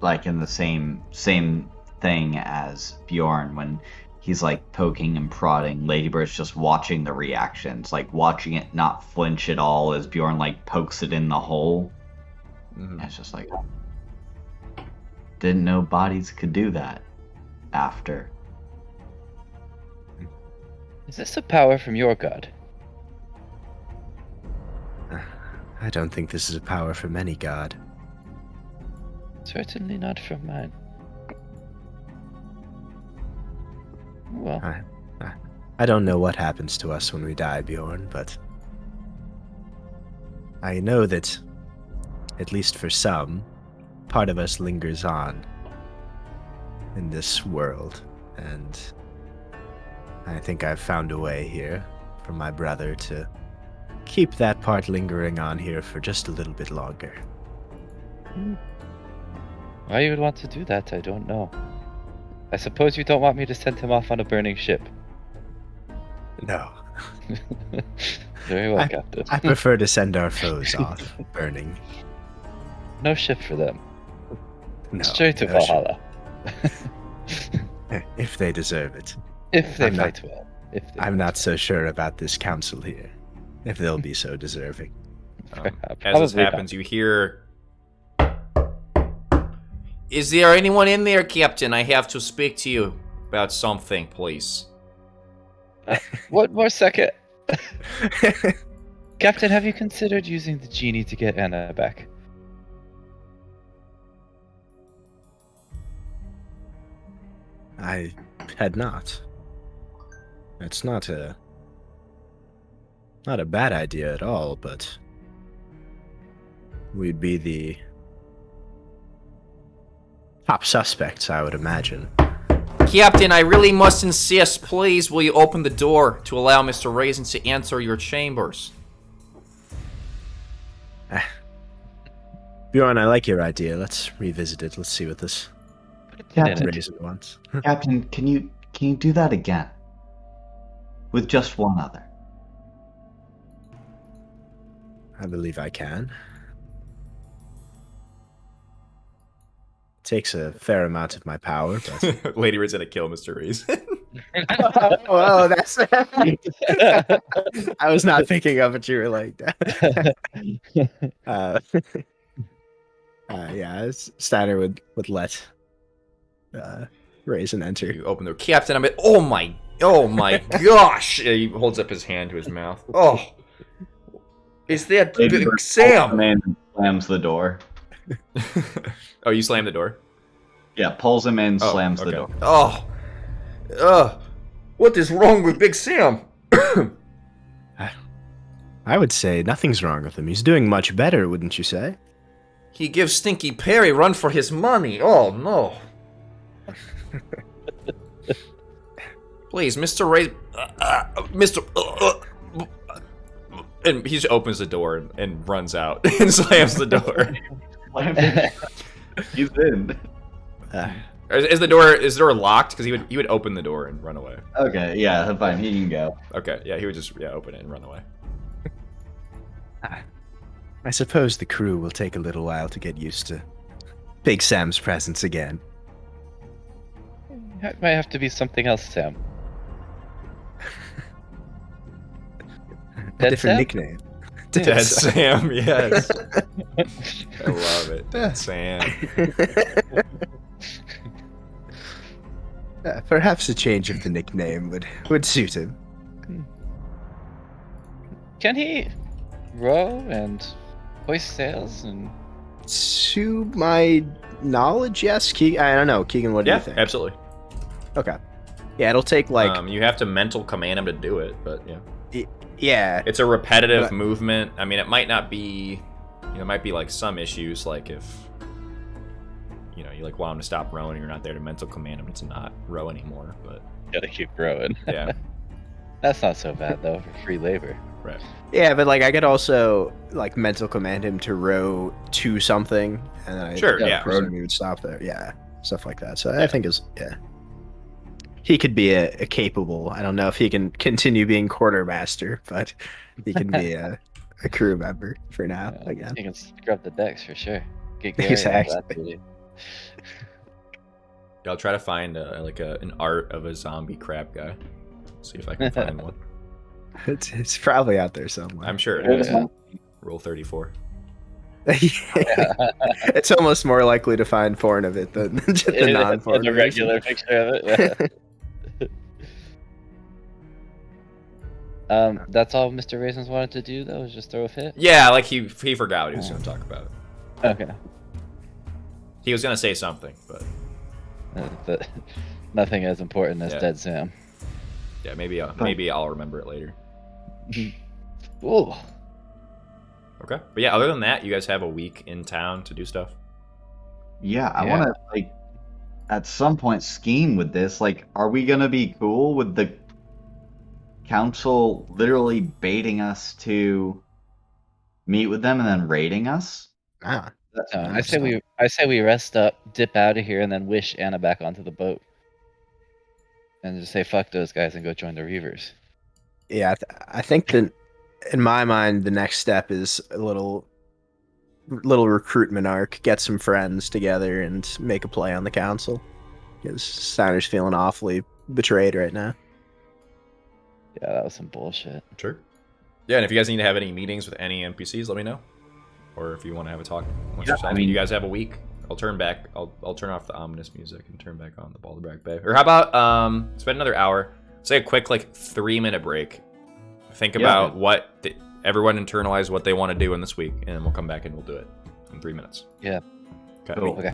Like in the same thing as Bjorn when he's like poking and prodding, Ladybird's just watching the reactions, like watching it not flinch at all as Bjorn like pokes it in the hole. Mhm. It's just like, didn't know bodies could do that after. Is this a power from your god? I don't think this is a power from any god. Certainly not from mine. Well, I don't know what happens to us when we die, Bjorn, but I know that, at least for some, part of us lingers on in this world, and I think I've found a way here for my brother to keep that part lingering on here for just a little bit longer. why you would want to do that, I don't know. I suppose you don't want me to send him off on a burning ship. No. Very well, Captain. I prefer to send our foes off burning. No ship for them. No, Straight to no shit. Valhalla. If they deserve it. If they I'm not- fight well. If they I'm not so sure about this council here, if they'll be so deserving. As this Probably not. happens, you hear, "Is there anyone in there, Captain? I have to speak to you about something, please." One more second. Captain, have you considered using the genie to get Anna back? I had not. It's not a bad idea at all, but we'd be the top suspects, I would imagine. Captain, I really must insist. Please, will you open the door to allow Mr. Raisin to enter your chambers? Bjorn, I like your idea. Let's revisit it. Let's see what this Captain, Raisin wants. Captain, can you do that again? With just one other. I believe I can. Takes a fair amount of my power, but Lady Red's gonna kill Mr. Raisin. oh, that's. I was not thinking of it. You were like that. Yeah, Steiner would let Raisin enter. You open the door. Captain, oh my gosh! He holds up his hand to his mouth. Oh, is that Big Ladybird Sam? pulls him in and slams the door. Oh, you slammed the door? Yeah, pulls him in, Oh, slams the okay. door. What is wrong with Big Sam? I would say nothing's wrong with him. He's doing much better, wouldn't you say? He gives Stinky Perry run for his money. Oh no! Please, Mr. Ray, and he just opens the door and runs out and slams the door. He's in. Is the door locked? Because he would open the door and run away. Okay, yeah, fine. He can go. Okay, yeah, he would just open it and run away. I suppose the crew will take a little while to get used to Big Sam's presence again. It might have to be something else, Sam. A Dead different Sam? nickname. Dead Sam, yes. I love it. Dead Sam. Perhaps a change of the nickname would suit him. Can he row and hoist sails and? To my knowledge, yes. I don't know, Keegan. What do Yeah, you think? absolutely. Okay. Yeah, it'll take like You have to mental command him to do it, but yeah. yeah. It's a repetitive But- movement. I mean, it might not be, it might be like some issues, like if, you like want him to stop rowing, you're not there to mental command him to not row anymore. But Gotta keep rowing. yeah, That's not so bad though for free labor. right. Yeah, but like I could also like mental command him to row to something, and then Sure, yeah. presume he would stop there. Yeah, stuff like that. So I think he could be a capable. I don't know if he can continue being quartermaster, but he can be a crew member for now. Again, You can scrub the decks for sure. Get Gary out of that Exactly. duty. Yeah, I'll try to find an art of a zombie crab guy. See if I can find one. it's probably out there somewhere. I'm sure it Yeah. is. Rule 34. It's almost more likely to find porn of it than just the non-porn. The regular picture of it. That's all Mr. Raisins wanted to do though, was just throw a fit. Yeah, like he forgot what he was going to talk about. Okay. He was going to say something, but But nothing as important as Yeah. Dead Sam. yeah, maybe I'll remember it later. Ooh. Okay, but yeah, other than that, you guys have a week in town to do stuff. Yeah, I Yeah. want to like at some point scheme with this. Like, are we gonna be cool with the council literally baiting us to meet with them and then raiding us? Ah, I say we rest up, dip out of here, and then wish Anna back onto the boat, and just say fuck those guys and go join the Reavers. yeah, I think that in my mind, the next step is a little recruitment arc. Get some friends together and make a play on the council. Because Steiner's feeling awfully betrayed right now. Yeah, that was some bullshit. Sure. Yeah, and if you guys need to have any meetings with any NPCs, let me know. Or if you want to have a talk once Yeah, yourself. I mean- You guys have a week. I'll turn off the ominous music and turn back on the Balderback Bay. Or how about spend another hour, say a quick 3-minute break. Think Yeah. about what everyone internalize what they want to do in this week, and then we'll come back and we'll do it in 3 minutes. Yeah. Okay. Cool. Okay.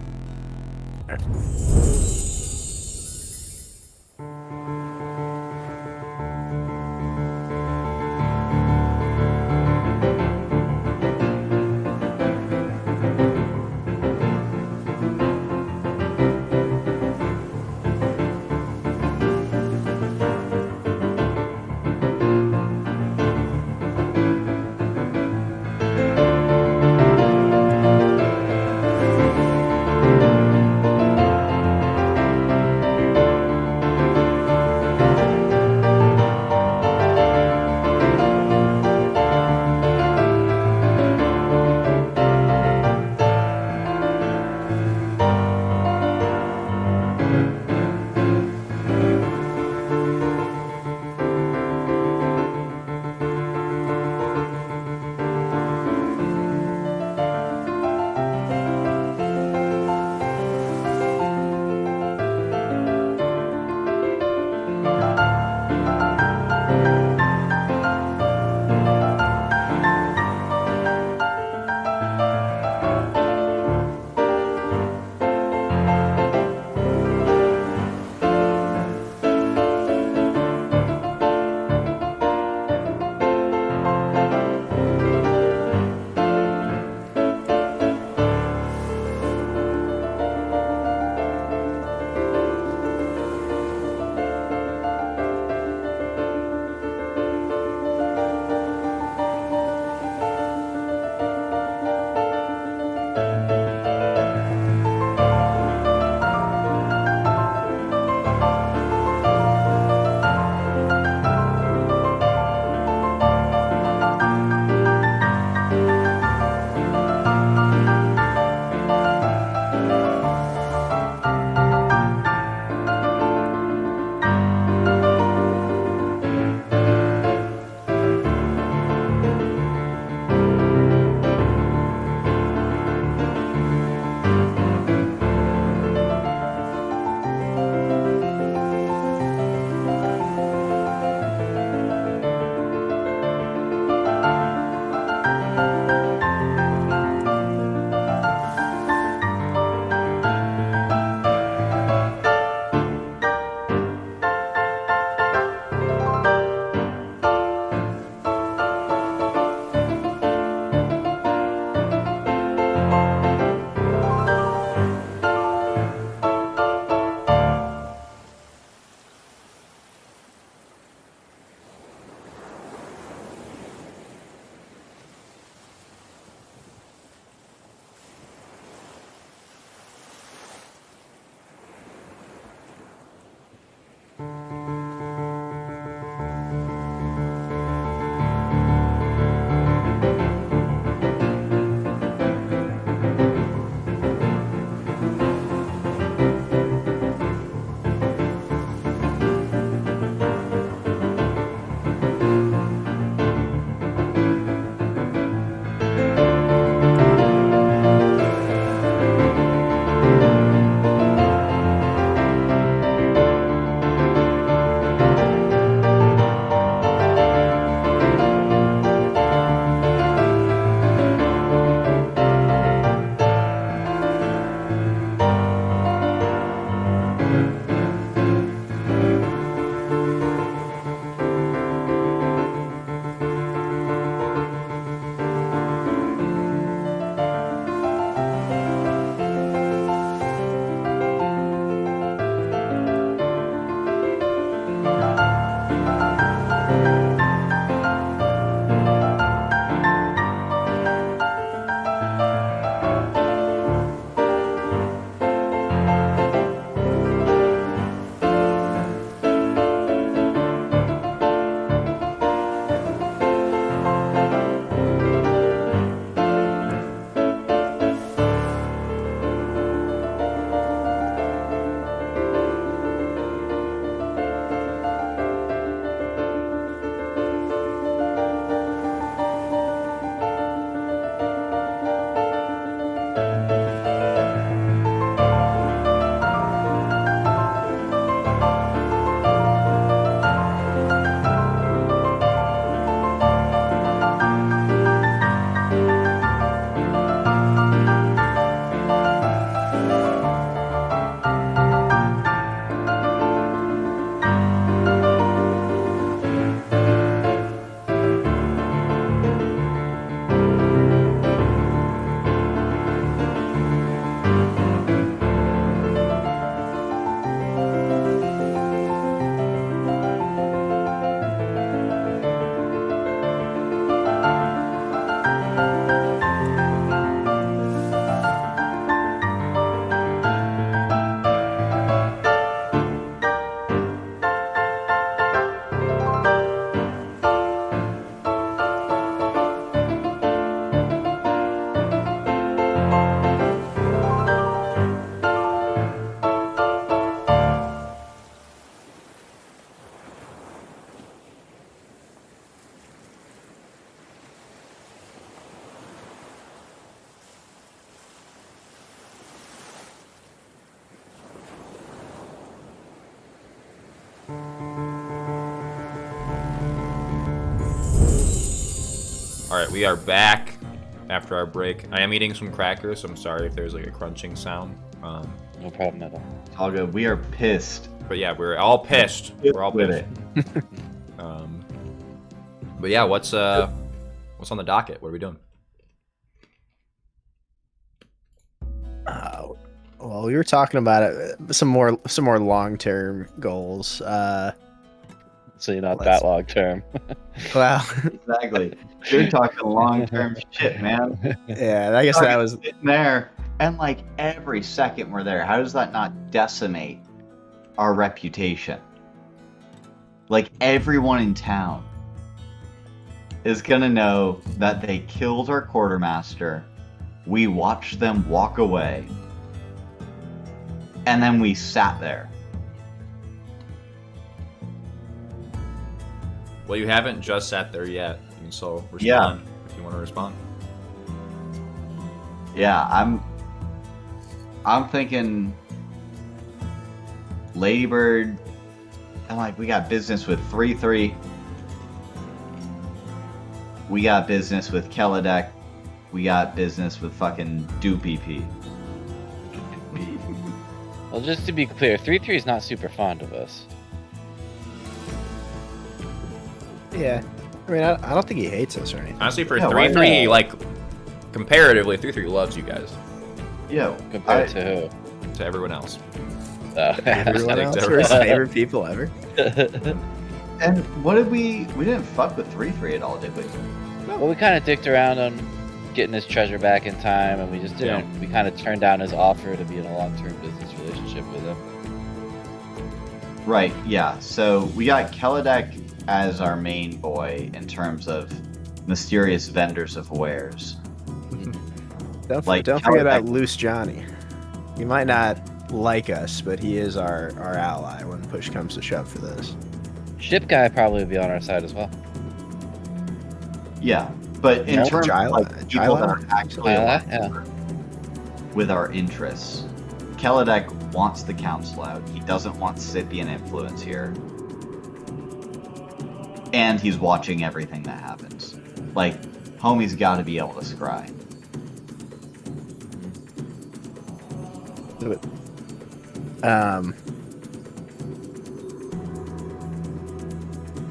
Alright, we are back after our break. I am eating some crackers, so I'm sorry if there's like a crunching sound. No problem at all. It's all good. We are pissed. But yeah, we're all pissed. We're all with pissed. it. But yeah, what's on the docket? What are we doing? Well, we were talking about some more long-term goals. So you're not Let's- that long term. Well, Exactly. You're talking long-term shit, man. yeah, I guess that was Sitting there, and like every second we're there, how does that not decimate our reputation? Like everyone in town is gonna know that they killed our quartermaster. We watched them walk away, and then we sat there. Well, you haven't just sat there yet. You can still respond Yeah. if you want to respond. Yeah, I'm thinking Ladybird. I'm like, we got business with 3-3. We got business with Kelladek. We got business with fucking Doopy P. Well, just to be clear, 3-3 is not super fond of us. yeah. I mean, I don't think he hates us or anything. Honestly, for Yeah, why 3-3, not? like comparatively, 3-3 loves you guys Yo, Compared to to everyone else. who? Everyone Thanks, else, everyone. we're his favorite people ever. and what did we didn't fuck with 3-3 at all, did we? Well, we kind of dicked around on getting his treasure back in time, and we just didn't. We kind of turned down his offer to be in a long-term business relationship with him. Right, yeah. So we got Kelladek as our main boy in terms of mysterious vendors of wares. Don't Like, forget Kelladek- about Loose Johnny. He might not like us, but he is our ally when push comes to shove for this. Ship guy probably would be on our side as well. Yeah, but in No, terms Jyla- of like people that are Jyla? actually Jyla, aligned with our interests, Kelladek wants the council out. He doesn't want Scythian influence here, and he's watching everything that happens. Like, homie's got to be able to scry.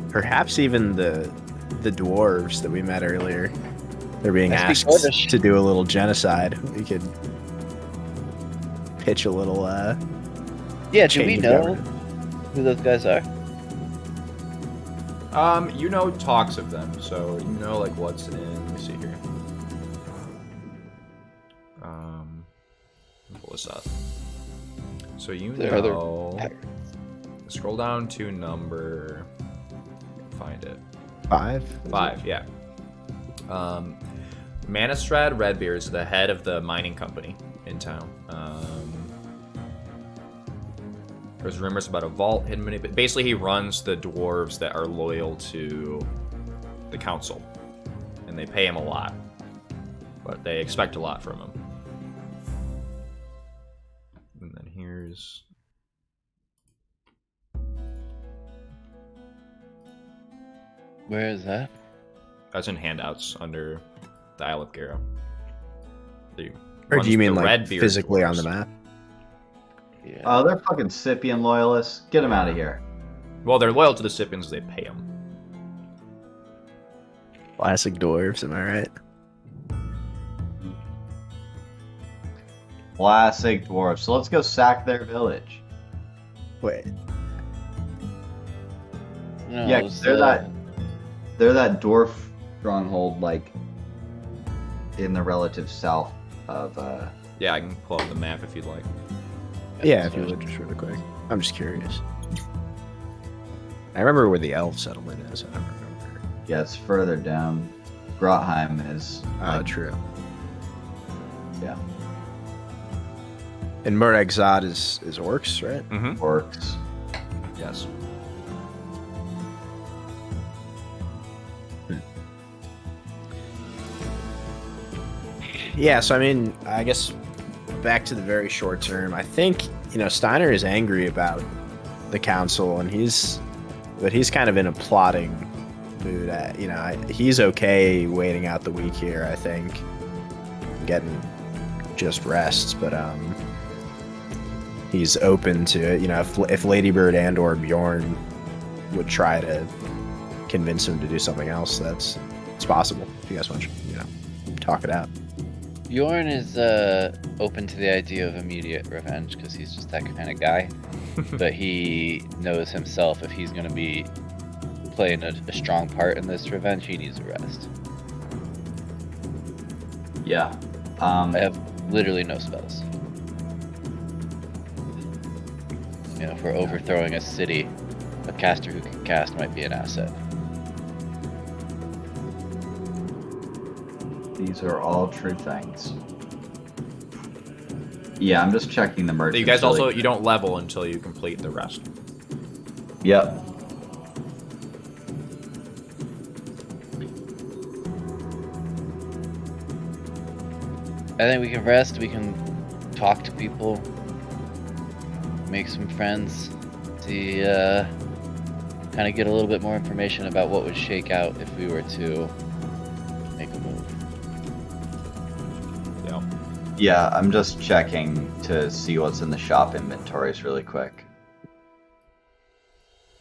Perhaps even the dwarves that we met earlier. They're being Let's asked be Kurdish. to do a little genocide. We could pitch a little Yeah, do we change of know government. who those guys are? You know talks of them, so you know like what's in. Let me see here. Let me pull this up. So you There are other know. Scroll down to number. Find it. 5? 5, yeah. Manistrad Redbeard is the head of the mining company in town. There's rumors about a vault hidden beneath it. Basically, he runs the dwarves that are loyal to the council, and they pay him a lot, but they expect a lot from him. And then here's. Where is that? That's in handouts under the Isle of Garo. Or do you mean like Redbeard physically on dwarves. the map? Yeah. Oh, they're fucking Scythian loyalists. Get them out of here. Well, they're loyal to the Scythians, they pay them. Classic dwarves, am I right? Classic dwarves. So let's go sack their village. Wait. No, Yeah, it was, they're that dwarf stronghold, like in the relative south of. Yeah, I can pull up the map if you'd like. Yeah, if you would just really quick. I'm just curious. I remember where the elf settlement is. I don't remember. Yeah, it's further down. Grotheim is. Oh, like, true. Yeah, And Murag Zod is orcs, right? Mm-hmm. orcs. Yes. Yeah, so I mean, I guess back to the very short term, I think, Steiner is angry about the council, and he's kind of in a plotting mood. He's okay waiting out the week here. I think getting just rest, but he's open to it. If Ladybird and or Bjorn would try to convince him to do something else, it's possible. If you guys want to, talk it out. Bjorn is open to the idea of immediate revenge because he's just that kind of guy. But he knows himself if he's going to be playing a strong part in this revenge, he needs a rest. Yeah. I have literally no spells. If we're overthrowing a city, a caster who can cast might be an asset. These are all true things. Yeah, I'm just checking the merchants. You guys also, you don't level until you complete the rest. Yep. I think we can rest, we can talk to people, make some friends, see, kind of get a little bit more information about what would shake out if we were to make a move. Yeah. Yeah, I'm just checking to see what's in the shop inventories really quick.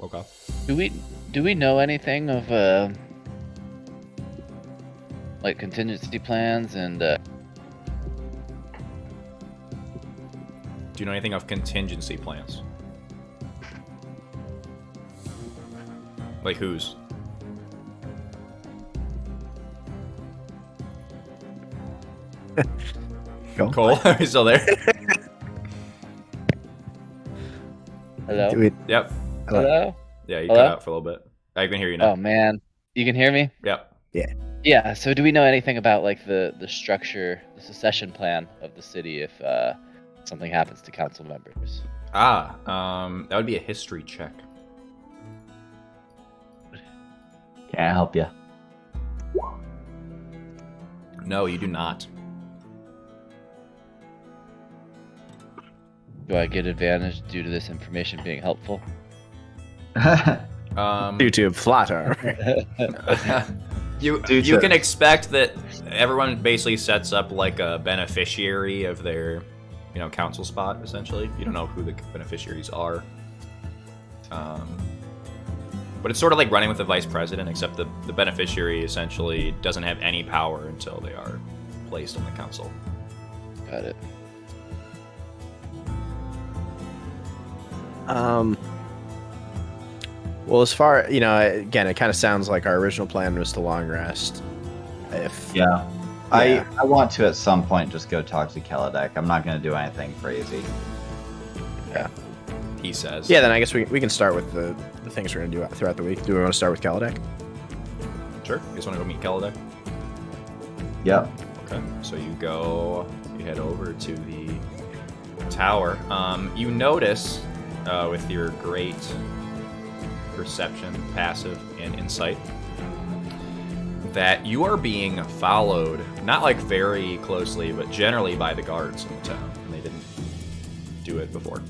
Okay. Do we know anything of like contingency plans and Do you know anything of contingency plans? Like whose? Cole, are you still there? hello? Yep. Hello? Yeah, you Hello? cut out for a little bit. I can hear you now. Oh man, you can hear me? Yep. Yeah. So do we know anything about like the structure, the secession plan of the city if something happens to council members? That would be a history check. Can I help you? No, you do not. Do I get advantage due to this information being helpful? YouTube flatter. You Dude, can expect that everyone basically sets up like a beneficiary of their, council spot. Essentially, you don't know who the beneficiaries are. But it's sort of like running with the vice president, except the beneficiary essentially doesn't have any power until they are placed on the council. Got it. Well, as far, again, it kind of sounds like our original plan was to long rest. Yeah. I want to at some point just go talk to Kelladek. I'm not going to do anything crazy. He says. Yeah, then I guess we can start with the things we're going to do throughout the week. Do we want to start with Kelladek? Sure. You guys want to go meet Kelladek? Yep. Okay. So you head over to the tower. You notice with your great perception, passive, and insight that you are being followed, not like very closely, but generally by the guards in the town. And they didn't do it before.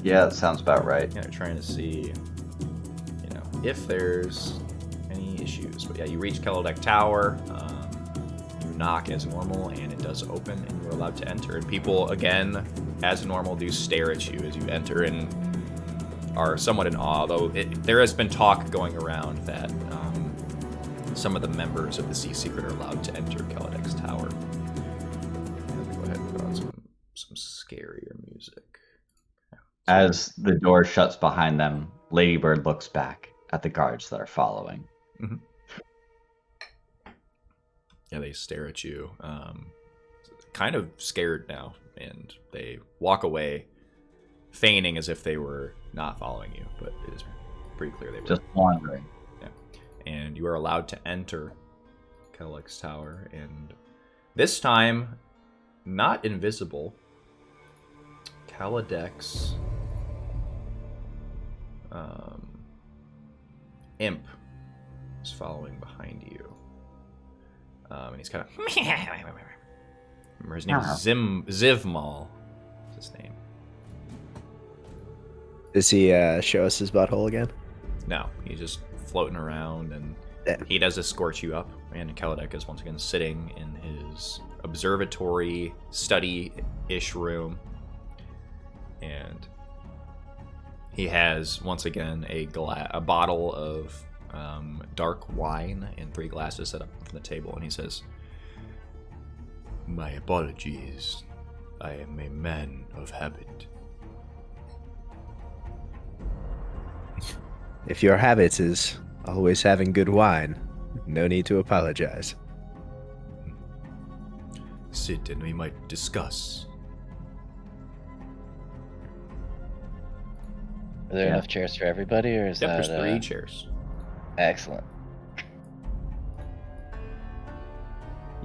Yeah, that sounds about right. Yeah, they're trying to see, if there's any issues. But yeah, you reach Kelladek Tower, you knock as normal, and it does open, and you're allowed to enter. And people, again, as normal, do stare at you as you enter and are somewhat in awe, though there has been talk going around that some of the members of the Sea Secret are allowed to enter Kelladek's Tower. Go ahead and put on some scarier music. As the door shuts behind them, Ladybird looks back at the guards that are following. Mm-hmm. Yeah, they stare at you, kind of scared now, and they walk away, feigning as if they were not following you, but it is pretty clear they were. Just wandering. Yeah. And you are allowed to enter Kelladek's Tower, and this time, not invisible, Kelladek's imp is following behind you. And he's kind of... Remember, his name is Zivmal. That's his name. Does he show us his butthole again? No, he just floating around, and he does escort you up. And Kaladek is once again sitting in his observatory study-ish room, and he has once again a bottle of dark wine and 3 glasses set up on the table, and he says, My apologies. I am a man of habit. If your habit is always having good wine, no need to apologize. Sit and we might discuss. Are there enough chairs for everybody, or is yep, that... there's 3 chairs. Excellent.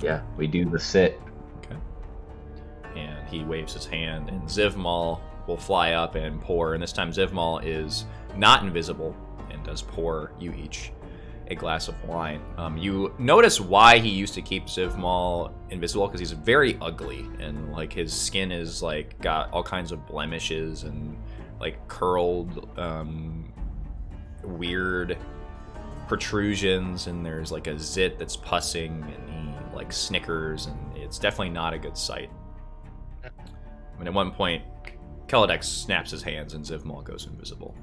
Yeah, we do the sit. Okay. And he waves his hand, and Zivmal will fly up and pour. And this time Zivmal is not invisible and does pour you each a glass of wine. You notice why he used to keep Zivmal invisible, because he's very ugly, and like his skin is like got all kinds of blemishes and like curled, weird protrusions, and there's like a zit that's pussing, and he like snickers, and it's definitely not a good sight. I mean, at one point, Kaladek snaps his hands and Zivmal goes invisible.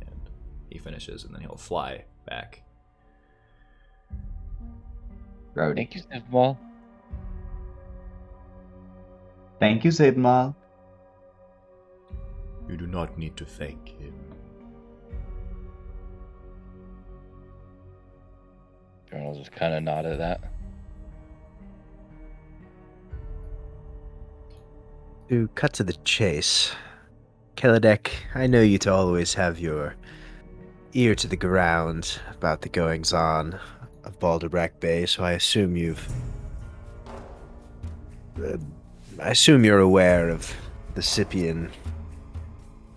And he finishes, and then he'll fly back. Rowdy. Thank you, Sivmal. Thank you, Zibmal. You do not need to thank him. I'll just kind of nod at that. To cut to the chase, Kaladek, I know you to always have your ear to the ground about the goings-on of Balderbrack Bay, so I assume you're aware of the Scipian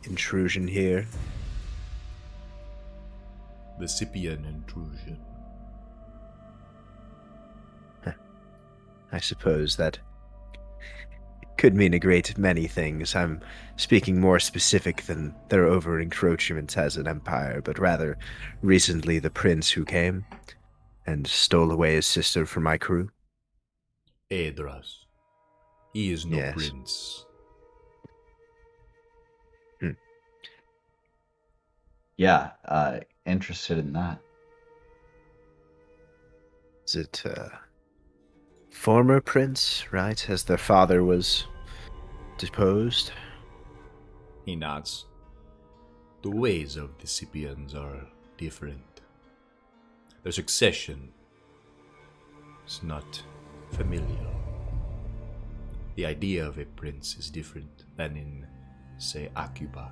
intrusion here. The Scipian intrusion. I suppose that could mean a great many things. I'm speaking more specific than their over-encroachment as an empire, but rather recently the prince who came and stole away his sister from my crew. Aedras. He is no Yes. prince. Yeah, interested in that. Is it former prince, right? As their father was deposed? He nods. The ways of the Scipians are different. Their succession is not familial. The idea of a prince is different than in, say, Acuba,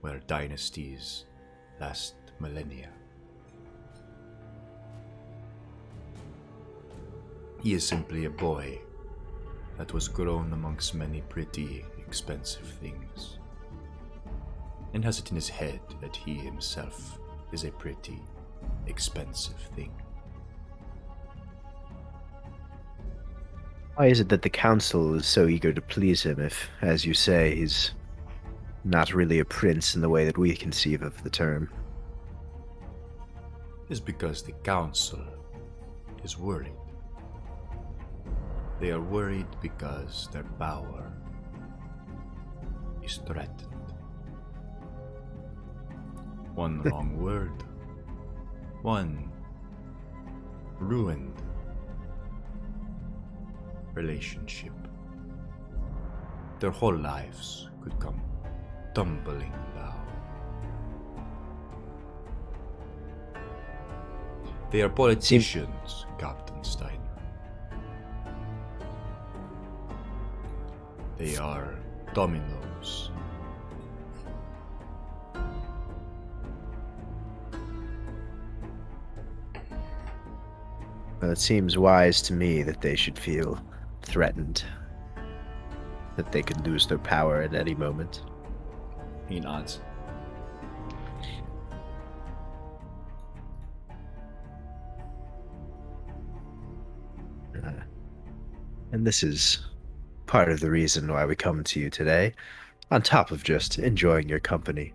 where dynasties last millennia. He is simply a boy that was grown amongst many pretty expensive things, and has it in his head that he himself is a pretty expensive thing. Why is it that the council is so eager to please him if, as you say, he's not really a prince in the way that we conceive of the term? It is because the council is worried. They are worried because their power is threatened. One wrong word, one ruined relationship. Their whole lives could come tumbling down. They are politicians, Captain Steiner. They are dominoes. Well, it seems wise to me that they should feel threatened, that they could lose their power at any moment. He nods. And this is part of the reason why we come to you today, on top of just enjoying your company.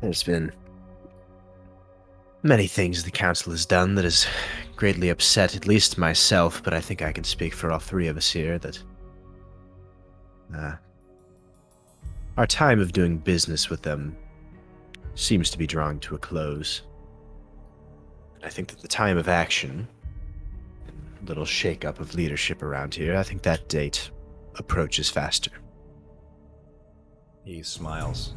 There's been many things the council has done that has greatly upset at least myself, but I think I can speak for all three of us here that our time of doing business with them seems to be drawing to a close. I think that the time of action, little shake-up of leadership around here, I think that date approaches faster. He smiles.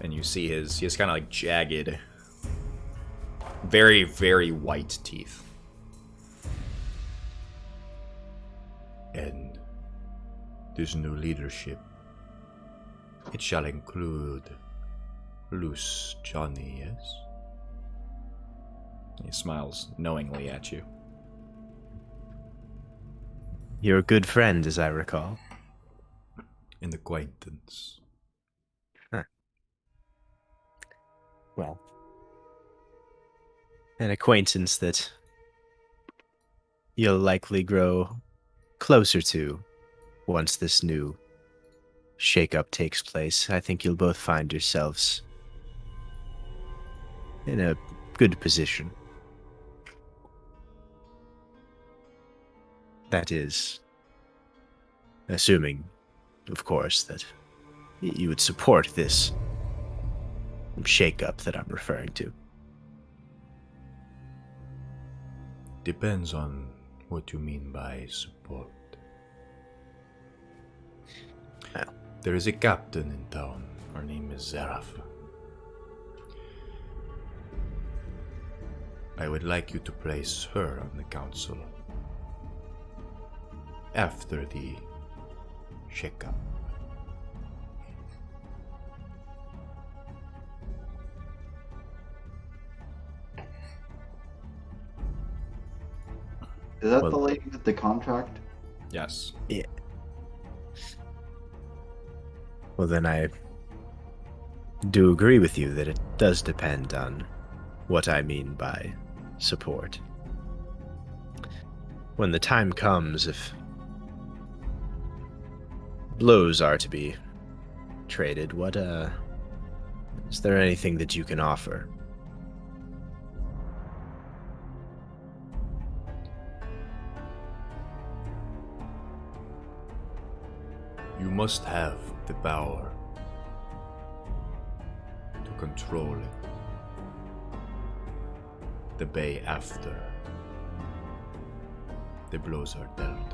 And you see he has kind of like jagged, very, very white teeth. And this new leadership, it shall include Loose Johnny, yes? He smiles knowingly at you. You're a good friend, as I recall. An acquaintance. Well, an acquaintance that you'll likely grow closer to once this new shake-up takes place. I think you'll both find yourselves in a good position. That is, assuming, of course, that you would support this shake-up that I'm referring to. Depends on what you mean by support. Well. There is a captain in town. Her name is Zaraf. I would like you to place her on the council after the shake-up. Is that Well- the lady with the contract? Yes. Well, then I do agree with you that it does depend on what I mean by support. When the time comes, if blows are to be traded, is there anything that you can offer? You must have the power to control it. The bay after the blows are dealt.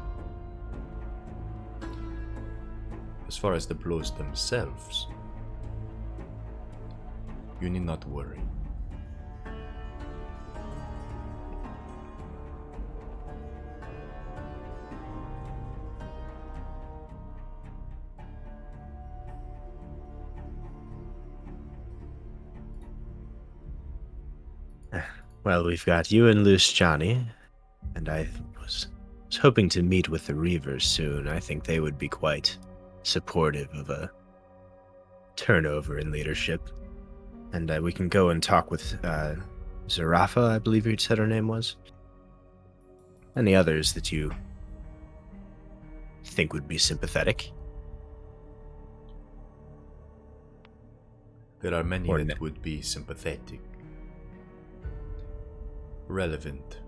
As far as the blows themselves, you need not worry. Well, we've got you and Loose Johnny, and I was hoping to meet with the Reavers soon. I think they would be quite supportive of a turnover in leadership. And we can go and talk with Zarafa, I believe you said her name was. Any others that you think would be sympathetic? There are many Or that ne- would be sympathetic. Relevant.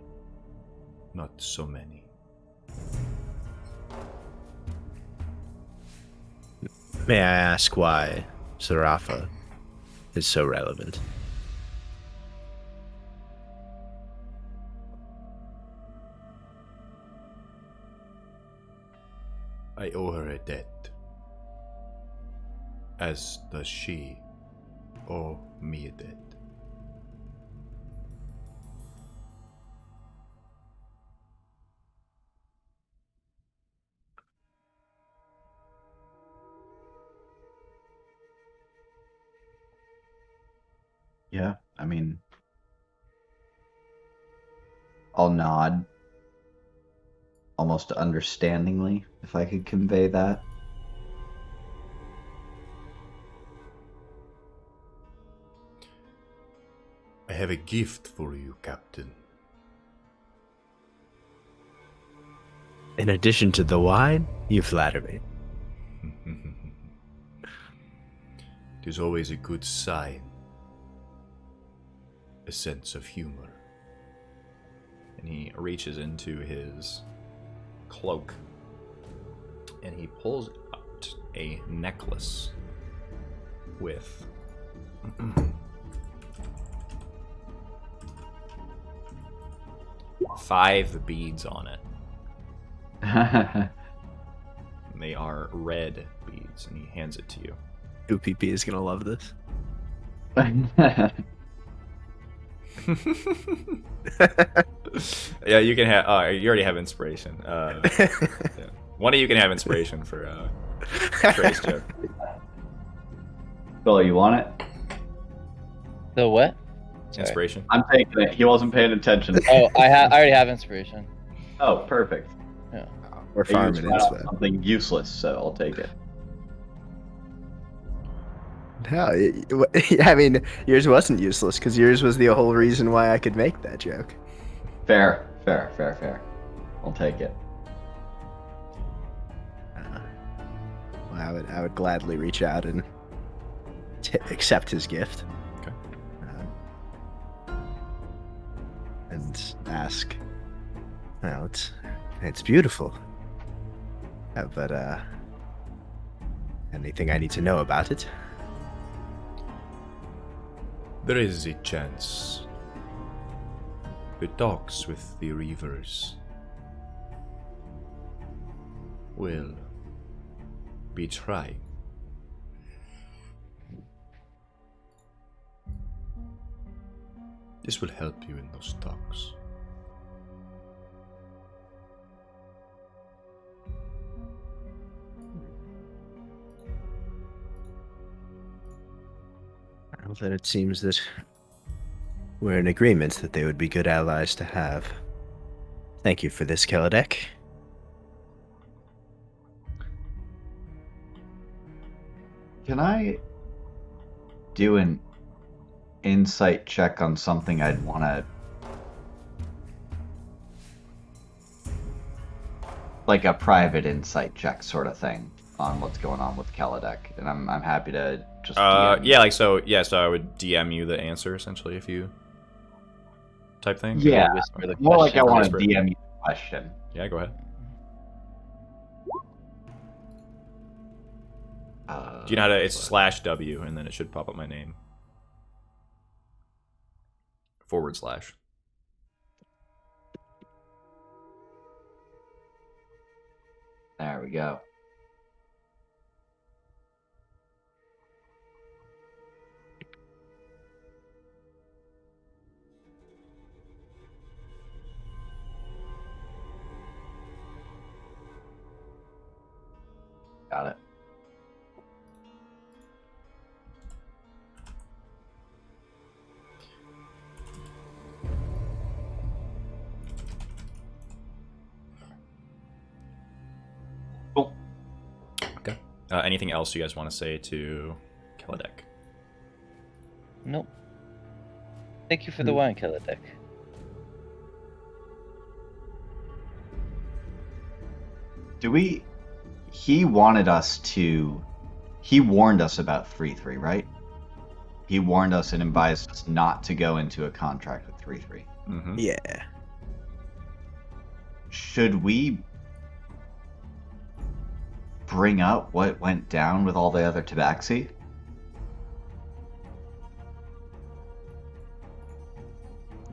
Not so many. May I ask why Zarafa is so relevant? I owe her a debt. As does she owe me a debt. Yeah, I mean, I'll nod almost understandingly, if I could convey that. I have a gift for you, Captain. In addition to the wine, you flatter me. It is always a good sign. A sense of humor. And he reaches into his cloak and he pulls out a necklace with 5 beads on it. And they are red beads, and he hands it to you. OPP is gonna love this. Yeah, you can have. You already have inspiration. Yeah. One of you can have inspiration for Trey's joke. Bill, you want it? The what? Sorry. Inspiration. I'm taking it. He wasn't paying attention. Oh, I already have inspiration. Oh, perfect. Yeah. We're I used farming right into off that. something useless, so I'll take it. No, I mean, yours wasn't useless because yours was the whole reason why I could make that joke. Fair. I'll take it. Well, I would gladly reach out and accept his gift. Okay. And ask. Well, it's beautiful. But anything I need to know about it? There is a chance. The talks with the Reavers will be trying. This will help you in those talks. Well, then it seems that we're in agreement that they would be good allies to have. Thank you for this, Keladek. Can I do an insight check on something I'd want to... Like a private insight check sort of thing on what's going on with Keladek. And I'm happy to just... DM Yeah, so I would DM you the answer essentially if you type thing. Yeah, Whisper the more like I question. want to Whisper. DM you the question. Yeah, go ahead. Do you know how to? It's /W, and then it should pop up my name. /. There we go. Got it. Cool. Okay. Anything else you guys want to say to Keladek? Nope. Thank you for the wine, Keladek. He wanted us to... He warned us about 3-3, right? He warned us and advised us not to go into a contract with 3-3. Mm-hmm. Yeah. Should we bring up what went down with all the other tabaxi?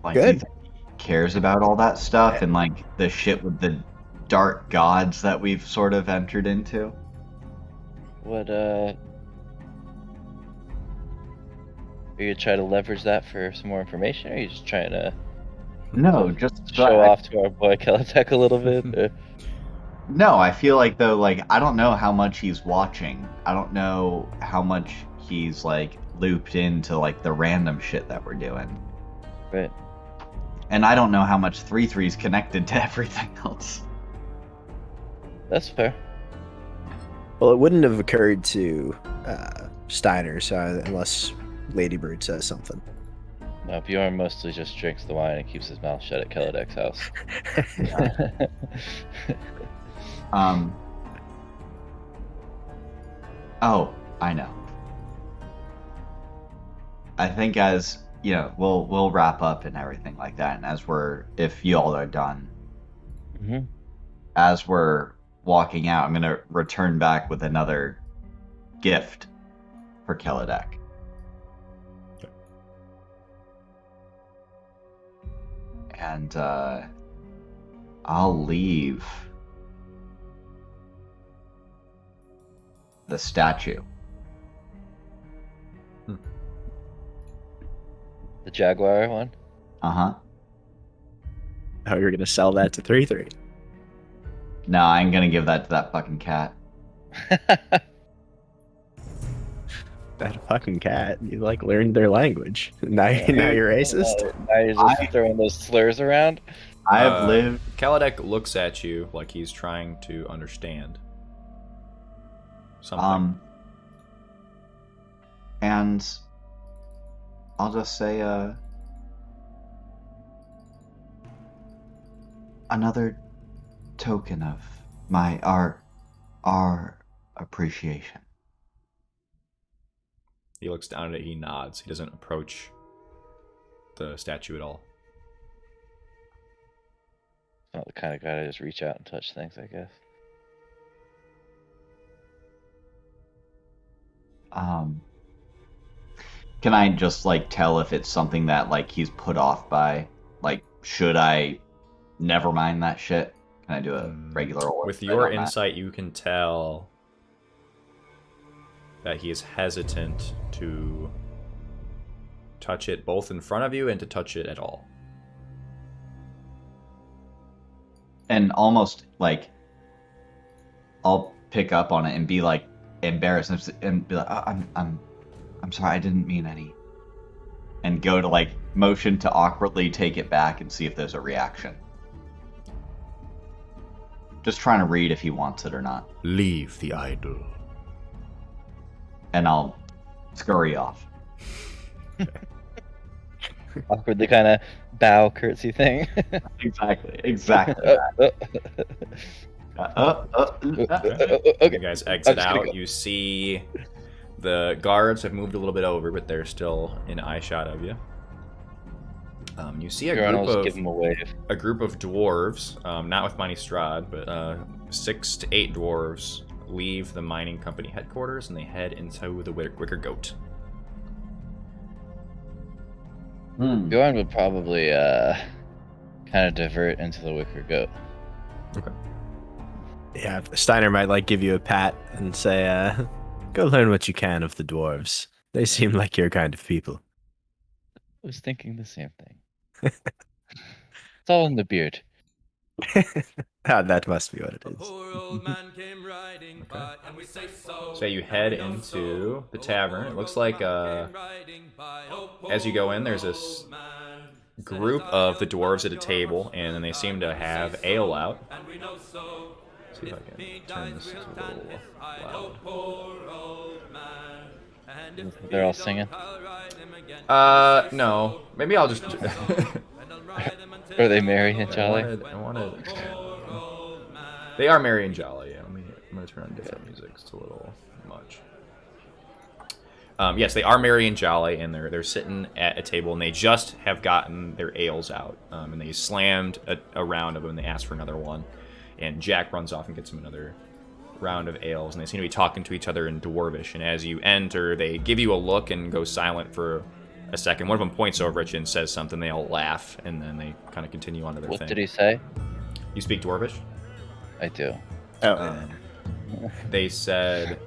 Like, do you Good. think he cares about all that stuff and like the shit with the dark gods that we've sort of entered into? What, are you trying to leverage that for some more information, or are you just trying to No, just show off to our boy Keladek a little bit? Or... No, I feel like though, like I don't know how much he's watching. I don't know how much he's like looped into like the random shit that we're doing. Right. And I don't know how much 3-3 is connected to everything else. That's fair. Well, it wouldn't have occurred to Steiner unless Ladybird says something. No, Bjorn mostly just drinks the wine and keeps his mouth shut at Keladek's house. Oh, I know. I think as we'll wrap up and everything like that, and if you all are done, Mm-hmm. as we're walking out, I'm gonna return back with another gift for Kelladek. And I'll leave the statue. The Jaguar one. Uh-huh. How you're gonna sell that to 3-3? No, I ain't gonna give that to that fucking cat. That fucking cat. You like learned their language. Now you're racist. Now you're just throwing those slurs around. I have lived. Kaladek looks at you like he's trying to understand something. And I'll just say, another token of our appreciation. He looks down at it, he nods. He doesn't approach the statue at all. Not the kind of guy to just reach out and touch things, I guess. Can I just tell if it's something that he's put off by? Should I never mind that shit? Can I do a regular roll? With your insight, you can tell that he is hesitant to touch it both in front of you and to touch it at all. And almost I'll pick up on it and be embarrassed and be like, I'm sorry, I didn't mean any. And go to motion to awkwardly take it back and see if there's a reaction. Just trying to read if he wants it or not. Leave the idol. And I'll scurry off. Awkwardly kind of bow curtsy thing. Exactly. Okay. You guys exit out. Go. You see the guards have moved a little bit over, but they're still in eye shot of you. You see a group of dwarves, not with Mighty Strahd, but 6 to 8 dwarves leave the mining company headquarters and they head into the Wicker Goat. Bjorn would probably kind of divert into the Wicker Goat. Okay. Yeah, Steiner might give you a pat and say, go learn what you can of the dwarves. They seem like your kind of people. I was thinking the same thing. It's all in the beard. That must be what it is. Okay. So you head into the tavern. It looks like as you go in, there's this group of the dwarves at a table, and then they seem to have ale out. Let's see if I can turn this a little loud. They're all singing? No. Maybe I'll just... Are they merry and jolly? I wanted... They are merry and jolly, yeah. I'm going to turn on different music. It's a little much. Yes, they are merry and jolly, and they're sitting at a table, and they just have gotten their ales out. And they slammed a round of them, and they asked for another one. And Jack runs off and gets him another round of ales, and they seem to be talking to each other in Dwarvish. And as you enter, they give you a look and go silent for a second. One of them points over at you and says something. They all laugh, and then they kind of continue on to their thing. What did he say? You speak Dwarvish? I do. They said...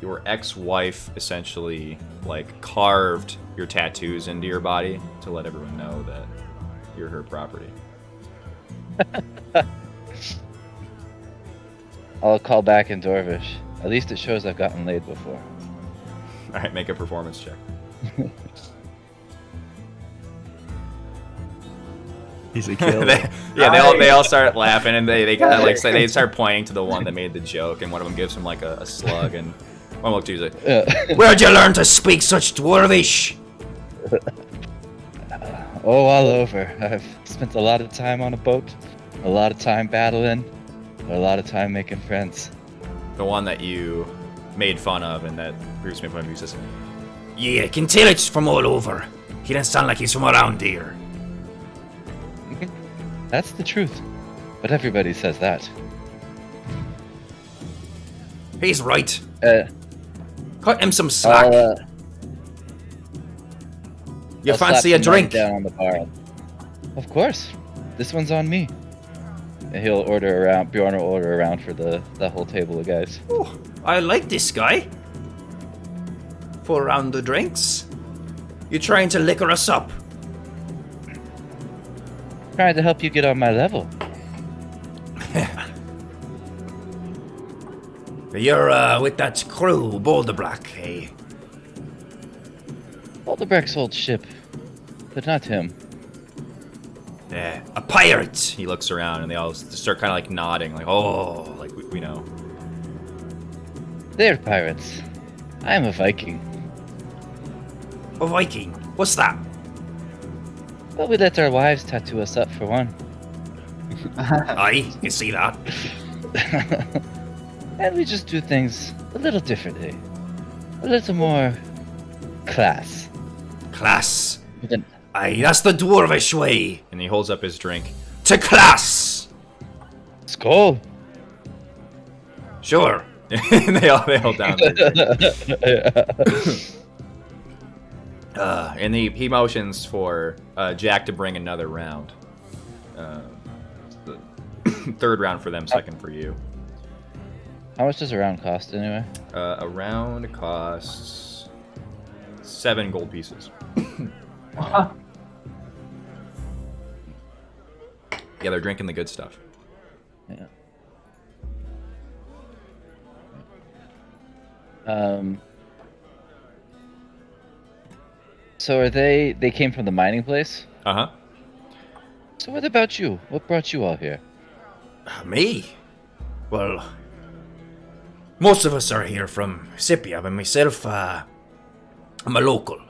your ex-wife essentially carved your tattoos into your body to let everyone know that you're her property. I'll call back in Dwarvish. At least it shows I've gotten laid before. All right, make a performance check. He's a killer. they all start laughing, and they kind of they start pointing to the one that made the joke, and one of them gives him a slug, and one looks to you like, Where'd you learn to speak such Dwarvish? Oh, all over. I've spent a lot of time on a boat, a lot of time battling, a lot of time making friends. The one that you made fun of and that Bruce made fun of you says, Yeah, I can tell it's from all over. He doesn't sound like he's from around here. That's the truth. But everybody says that. He's right. Uh, Cut him some slack. You I'll fancy slap a some money drink? down on the bar. Of course. This one's on me. And he'll order around. Bjorn will order around for the whole table of guys. Oh, I like this guy. For around the drinks. You trying to liquor us up? Trying to help you get on my level. You're with that crew, Boulder Black, eh? Aldebrecht's old ship. But not him. A pirate. he looks around and they all start kind of like nodding, like, oh, like we know. They're pirates. I'm a Viking. A Viking. What's that? But we let our wives tattoo us up for one. Aye, you see that. And we just do things a little differently. A little more class. Class. With an Aye, that's the dwarvish way. And he holds up his drink. To class. skull. Sure. And they all down there. And he motions for Jack to bring another round. The third round for them, second for you. How much does a round cost anyway? A round costs 7 gold pieces. Yeah, they're drinking the good stuff. Yeah. So are they came from the mining place? Uh-huh. So what about you? What brought you all here? Me? Well, most of us are here from Scipia, but myself, I'm a local.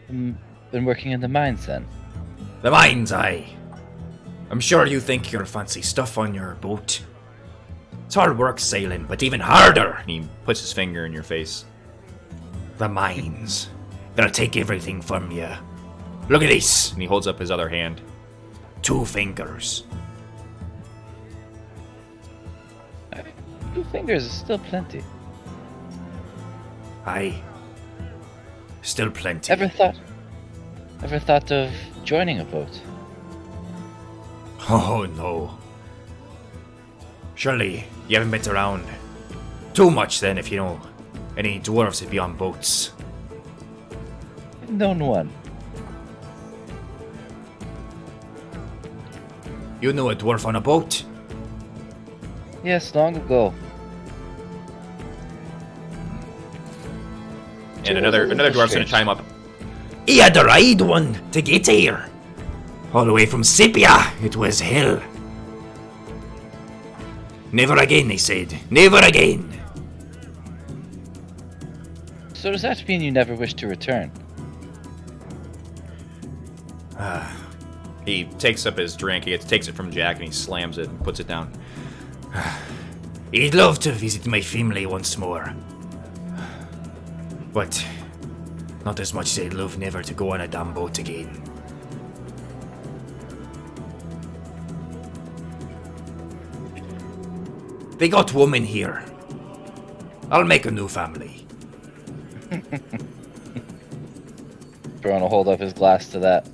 Been working in the mines then? The mines, aye. I'm sure you think you're fancy stuff on your boat. It's hard work sailing, but even harder. And he puts his finger in your face. The mines. They'll take everything from you. Look at this. And he holds up his other hand. 2 fingers. 2 fingers is still plenty. Aye. Still plenty. Ever thought of joining a boat? Oh, no. Surely you haven't been around too much then if you know any dwarves would be on boats. I've known one. You know a dwarf on a boat? Yes, long ago. And another dwarf's gonna chime up. He had to ride one to get here. All the way from Scipia, it was hell. Never again, he said. Never again. So does that mean you never wish to return? He takes up his drink. He takes it from Jack and he slams it and puts it down. He'd love to visit my family once more. But not as much as I'd love never to go on a damn boat again. They got women here. I'll make a new family. Bjorn will hold up his glass to that.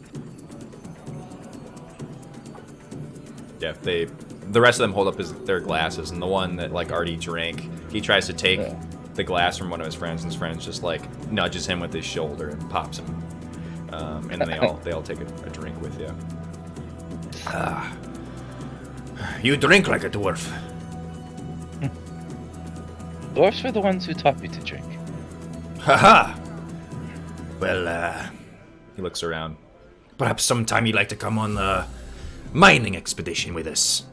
Yeah, the rest of them hold up their glasses, and the one that like already drank, he tries to take the glass from one of his friends, and his friend just like nudges him with his shoulder and pops him. And then they all take a drink with you. You drink like a dwarf. Dwarfs were the ones who taught me to drink. Haha. Well, He looks around. perhaps sometime you'd like to come on a mining expedition with us.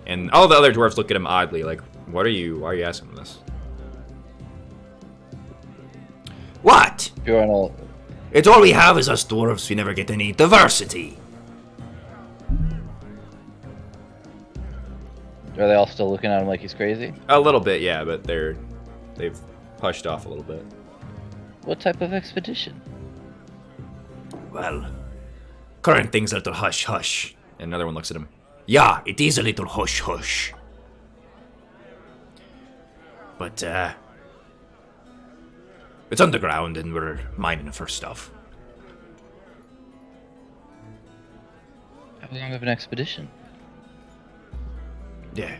And all the other dwarves look at him oddly, like, why are you asking him this? Bjorn will... It's all we have is us dwarves. We never get any diversity. Are they all still looking at him like he's crazy? A little bit, yeah, but they've pushed off a little bit. What type of expedition? Well, current things are a little hush hush. And another one looks at him. Yeah, it is a little hush hush. But, it's underground and we're mining for stuff. How long of an expedition? Yeah.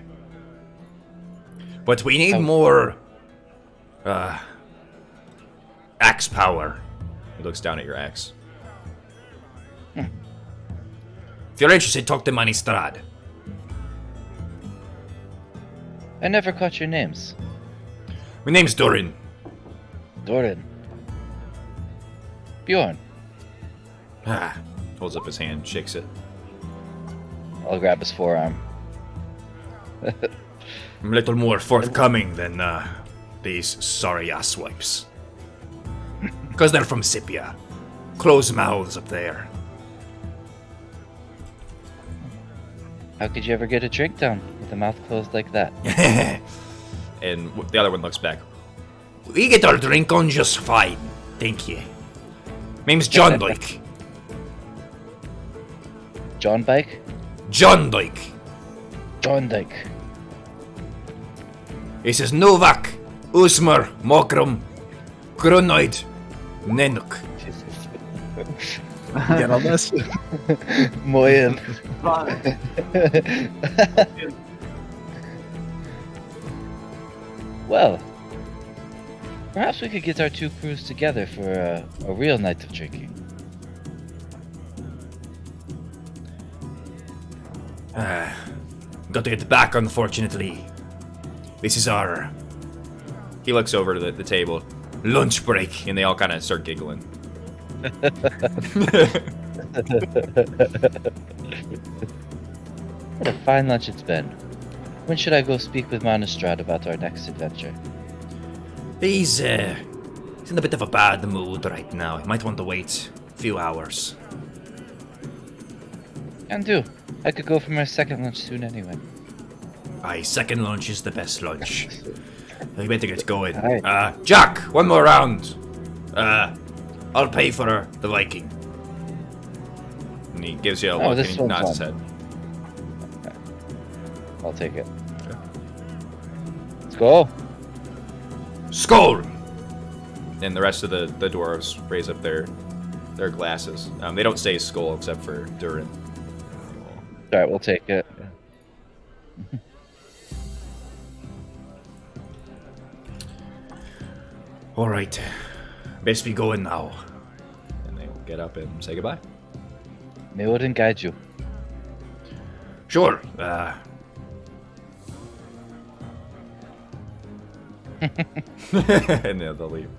But we need more, axe power. He looks down at your axe. If you're interested, talk to Manistrad. I never caught your names. My name's Doran. Doran. Bjorn. Ah, Holds up his hand, shakes it. I'll grab his forearm. I'm a little more forthcoming than, these sorry asswipes. Because they're from Sipia. Closed mouths up there. How could you ever get a drink down with a mouth closed like that? And the other one looks back. We get our drink on just fine, thank you. Name's John Dyke. John Bike? John Dyke. John Dyke. He says Novak, Usmer, Mokrum, Grunoid, Nenuk. Get on this. Moyen. Well, perhaps we could get our two crews together for a real night of drinking. Got to get back, unfortunately. This is our He looks over to the table, lunch break. and they all kind of start giggling. What a fine lunch it's been. When should I go speak with Manistrad about our next adventure? He's in a bit of a bad mood right now. He might want to wait a few hours. Can do. I could go for my second lunch soon anyway. Aye, second lunch is the best lunch. We better get going. Aye. Jack, one more round. I'll pay for the Viking. And he gives you a Oh, look and this he one's nods his fun. head. I'll take it. Let's go. Skull! And the rest of the dwarves raise up their glasses. They don't say skull except for Durin. Alright, we'll take it. Alright. Best be going now. And they will get up and say goodbye. May Odin guide you. Sure. And they'll leave.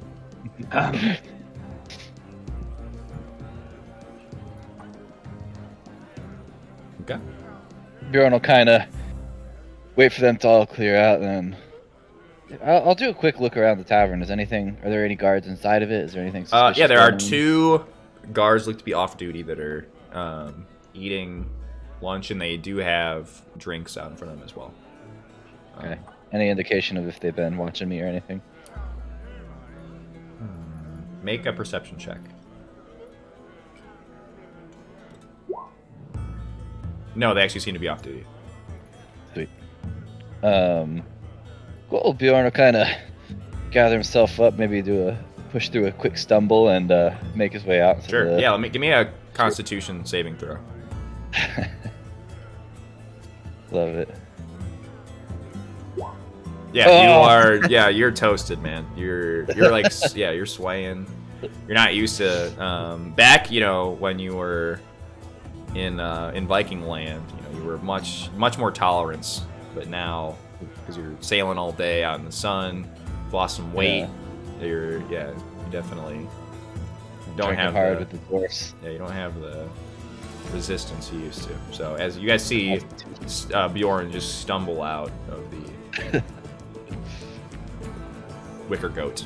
Okay. Bjorn will kind of wait for them to all clear out, and then I'll do a quick look around the tavern. Are there any guards inside of it? Is there anything suspicious? Yeah, there are going on? 2 guards look to be off duty that are eating lunch, and they do have drinks out in front of them as well. Okay. Any indication of if they've been watching me or anything? Make a perception check. No, they actually seem to be off duty. Sweet. Cool. Bjorn will kind of gather himself up, maybe push through a quick stumble and make his way out. Sure. Yeah. Give me a Constitution saving throw. Love it. Yeah, Oh. you are. Yeah, you're toasted, man. You're like, yeah, you're swaying. You're not used to back. When you were in Viking land, you were much more tolerance. But now, because you're sailing all day out in the sun, you've lost some weight. You definitely don't Drinking have hard the, with the dwarfs. yeah, you don't have the resistance you used to. So as you guys see, Bjorn just stumble out of the wicker goat.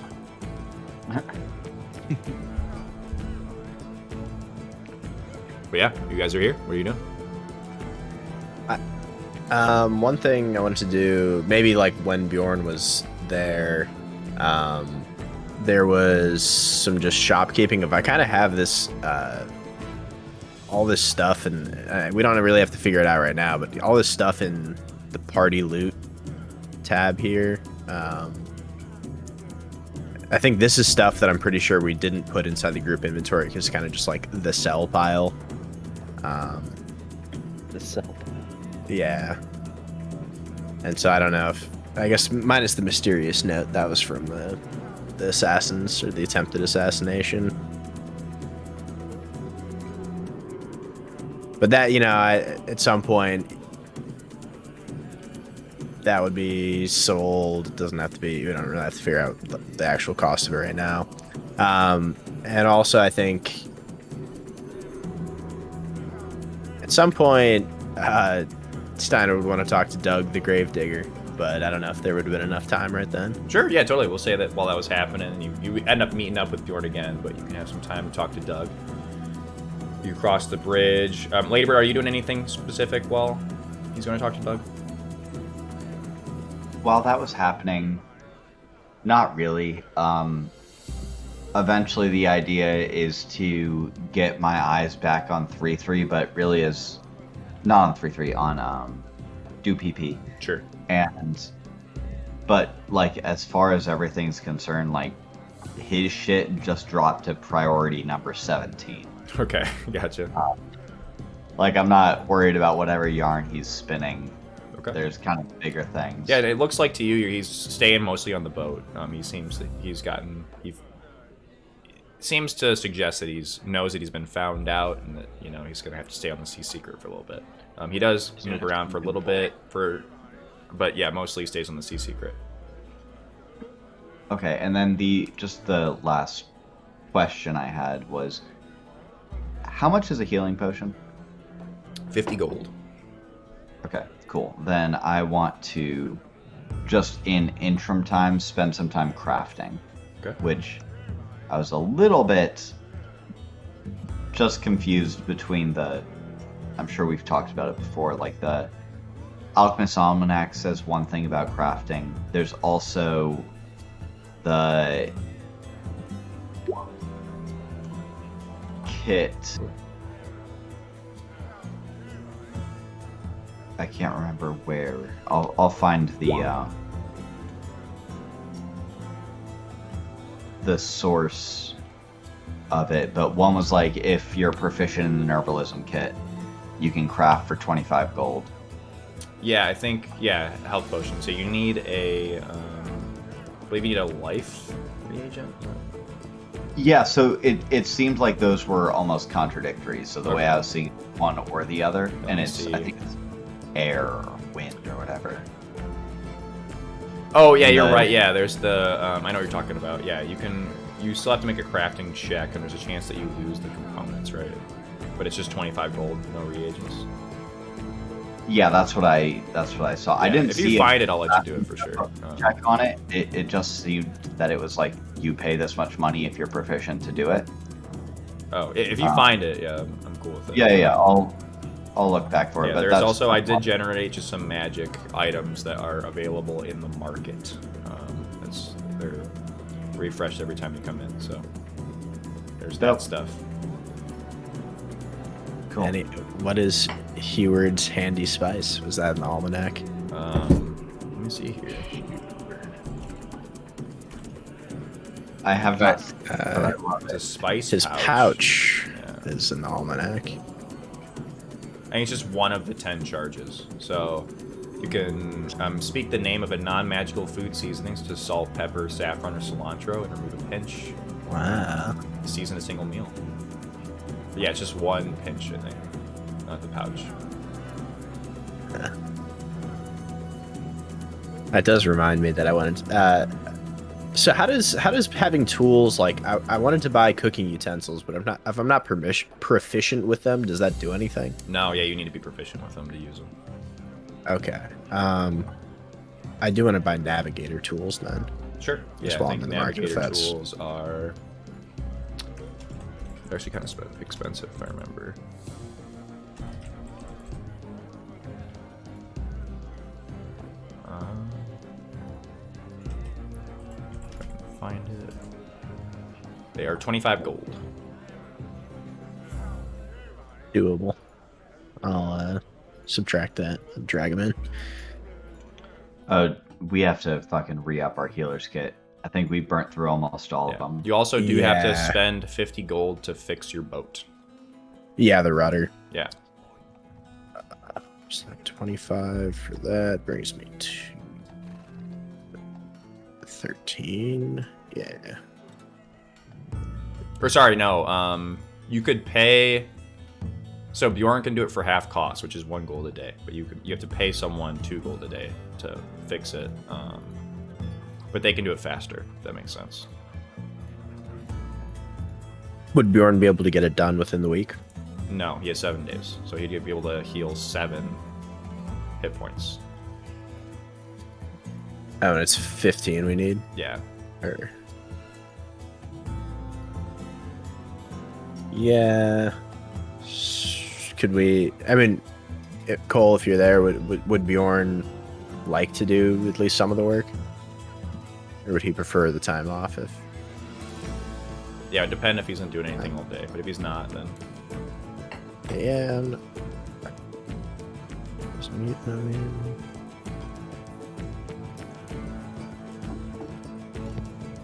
But yeah, you guys are here. What are you doing? One thing I wanted to do, maybe like when Bjorn was there, there was some just shopkeeping. If I kind of have this, all this stuff, and we don't really have to figure it out right now, but all this stuff in the party loot tab here, I think this is stuff that I'm pretty sure we didn't put inside the group inventory because it's kind of just like the sell pile. The cell. Yeah. And so I don't know if, I guess minus the mysterious note, that was from the assassins or the attempted assassination. But that, you know, at some point, that would be sold. It doesn't have to be, we don't really have to figure out the actual cost of it right now. And also, I think at some point, Steiner would want to talk to Doug the Gravedigger, but I don't know if there would have been enough time right then. Sure, yeah, totally. We'll say that while that was happening, you end up meeting up with Bjorn again, but you can have some time to talk to Doug. You cross the bridge. Ladybird, are you doing anything specific while he's going to talk to Doug? While that was happening, not really. Eventually the idea is to get my eyes back on 3-3, but really is not on 3-3, on do PP. Sure. But like as far as everything's concerned, like his shit just dropped to priority number 17. Okay, gotcha. Like I'm not worried about whatever yarn he's spinning. Okay. There's kind of bigger things. Yeah, it looks like to you he's staying mostly on the boat. He seems that he seems to suggest that knows that he's been found out and that, you know, he's gonna have to stay on the sea secret for a little bit. He does move around for a little bit but yeah, mostly he stays on the sea secret. Okay, and then the last question I had was, how much is a healing potion? 50 gold. Okay, cool. Then I want to just in interim time spend some time crafting. Okay. Which I was a little bit just confused between I'm sure we've talked about it before, like the Alchemist's Almanac says one thing about crafting. There's also the kit. I can't remember where. I'll find the source of it, but one was like, if you're proficient in an herbalism kit, you can craft for 25 gold. Yeah, I think, health potion. So you need I believe you need a life reagent. Yeah, so it seemed like those were almost contradictory. So the way I was seeing one or the other, and I think it's air or wind or whatever. Oh yeah, you're right. Yeah, there's the I know what you're talking about. Yeah, you still have to make a crafting check, and there's a chance that you lose the components, right? But it's just 25 gold, no reagents. Yeah, that's what I saw. Yeah, I didn't see. If you find it, I'll let you do it for sure. Check on it. It just seemed that it was like you pay this much money if you're proficient to do it. Oh, if you find it, yeah, I'm cool with it. Yeah. I'll look back for it. Yeah, but there's also I did generate just some magic items that are available in the market. They're refreshed every time you come in, so there's that stuff. Cool. What is Heward's handy spice? Was that in the almanac? Let me see here. I have that. It's a spice His pouch is in the almanac. I think it's just one of the 10 charges. So you can speak the name of a non-magical food seasonings to salt, pepper, saffron, or cilantro and remove a pinch. Wow. Season a single meal. But yeah, it's just one pinch, I think. Not the pouch. That does remind me that I wanted to, so how does having tools, like I wanted to buy cooking utensils, but if I'm not proficient with them, does that do anything? No, yeah, you need to be proficient with them to use them. Okay. I do want to buy navigator tools then. Sure. Just Yeah, while I I'm think in the market, navigator if that's- tools are They're actually kind of expensive, if I remember. If I can find it. They are 25 gold. Doable. I'll subtract that and drag them in. We have to fucking re-up our healer's kit. I think we burnt through almost all of them. You also do have to Yeah. spend 50 gold to fix your boat. Yeah, the rudder. Yeah. So 25 for that brings me to 13. Yeah. Or sorry, no. You could pay. So Bjorn can do it for half cost, which is 1 gold a day. But you have to pay someone 2 gold a day to fix it. But they can do it faster, if that makes sense. Would Bjorn be able to get it done within the week? No, he has 7 days, so he'd be able to heal 7 hit points. Oh, and it's 15 we need? Yeah. Or... Yeah. Could we... I mean, Cole, if you're there, would Bjorn like to do at least some of the work? Or would he prefer the time off if... Yeah, it would depend if he's not doing anything all day, but if he's not, then... Yeah, I'm not... Just mute them in.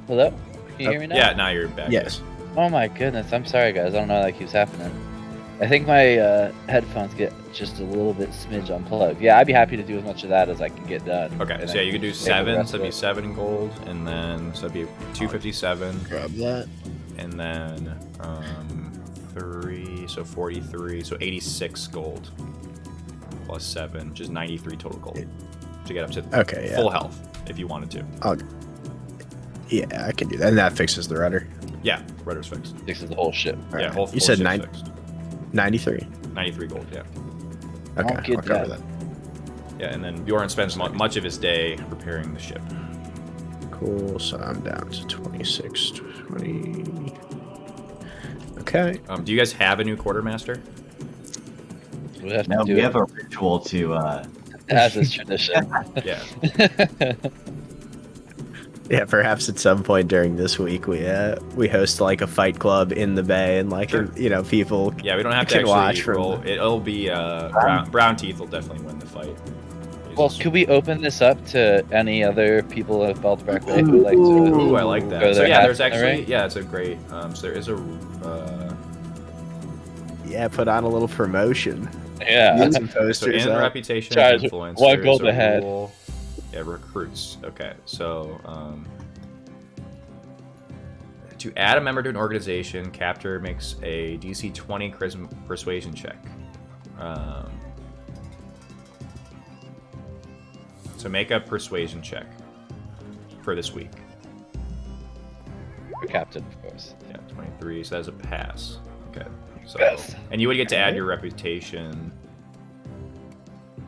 Hello? Can you hear me now? Yeah, now you're back. Yes. Oh my goodness, I'm sorry guys, I don't know how that keeps happening. I think my headphones get just a little bit smidge unplugged. Yeah, I'd be happy to do as much of that as I can get done. Okay, And so I yeah, you could do can take the 7, rest so that'd of be it. 7 gold, and then, so that'd be 257, Grab that. and then 3, so 43, so 86 gold, plus 7, which is 93 total gold, to get up to Okay, yeah. full health, if you wanted to. Yeah, I can do that. And that fixes the rudder. Yeah, rudder's fixed. Fixes the whole ship. Yeah, Alright. whole You said ship's 9 fixed. 93. 93 gold, yeah. Okay, I'll get I'll cover that. that. Yeah, and then Bjorn spends much of his day repairing the ship. Cool, so I'm down to 26, 20. Okay. Do you guys have a new quartermaster? We have to No, do we it have a ritual to as is tradition. Yeah. Yeah, perhaps at some point during this week we host like a fight club in the bay and like Sure. people Yeah, we don't have to can actually watch from roll. It'll be Brown Teeth will definitely win the fight. Well, could we open this up to any other people of Beltback Bay who like to? Ooh, I like go that. So their yeah, half there's in the actually ring? yeah, it's a great. So there is a. yeah, put on a little promotion. Yeah. Get some So posters in up. reputation, Charge influence. 1 there is gold a ahead. rule- Yeah, recruits. Okay, so to add a member to an organization, captor makes a DC 20 charisma persuasion check. So make a persuasion check for this week. For captain, of course. Yeah, 23. So that's a pass. Okay. So, Pass. and you would get to add your reputation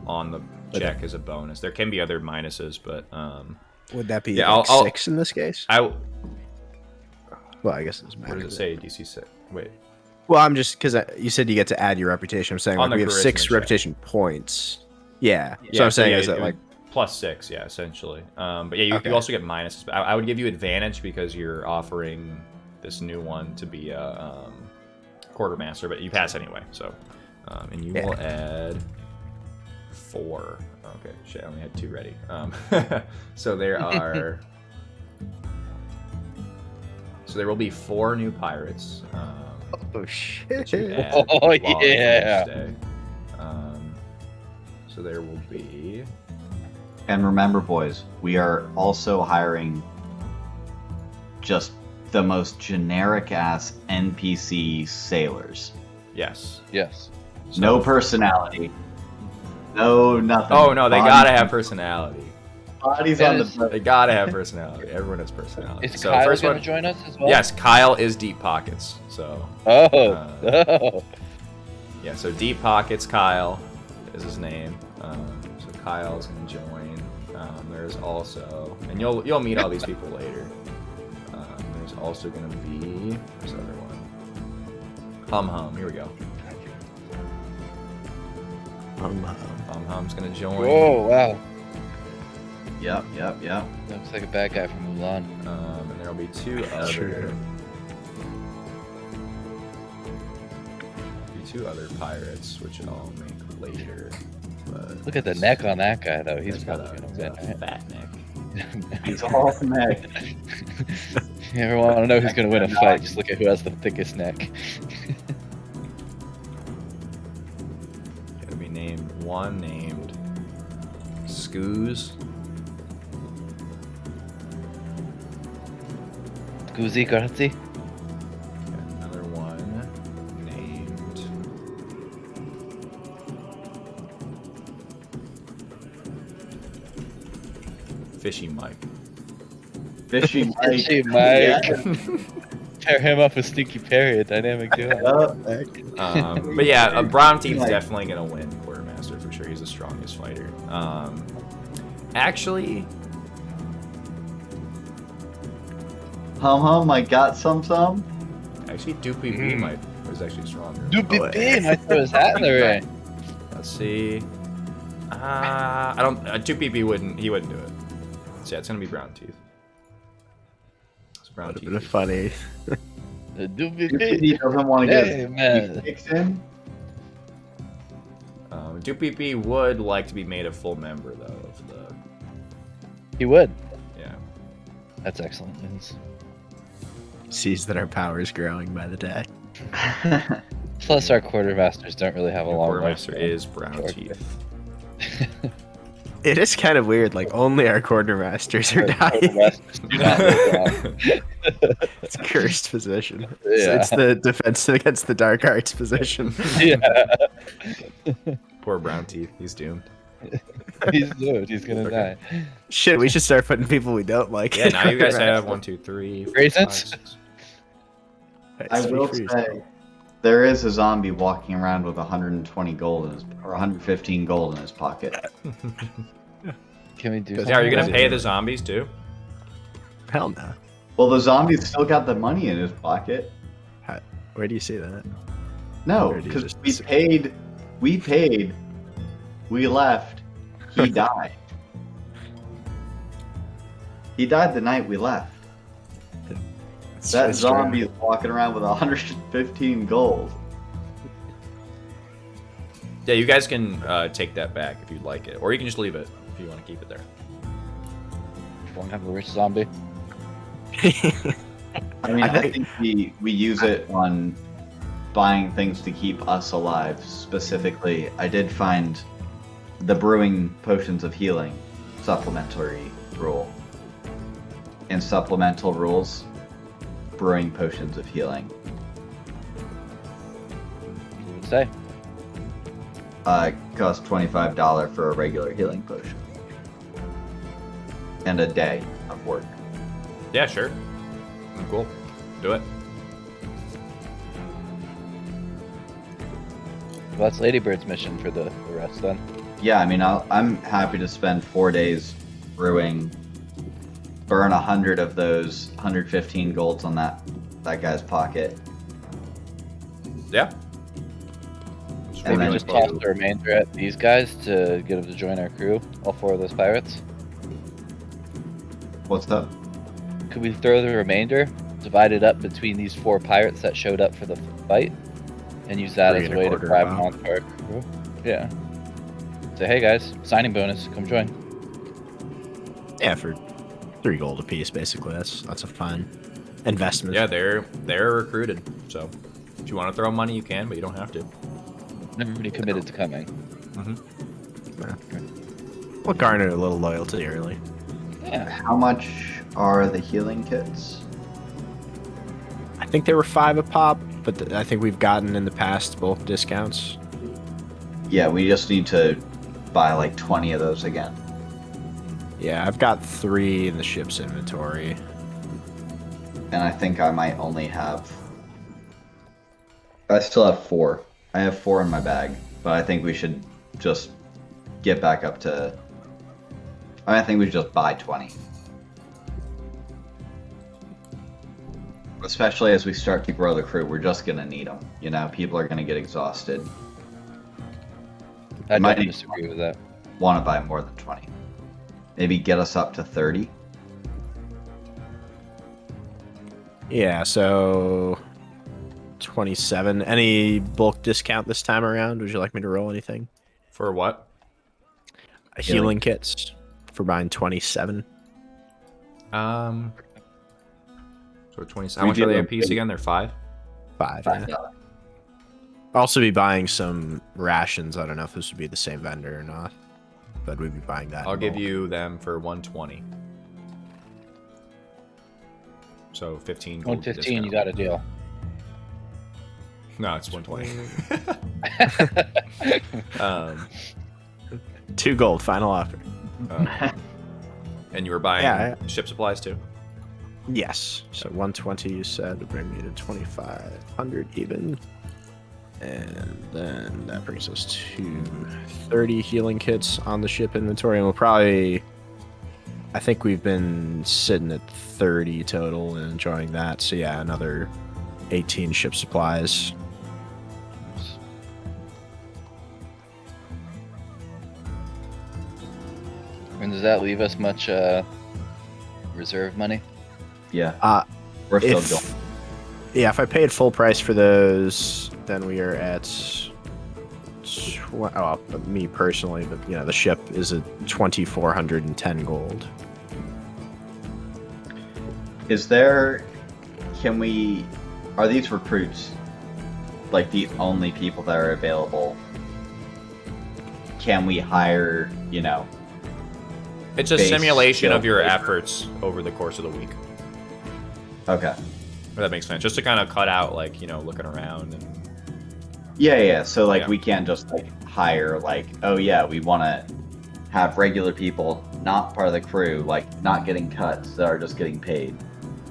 on the check as a bonus. There can be other minuses, but Would that be Yeah, like I'll- 6 in this case? Well, Well, I guess it doesn't matter. what does it say? DC 6. Wait. Well, I'm just because you said you get to add your reputation. I'm saying On like the we have charisma 6 check. reputation points. Yeah. Yeah, So I'm saying yeah, is that it like would- +6, yeah, essentially. But yeah, you, Okay. you also get minuses. But I would give you advantage because you're offering this new one to be a quartermaster, but you pass anyway. So, and you will add 4. Okay, shit, I only had 2 ready. So there are. So there will be 4 new pirates. oh that shit. you add Oh, while on yeah. Thursday. So there will be. And remember, boys, we are also hiring just the most generic ass NPC sailors. Yes. Yes. So- No personality. No nothing. Oh no, they Bodies- gotta have personality. bodies on the Yes. boat. They gotta have personality. Everyone has personality. Is So Kyle first going to one, join us as well? yes, Kyle is Deep Pockets. So Oh. Oh. yeah, so Deep Pockets Kyle is his name. So Kyle's gonna join. There's also, and you'll meet all these people later. There's also gonna be where's the other one? Hum. Here we go. Hum's gonna join. Whoa, wow. Yep. Looks like a bad guy from Mulan. And there'll be two other pirates, which I'll make later. But Look at the neck on that guy, though. He's he's got probably a, gonna he's got a win. fat neck. He's all neck. You ever want to know who's gonna win a fight? Just look at who has the thickest neck. Gonna be named Scoos. Guzi Grazi? Another one named Fishy Mike. Fishy Mike. Fishy Mike. Pair him up with Stinky Perry, a dynamic duo. But yeah, Brown Teeth's definitely gonna win Quartermaster for sure. He's the strongest fighter. Actually, Hum, I got some. Doopy B might was actually stronger. Doopy B might throw his hat in the ring. Let's see. I don't. 2PP wouldn't. He wouldn't do it. So yeah, it's gonna be Brown Teeth. It's Brown Would have Teeth. been funny. The Doopy He B. doesn't want to Hey, get man. kicks in. 2PP would like to be made a full member though of the. He would. Yeah. That's excellent news. Sees that our power is growing by the day. Plus, our quartermasters don't really have a long life. Quartermaster is Brown Teeth. It is kind of weird. Like only our quartermasters are dying. Quartermasters do not live long. It's a cursed position. Yeah. It's the defense against the dark arts position. Yeah. Poor Brown Teeth. He's doomed. He's doomed. He's gonna die. Shit, we should start putting people we don't like. Yeah. Now you guys have 1, 2, 3, 4, Raisins? 5, 6. I will say, there is a zombie walking around with 120 gold in his, or 115 gold in his pocket. Can we do? Yeah, are you gonna something? pay the zombies too? Hell no. Well, the zombie's still got the money in his pocket. Where do you see that? No, Or do you because just- we paid, we left, he died. He died the night we left. That It's zombie is walking around with 115 gold. Yeah, you guys can take that back if you'd like it, or you can just leave it if you want to keep it there. Won't have a rich zombie. I mean, I I think- think we use it on buying things to keep us alive. Specifically, I did find the brewing potions of healing supplementary rule. In supplemental rules, brewing potions of healing. Say. Cost $25 for a regular healing potion. And a day of work. Yeah, sure. Cool. Do it. Well, that's Ladybird's mission for the rest then. Yeah, I mean, I'm happy to spend 4 days brewing, burn 100 of those 115 golds on that guy's pocket. Yeah. And Maybe then just go- toss the remainder at these guys to get them to join our crew. All 4 of those pirates. What's up? Could we throw the remainder, divide it up between these 4 pirates that showed up for the fight, and use that as a way to bribe them onto our crew? Yeah. Say, hey guys, signing bonus, come join. Yeah, for 3 gold apiece, basically. That's a fine investment. Yeah, they're recruited. So if you want to throw money, you can, but you don't have to. Everybody committed to coming. We'll garner a little loyalty early. Yeah. How much are the healing kits? I think there were 5 a pop, but I think we've gotten in the past both discounts. Yeah, we just need to buy like 20 of those again. Yeah, I've got 3 in the ship's inventory. And I think I might only have... I still have 4. I have 4 in my bag, but I think we should just get back up to... I think we should just buy 20. Especially as we start to grow the crew, we're just gonna need them. You know, people are gonna get exhausted. I Might don't need- disagree with that. Want to buy more than 20. Maybe get us up to 30. Yeah, so 27. Any bulk discount this time around? Would you like me to roll anything? For what? Healing kits for buying 27. So 20. How much are they a piece again? They're 5. 5. Yeah. Also be buying some rations. I don't know if this would be the same vendor or not, but we'd be buying that. I'll in give bulk. you them for 120. So 15 gold 115, you discount. got a deal. No, it's 120. 2 gold, final offer. And you were buying Yeah, ship supplies too? Yes. So 120 you said would bring me to 2,500 even. And then that brings us to 30 healing kits on the ship inventory. And we'll probably... I think we've been sitting at 30 total and enjoying that. So yeah, another 18 ship supplies. And does that leave us much reserve money? Yeah. We're still If, going. yeah, if I paid full price for those, then we are at... me personally, but the ship is at 2,410 gold. Is there... Can we... Are these recruits like the only people that are available? Can we hire, It's a base simulation skill of your labor? efforts over the course of the week. Okay. If that makes sense. Just to kind of cut out, looking around. And Yeah. So, Yeah. we can't just, hire, oh, yeah, we want to have regular people, not part of the crew, not getting cuts, that are just getting paid.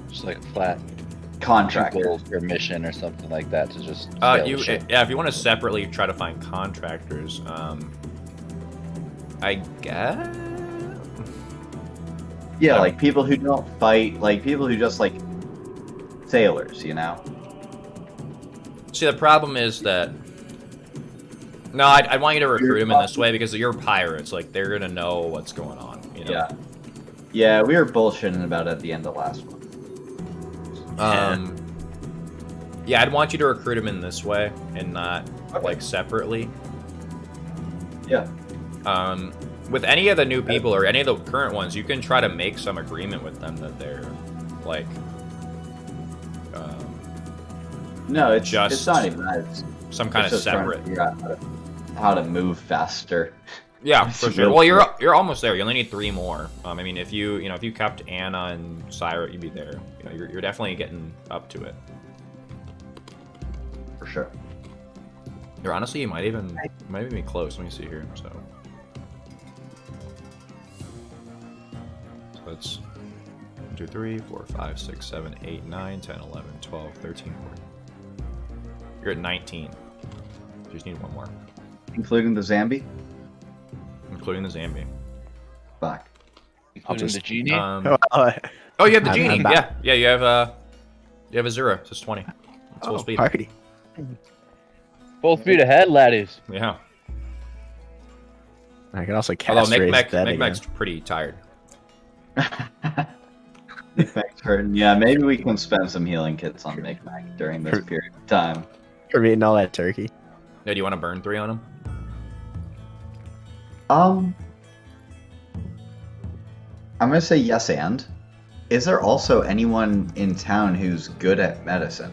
Just like a flat 2 Contractor. gold per mission or something like that to just sail the ship. if you want to separately try to find contractors, I guess. Yeah, Um, people who don't fight, people who just, sailors, See, the problem is that. No, I'd want you to recruit them in this way because you're pirates. They're gonna know what's going on. Yeah. Yeah, we were bullshitting about it at the end of last one. Yeah, I'd want you to recruit them in this way and not separately. Yeah. With any of the new people or any of the current ones, you can try to make some agreement with them that they're No, it's Just not even that. It's some kind of just trying to separate. figure out how to move faster. Yeah, for It's sure. really Well, cool. you're almost there. You only need 3 more. If you kept Anna and Syra, you'd be there. You're definitely getting up to it. For sure. Or honestly, you might even be close. Let me see here. So that's 1, 2, 3, 4, 5, 6, 7, 8, 9, 10, 11, 12, 13, 14. You're at 19. You just need 1 more, Including the Zambi? including the Zambi. Fuck. Including the genie? Oh, you have the I'm genie. back. Yeah, you have a Zero. So it's 20. It's full speed. Party. Full speed ahead, laddies. Yeah. I can also Although cast Micmac's pretty tired. Micmac's hurting. Yeah, maybe we can spend some healing kits on Micmac during this period of time. for eating all that turkey. Yeah, do you want to burn 3 on him? I'm gonna say yes and. Is there also anyone in town who's good at medicine?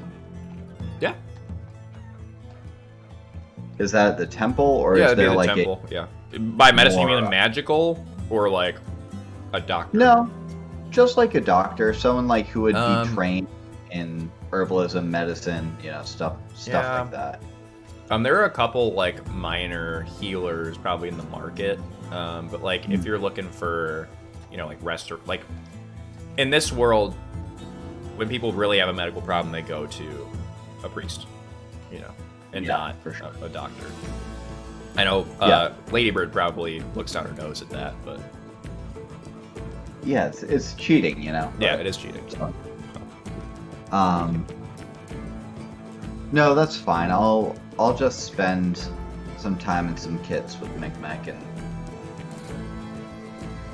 Yeah. Is that at the temple, or Yeah, is it'd be there the temple. Yeah. By medicine, you mean more- magical or a doctor? No, just a doctor, someone who would Um, be trained in herbalism, medicine, stuff Yeah. like that. There are a couple minor healers probably in the market, but if you're looking for, in this world, when people really have a medical problem, they go to a priest, and Yeah, not for sure. a doctor. I know Yeah. Ladybird probably looks down her nose at that, but Yeah, it's cheating, yeah, but- it is cheating. No, that's fine. I'll just spend some time and some kits with Micmac, and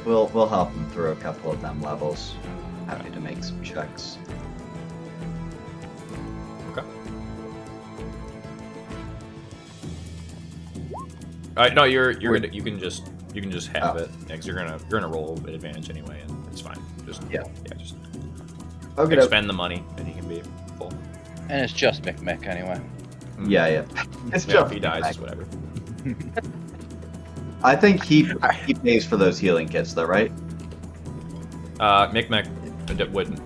we'll help him through a couple of them levels. Happy to make some checks. Okay. No, you're good. You can just have it because you're gonna roll at advantage anyway, and it's fine. Just just Okay. expend the money, and he can be full. And it's just Micmac anyway. Yeah. It's Yeah, just if he dies, it's whatever. I think he pays for those healing kits, though, right? Micmac wouldn't.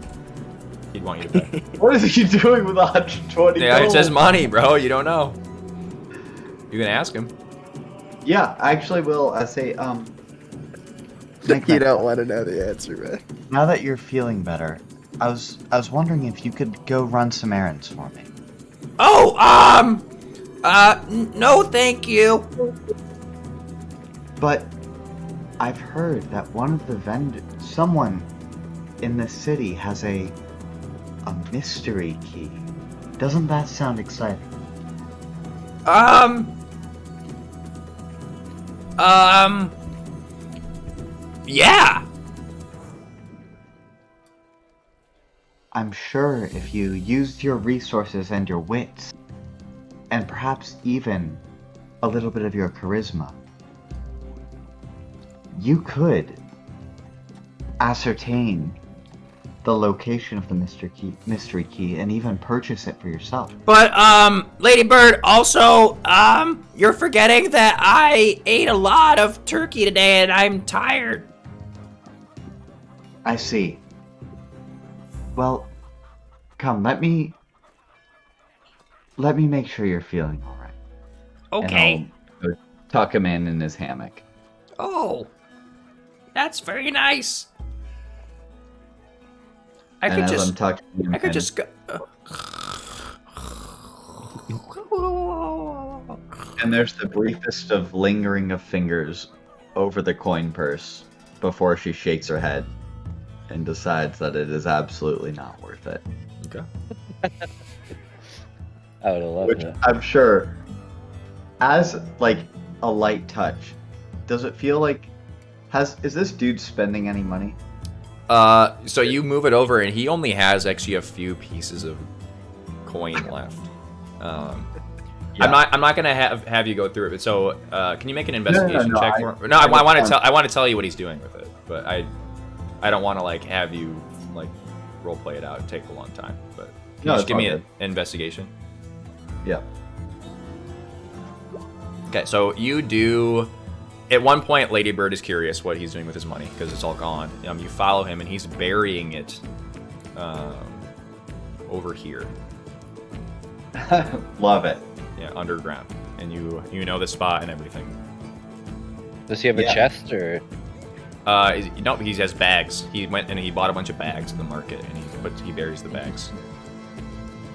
He'd want you to pay. What is he doing with 120? Yeah, it gold? says money, bro. You don't know. You can ask him. Yeah, I actually will. I say, You Micmac, don't want to know the answer, man. now that you're feeling better, I was wondering if you could go run some errands for me. Oh, no, thank you. But I've heard that one of the someone in this city has a mystery key. Doesn't that sound exciting? Yeah. I'm sure if you used your resources and your wits, and perhaps even a little bit of your charisma, you could ascertain the location of the mystery key and even purchase it for yourself. But, Ladybird, also, you're forgetting that I ate a lot of turkey today and I'm tired. I see. Well, come, let me make sure you're feeling all right. Okay. And I'll tuck him in his hammock. Oh, that's very nice. I And could as just, I'm tucking him I could in, just go. And there's the briefest of lingering of fingers over the coin purse before she shakes her head and decides that it is absolutely not worth it. Okay. I would have loved Which it. I'm sure, as like a light touch, does it feel like is this dude spending any money? So you move it over, and he only has actually a few pieces of coin left. Yeah. I'm not gonna have you go through it. But so, can you make an investigation no, check I- for him? No, I want to tell you what he's doing with it, but I don't want to like have you like role play it out and take a long time. But can No, you it's just give all me good. an investigation? Yeah. Okay, so you do. At one point, Ladybird is curious what he's doing with his money because it's all gone. You follow him, and he's burying it over here, Love it. yeah, underground. And you know the spot and everything. Does he have a Yeah. chest or? No, he has bags. He went and he bought a bunch of bags at the market, and he buries the bags.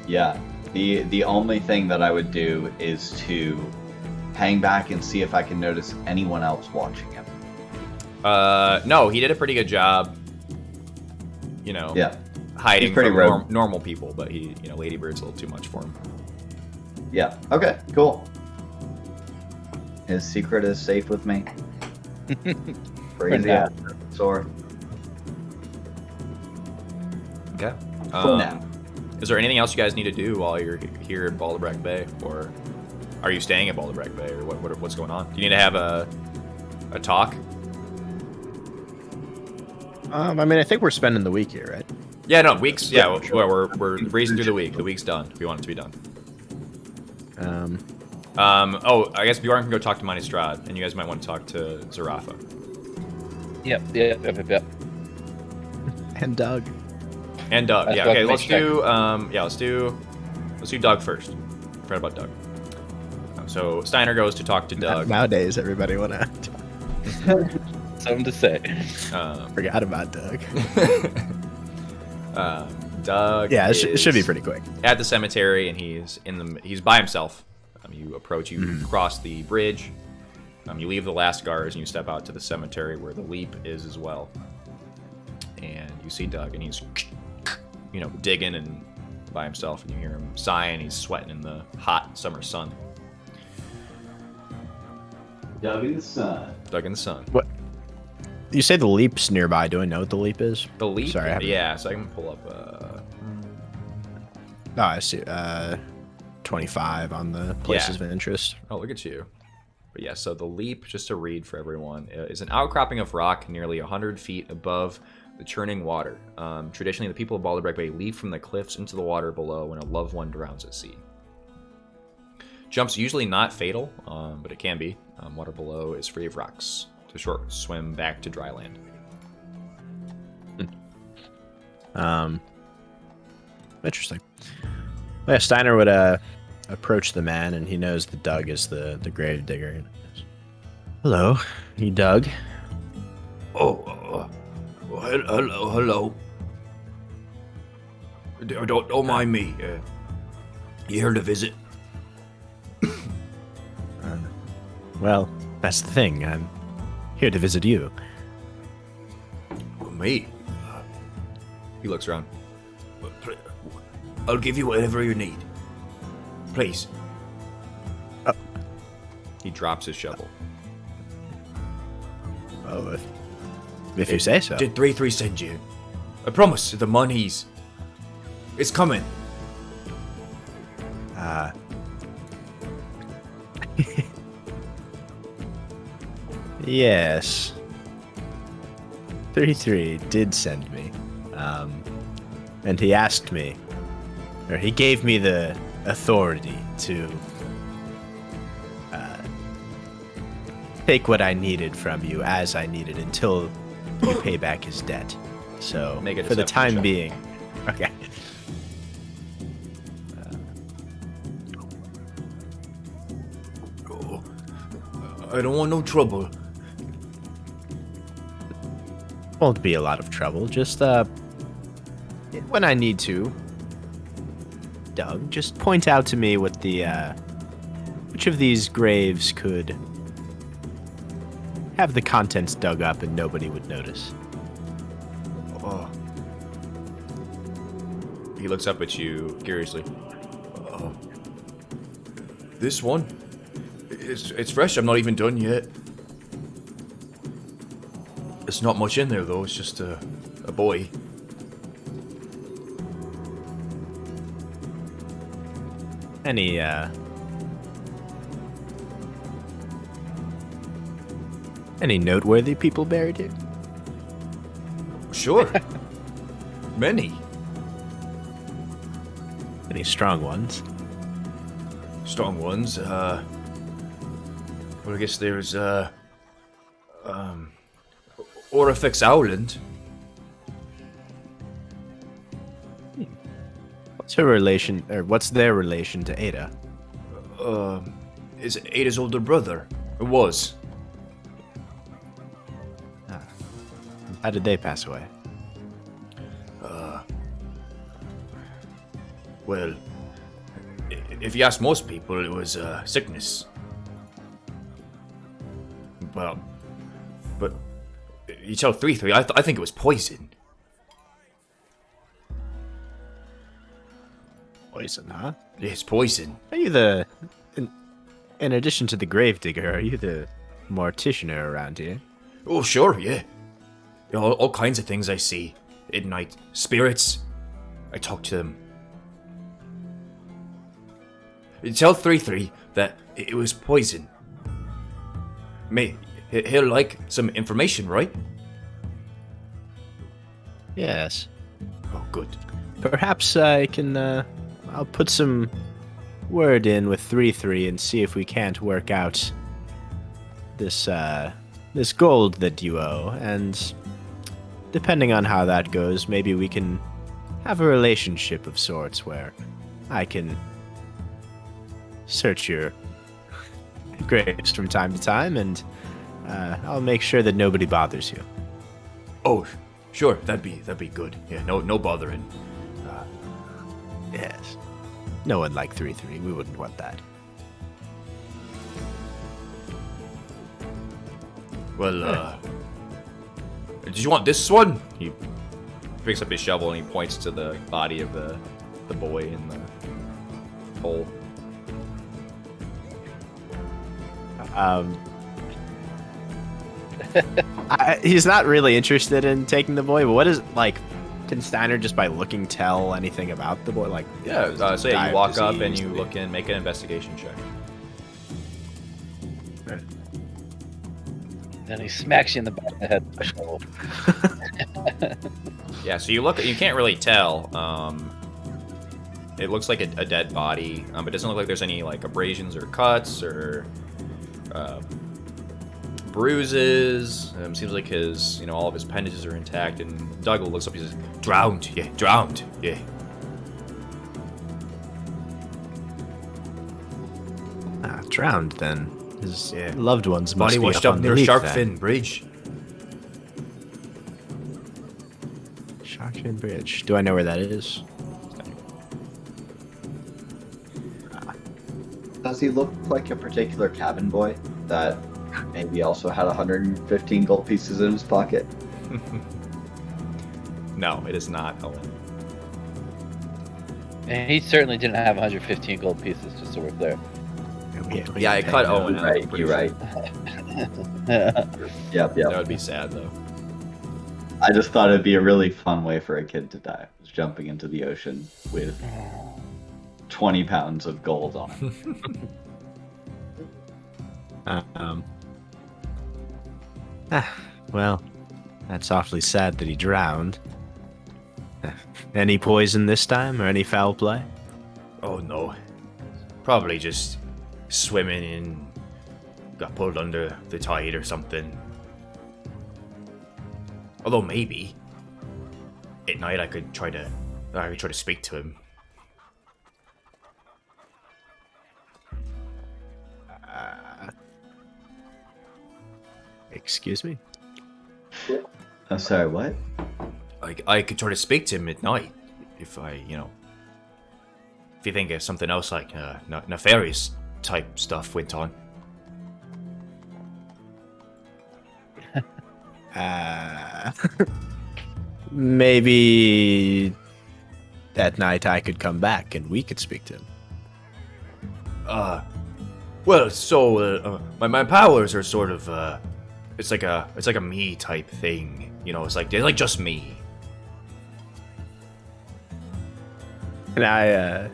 Yeah. The only thing that I would do is to hang back and see if I can notice anyone else watching him. No, he did a pretty good job. You know, Yeah. hiding He's pretty from rogue. normal people, but Ladybird's a little too much for him. Yeah. Okay. Cool. His secret is safe with me. Crazy now. ass sword. Okay. For now. Is there anything else you guys need to do while you're here at Balderbrack Bay, or are you staying at Balderbrack Bay, or what's going on? Do you need to have a talk? I mean, I think we're spending the week here, right? Yeah, no, weeks. Yeah, Yeah, sure. we're racing through the week. The week's done. We want it to be done. Um, Oh, I guess Bjorn can go talk to Manistrad, and you guys might want to talk to Zarafa. Yep. and Doug. And Doug. That's Yeah, what okay, I let's made do let's do Doug first. Forgot about Doug. So Steiner goes to talk to Doug. Nowadays, everybody wanna Something to say. forgot about Doug. Doug. Yeah, it should be is pretty quick. at the cemetery, and he's by himself. You approach, you cross the bridge, you leave the last guards, and you step out to the cemetery where the leap is as well. And you see Doug, and he's, digging and by himself, and you hear him sighing. He's sweating in the hot summer sun. Dug in the sun. Dug in the sun. What? You say the leap's nearby. Do I know what the leap is? The leap? Sorry, I haven't- yeah, so I can pull up... Oh, I see. 25 on the places of interest. Oh, look at you. But yeah, so the leap, just to read for everyone, is an outcropping of rock nearly 100 feet above the churning water. Traditionally, the people of Balderbeck Bay leap from the cliffs into the water below when a loved one drowns at sea. Jump's usually not fatal, but it can be. Water below is free of rocks. It's a short swim back to dry land. Interesting. Yeah, Steiner would approach the man, and he knows that Doug is the grave digger. Hello, you Doug? Oh, hello. Don't mind me. You here to visit? Well, that's the thing. I'm here to visit you. Me? He looks around. I'll give you whatever you need. Please. He drops his shovel. Oh, if you say so. Did 3-3 send you? I promise, the money's... It's coming. Yes. 33 did send me. And he asked me, or he gave me the authority to take what I needed from you as I needed until you pay back his debt. So, Make it a for the deception time check. being. Okay. Oh, I don't want no trouble. Won't be a lot of trouble. Just, when I need to, Doug, just point out to me what the, which of these graves could have the contents dug up and nobody would notice. Oh, He looks up at you curiously. this one? It's fresh, I'm not even done yet. There's not much in there, though. It's just a boy. Any noteworthy people buried here? Sure. Many. Any strong ones? Strong ones. Well, I guess there's, Orifex Owland. What's her relation, or what's their relation to Ada? Is Ada's older brother. It was. How did they pass away? Well, if you ask most people, it was, sickness. Well, but you tell 3-3, I think it was poison. Poison, huh? Yes, poison. Are you the... In addition to the gravedigger, are you the morticianer around here? Oh, sure, yeah. You know, all kinds of things I see at night. Spirits. I talk to them. You tell 3-3 that it was poison. He'll like some information, right? Yes. Oh, good. Perhaps I can, I'll put some word in with 3-3 and see if we can't work out this, this gold that you owe, and depending on how that goes, maybe we can have a relationship of sorts where I can search your graves from time to time, and I'll make sure that nobody bothers you. Oh, sure, that'd be good. Yeah, no bothering. Yes. No one like 3-3. We wouldn't want that. Well, did you want this one? He picks up his shovel and he points to the body of the the boy in the hole. He's not really interested in taking the boy, but what is, like, can Steiner just by looking tell anything about the boy? Like, Yeah, so yeah, die you of walk up and disease, you look in, make an investigation check. Then he smacks you in the back of the head with a shovel. Yeah, so you look, you can't really tell. It looks like a dead body, but it doesn't look like there's any like abrasions or cuts or bruises. Seems like his, all of his appendages are intact. And Doug looks up, he says, Drowned, yeah. Drowned then. His Yeah. loved ones must Body be washed up up on near the leak Shark then. Fin Bridge. Sharkfin Bridge. Do I know where that is? Does he look like a particular cabin boy that maybe also had 115 gold pieces in his pocket? no, it is not Owen. And he certainly didn't have 115 gold pieces, just so we're clear. Yeah, I cut Owen out. Right, I'm pretty you're sure. right. Yep. That would be sad, though. I just thought it'd be a really fun way for a kid to die, was jumping into the ocean with 20 pounds of gold on it. Well, that's awfully sad that he drowned. Any poison this time, or any foul play? Oh no. Probably just swimming and got pulled under the tide or something. Although maybe at night I could try to speak to him. Excuse me? I'm sorry, what? I could try to speak to him at night if I, if you think of something else like nefarious type stuff went on. Maybe at night I could come back and we could speak to him. Well, so my powers are sort of it's like a me type thing, It's like they're like just me. Can I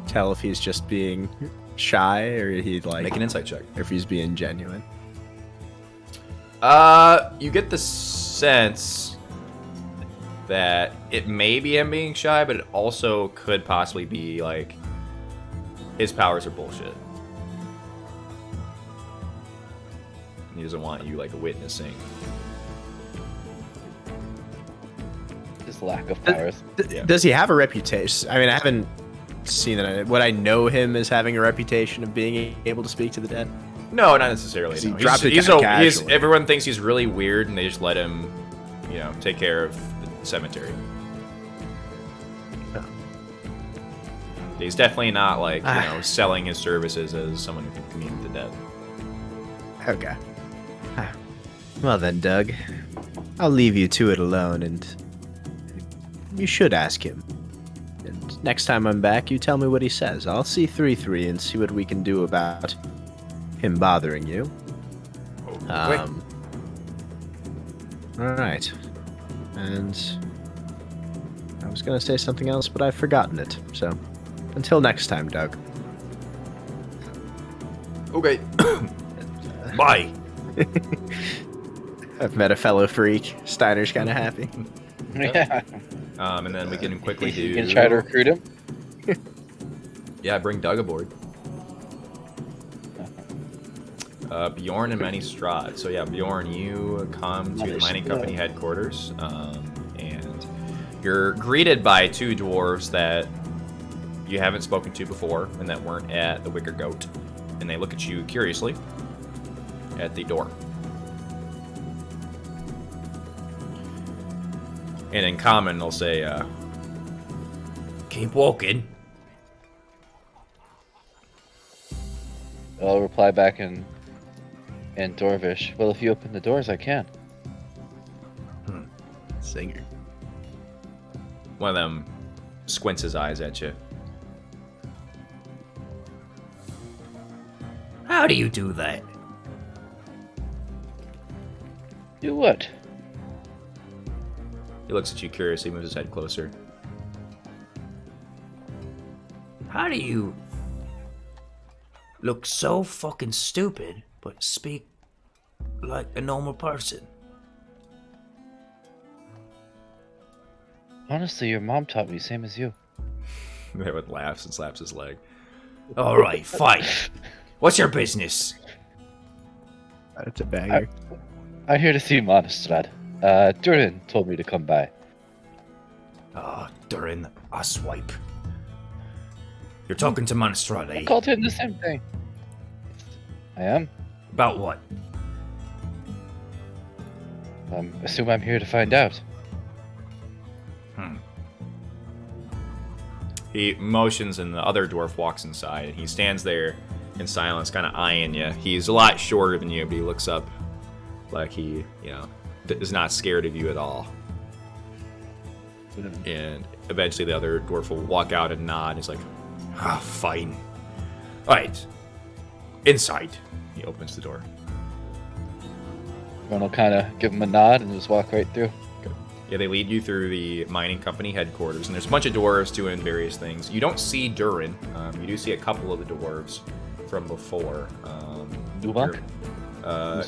tell if he's just being shy or he like Make an insight check. if he's being genuine? You get the sense that it may be him being shy, but it also could possibly be like his powers are bullshit. He doesn't want you like witnessing. His lack of powers. Yeah. Does he have a reputation? I mean, I haven't seen that. Would I know him as having a reputation of being able to speak to the dead? No, not necessarily. He No. dropped it He's kinda he's casually. everyone thinks he's really weird, and they just let him, take care of the cemetery. Oh. He's definitely not like selling his services as someone who can commune with the dead. Okay. Well then, Doug, I'll leave you to it alone, and you should ask him. And next time I'm back, you tell me what he says. I'll see 3-3 and see what we can do about him bothering you. All right. And I was gonna say something else, but I've forgotten it. So, until next time, Doug. Okay. Bye. I've met a fellow freak. Steiner's kind of happy. Yeah. And then we can quickly do. You gonna try to recruit him? Yeah, bring Doug aboard. Bjorn and Manny Strahd. So yeah, Bjorn, you come to the mining company headquarters, and you're greeted by two dwarves that you haven't spoken to before and that weren't at the Wicker Goat, and they look at you curiously at the door. And in common, they'll say, Keep walking. I'll reply back in Dwarvish. Well, if you open the doors, I can. Singer. one of them squints his eyes at you. How do you do that? Do what? He looks at you curiously, moves his head closer. How do you look so fucking stupid, but speak like a normal person? Honestly, your mom taught me, same as you. Merwin laughs and slaps his leg. Alright, fine. What's your business? It's a banger. I'm here to see Monastrad. Durin told me to come by. Durin, a swipe. You're talking to Monastrad, I eh? called him the same thing. I am. About what? Assume I'm here to find out. He motions and the other dwarf walks inside. He stands there in silence, kind of eyeing you. He's a lot shorter than you, but he looks up like he, is not scared of you at all. And eventually the other dwarf will walk out and nod. He's like, Fine. Alright. Inside. he opens the door. Everyone will kind of give him a nod and just walk right through. Yeah, they lead you through the mining company headquarters, and there's a bunch of dwarves doing various things. You don't see Durin. You do see a couple of the dwarves from before. Duvak?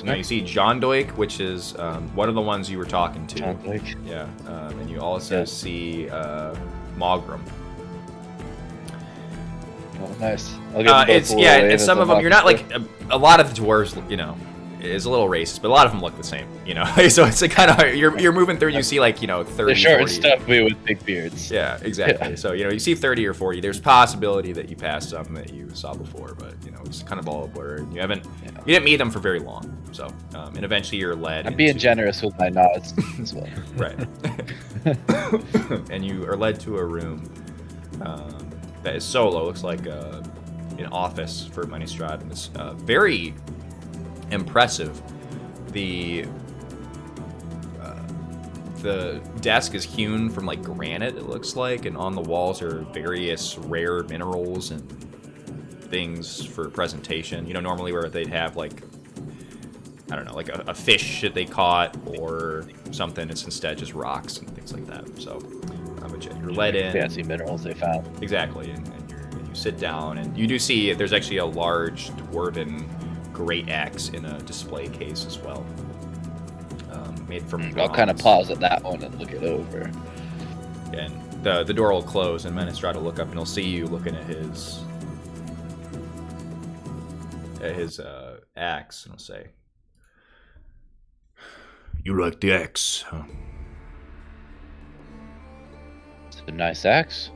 No, you see John Doik, which is one of the ones you were talking to. John Blake. Yeah, and you also Yes. see Mogram. Oh, nice. I'll give them both It's a little wave and as some I'm of them. You're not walking like a lot of the dwarves. Is a little racist, but a lot of them look the same. So it's kind of you're moving through. And you see 30, through. The short 40. stuff me with big beards. Yeah, exactly. Yeah. So you see 30 or 40. There's possibility that you passed some that you saw before, but it's kind of all a blur. You didn't meet them for very long. So and eventually you're led. I'm being into- generous with my nods as well. Right. And you are led to a room that is solo. Looks like an office for Monastrad, and it's very impressive. The desk is hewn from granite, it looks like, and on the walls are various rare minerals and things for presentation. Normally where they'd have I don't know, a fish that they caught or something. It's instead just rocks and things like that. So, but you're led in. Fancy minerals they found. Exactly, and you sit down, and you do see there's actually a large dwarven great axe in a display case as well, made from I'll kind of bronze. pause at that one and look it over. And the door will close, and Monastrad will look up, and he'll see you looking at his axe, and he'll say, You like the axe, huh? It's a nice axe.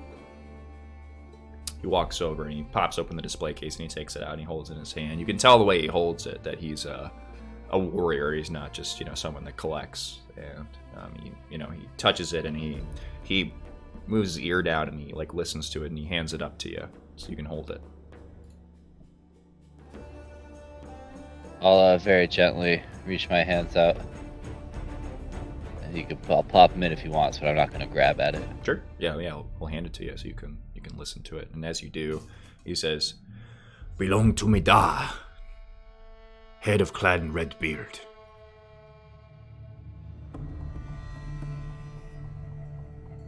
he walks over and he pops open the display case and he takes it out and he holds it in his hand. You can tell the way he holds it that he's a warrior. He's not just someone that collects. And he touches it and he moves his ear down and he listens to it and he hands it up to you so you can hold it. I'll very gently reach my hands out. And I'll pop him in if he wants, but I'm not going to grab at it. Sure. Yeah. We'll hand it to you so you can listen to it. And as you do, he says, Belong to Midah, head of Clan Redbeard.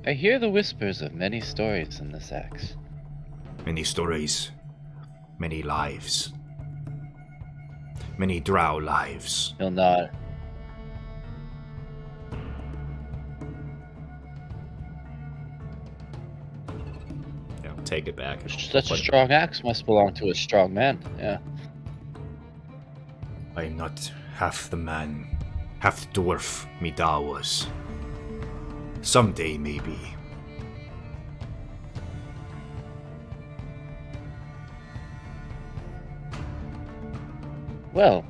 I hear the whispers of many stories in this axe. Many stories, many lives. Many drow lives. He'll nod. take it back. Such a strong axe must belong to a strong man. Yeah. I am not half the man, half the dwarf Midah was. Someday, maybe. Well,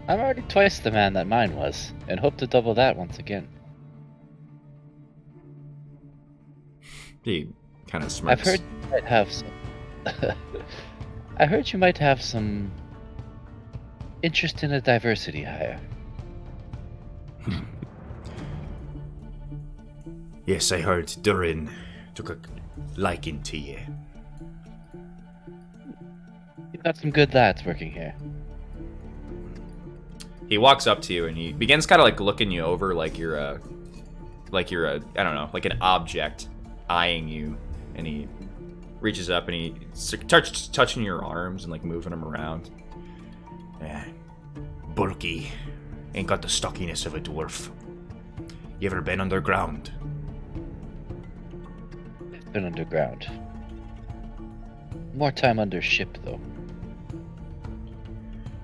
I'm already twice the man that mine was, and hope to double that once again. He kind of smirks. I've heard you might have some. I heard you might have some interest in a diversity hire. Yes, I heard Durin took a liking to you. You've got some good lads working here. He walks up to you and he begins kind of like looking you over like you're a I don't know, like an object eyeing you. And he reaches up and he starts touching your arms and like moving them around. Yeah. Bulky. Ain't got the stockiness of a dwarf. You ever been underground? I've been underground. More time under ship, though.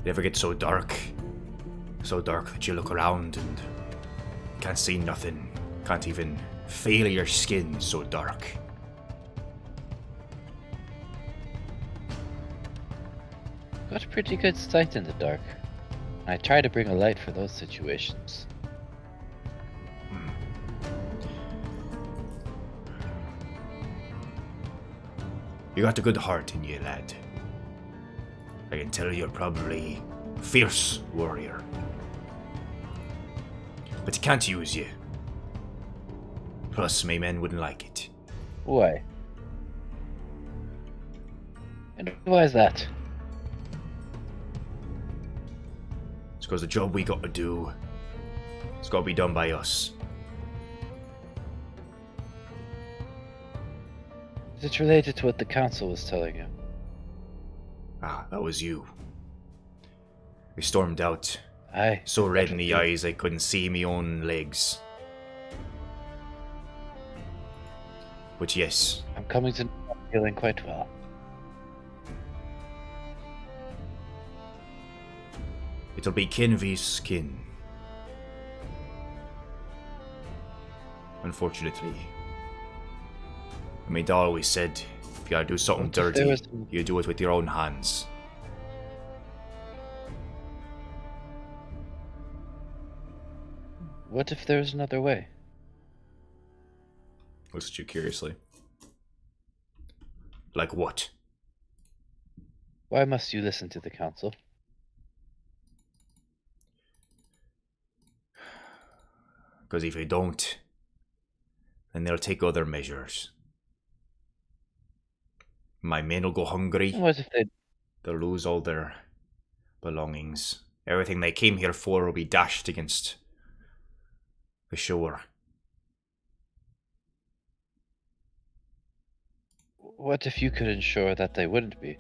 You ever get so dark? So dark that you look around and can't see nothing. Can't even feel your skin, so dark. Got a pretty good sight in the dark. I try to bring a light for those situations. You got a good heart in you, lad. I can tell you're probably a fierce warrior. But he can't use you. Plus, my men wouldn't like it. Why? And why is that? It's because the job we got to do, it's got to be done by us. Is it related to what the council was telling you? Ah, that was you. We stormed out, Aye. so red in the definitely. eyes I couldn't see me own legs. But yes, I'm coming to know I'm feeling quite well. it'll be kin vs kin. Unfortunately. My dad always said, if you gotta do something What if there dirty, was- you do it with your own hands. What if there's another way? Looks at you curiously. Like what? Why must you listen to the council? Because if you don't, then they'll take other measures. My men will go hungry. What if they... They'll lose all their belongings. Everything they came here for will be dashed against the shore. What if you could ensure that they wouldn't be?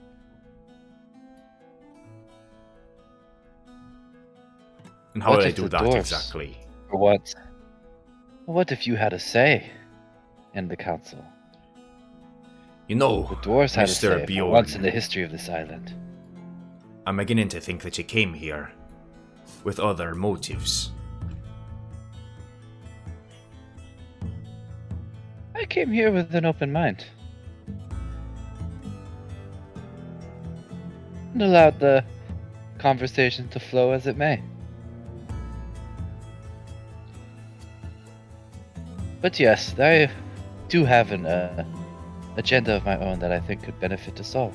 And how What would I if do the that dwarves- exactly? For what? What if you had a say in the council? You know, The dwarves had a Mr. say for Bjorn, once in the history of this island. I'm beginning to think that you came here with other motives. I came here with an open mind. And allowed the conversation to flow as it may. But yes, I do have an agenda of my own that I think could benefit us all.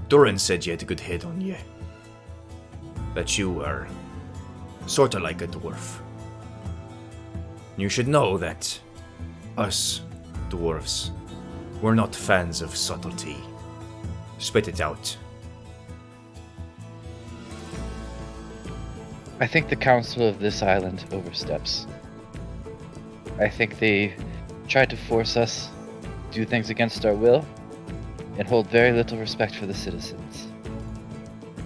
Durin said you had a good head on you. That you were sorta like a dwarf. You should know that us dwarves, we're not fans of subtlety. Spit it out. I think the council of this island oversteps. I think they try to force us to do things against our will and hold very little respect for the citizens.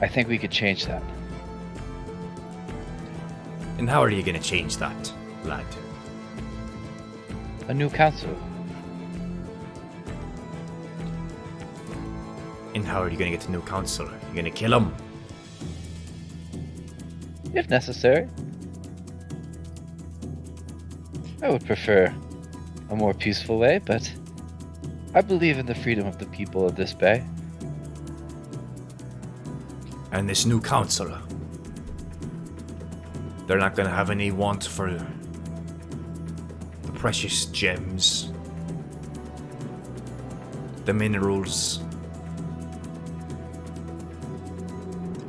I think we could change that. And how are you gonna change that, lad? A new council. And how are you gonna get a new council? You gonna kill him? If necessary. I would prefer a more peaceful way, but I believe in the freedom of the people of this bay. And this new council, they're not gonna have any want for the precious gems, the minerals.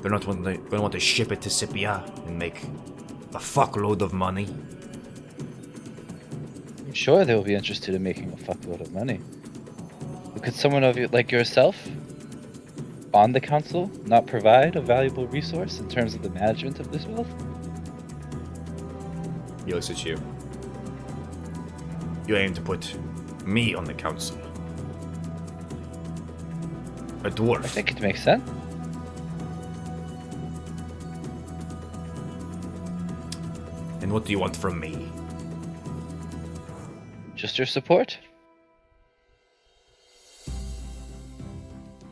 They're not gonna want to ship it to Scipia and make a fuckload of money. I'm sure they will be interested in making a fuckload of money. But could someone of you, like yourself, on the council, not provide a valuable resource in terms of the management of this wealth? He looks at you. You aim to put me on the council. A dwarf. I think it makes sense. And what do you want from me? Just your support?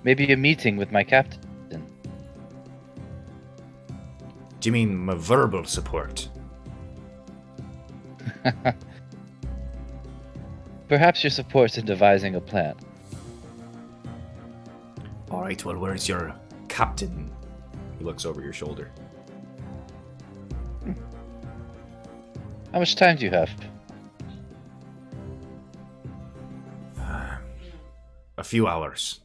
Maybe a meeting with my captain. Do you mean my verbal support? Perhaps your support in devising a plan. Alright, well, where's your captain? He looks over your shoulder. How much time do you have? A few hours.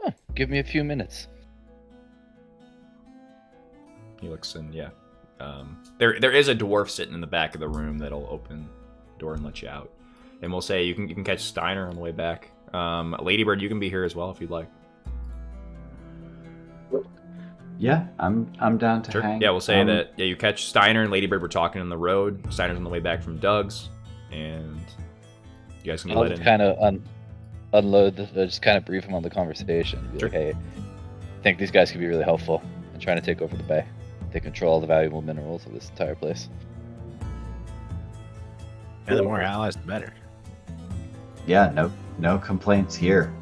Oh, give me a few minutes. He looks in, yeah. There is a dwarf sitting in the back of the room that'll open the door and let you out. And we'll say you can catch Steiner on the way back. Ladybird, you can be here as well if you'd like. Yeah, I'm down to Sure. hang. Yeah, we'll say that. Yeah, you catch Steiner and Ladybird were talking on the road. Steiner's on the way back from Doug's, and you guys can I'll let just in. kind of unload, just kind of brief him on the conversation. Be Sure. like, hey, I think these guys could be really helpful in trying to take over the bay. They control all the valuable minerals of this entire place. And the more allies, the better. Yeah, no complaints here.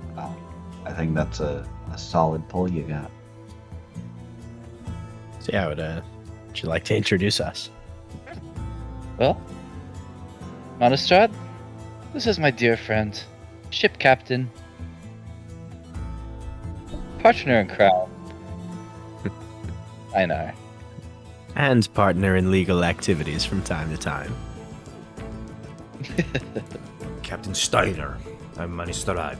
I think that's a solid pull you got. So yeah, would you like to introduce us? Well, Monostrad, this is my dear friend, ship captain, partner in crime. I know. And partner in legal activities from time to time. Captain Steiner. I'm Manistrad.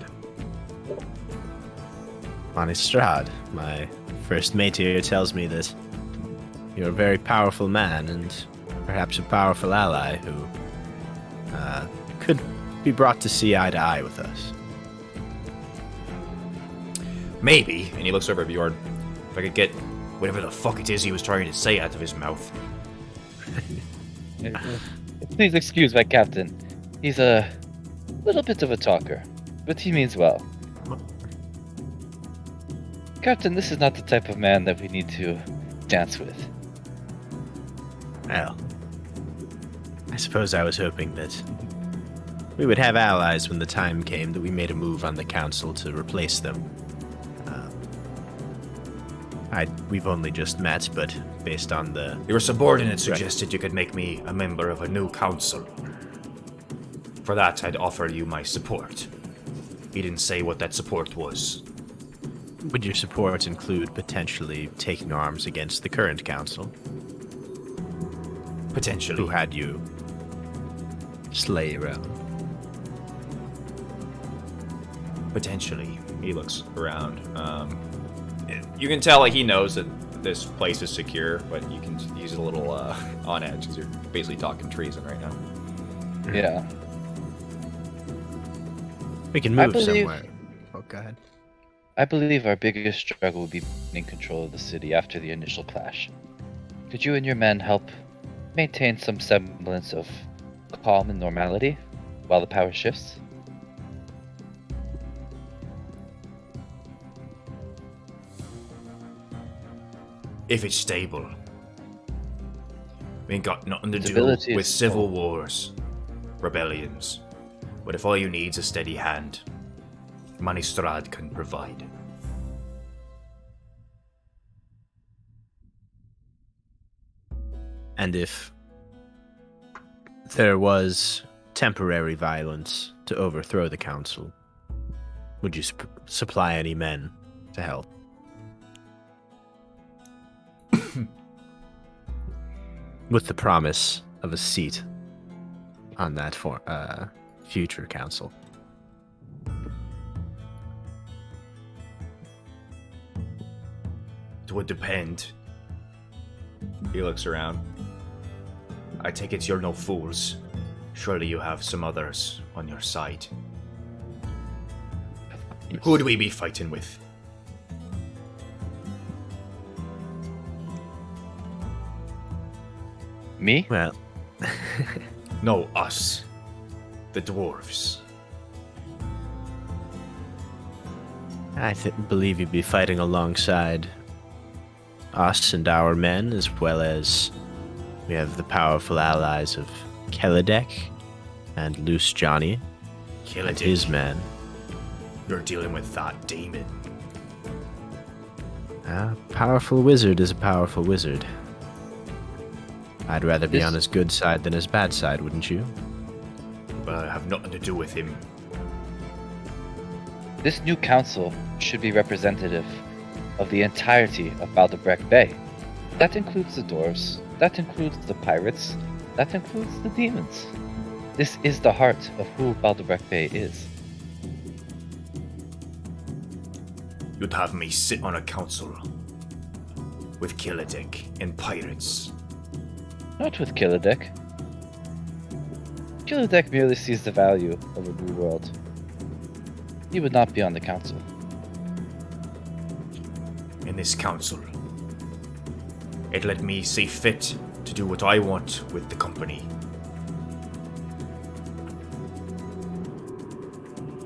Manistrad, my first mate here, tells me that you're a very powerful man and perhaps a powerful ally who could be brought to see eye to eye with us. Maybe. And he looks over at Bjorn. If I could get whatever the fuck it is he was trying to say out of his mouth. Please excuse my captain. He's a little bit of a talker, but he means well. Captain, this is not the type of man that we need to dance with. Well, I suppose I was hoping that we would have allies when the time came that we made a move on the council to replace them. We've only just met, but based on the... Your subordinate suggested you could make me a member of a new council. For that, I'd offer you my support. He didn't say what that support was. Would your support include potentially taking arms against the current council, Potentially. who had you slay around? Potentially. He looks around. You can tell like he knows that this place is secure, but he's a little on edge because you're basically talking treason right now. Yeah. We can I move believe- somewhere. Oh, go ahead. I believe our biggest struggle would be in control of the city after the initial clash. Could you and your men help maintain some semblance of calm and normality while the power shifts? If it's stable. We ain't got nothing to do Stability with is civil cool. wars, rebellions. But if all you need's a steady hand, Manistrad can provide. And if there was temporary violence to overthrow the council, would you supply any men to help? With the promise of a seat on that future council. It would depend. He looks around. I take it you're no fools. Surely you have some others on your side. Who would we be fighting with? Me? Well, No, us. The dwarves. I believe you'd be fighting alongside us and our men, as well as we have the powerful allies of Kelidek and Loose Johnny Kill and it. his men. You're dealing with that demon. A powerful wizard is a powerful wizard. I'd rather be This- on his good side than his bad side, wouldn't you? But I have nothing to do with him. This new council should be representative of the entirety of Baldebreck Bay. That includes the dwarves, that includes the pirates, that includes the demons. This is the heart of who Baldebreck Bay is. You'd have me sit on a council with Killidick and pirates. Not with Killideck. Killideck merely sees the value of a new world. He would not be on the council. In this council, it let me see fit to do what I want with the company.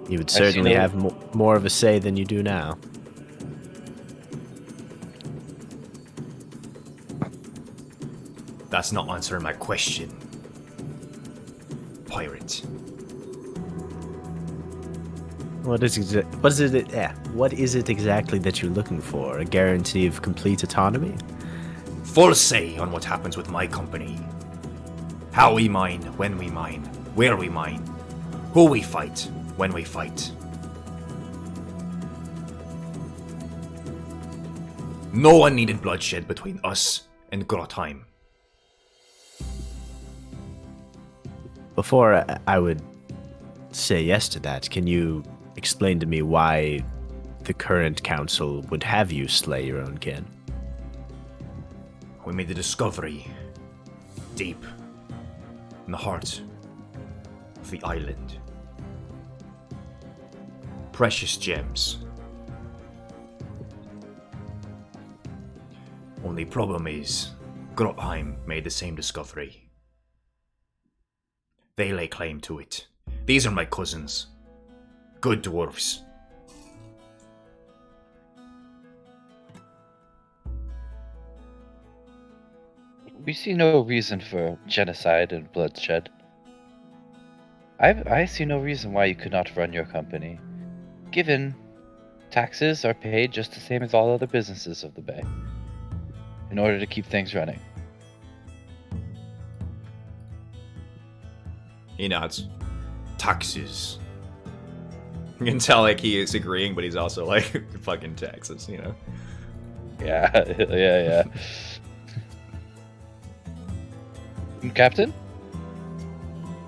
You would see certainly no- have more of a say than you do now. That's not answering my question. Pirate. What is it exactly that you're looking for? A guarantee of complete autonomy? Full say on what happens with my company. How we mine, when we mine, where we mine, who we fight, when we fight. No one needed bloodshed between us and Grotheim. Before I would say yes to that, can you explain to me why the current council would have you slay your own kin? We made a discovery deep in the heart of the island. Precious gems. Only problem is, Grotheim made the same discovery. They lay claim to it. These are my cousins. Good dwarves. We see no reason for genocide and bloodshed. I see no reason why you could not run your company, given taxes are paid just the same as all other businesses of the Bay, in order to keep things running. He nods. Taxes. You can tell like he is agreeing, but he's also like fucking Texas, you know. Yeah, yeah. Captain?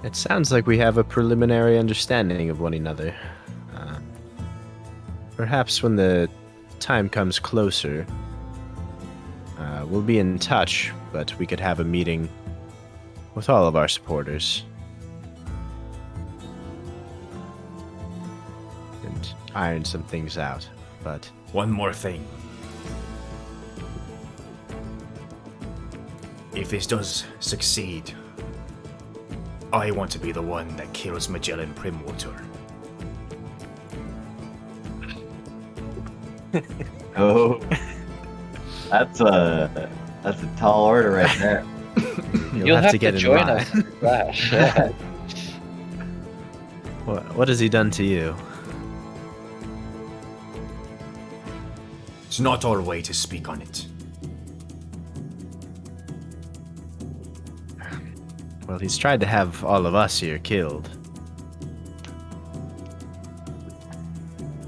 It sounds like we have a preliminary understanding of one another. Perhaps when the time comes closer, we'll be in touch, but we could have a meeting with all of our supporters. And iron some things out, but One more thing. If this does succeed, I want to be the one that kills Magellan Primwater. Oh, that's a tall order right there. you'll have to get in join line. us. Flash. Yeah. What has he done to you? It's not our way to speak on it. Well, he's tried to have all of us here killed.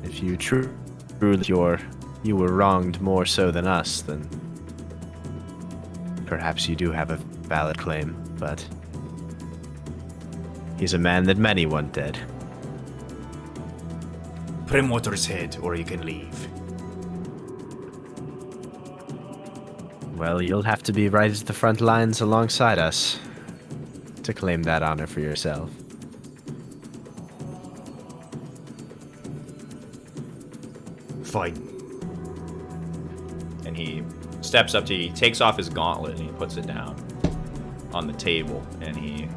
If you truly you were wronged more so than us, then perhaps you do have a valid claim, but he's a man that many want dead. Primwater's head, or you can leave. Well, you'll have to be right at the front lines alongside us. to claim that honor for yourself. Fine. And he steps up to you, he takes off his gauntlet and he puts it down on the table, and he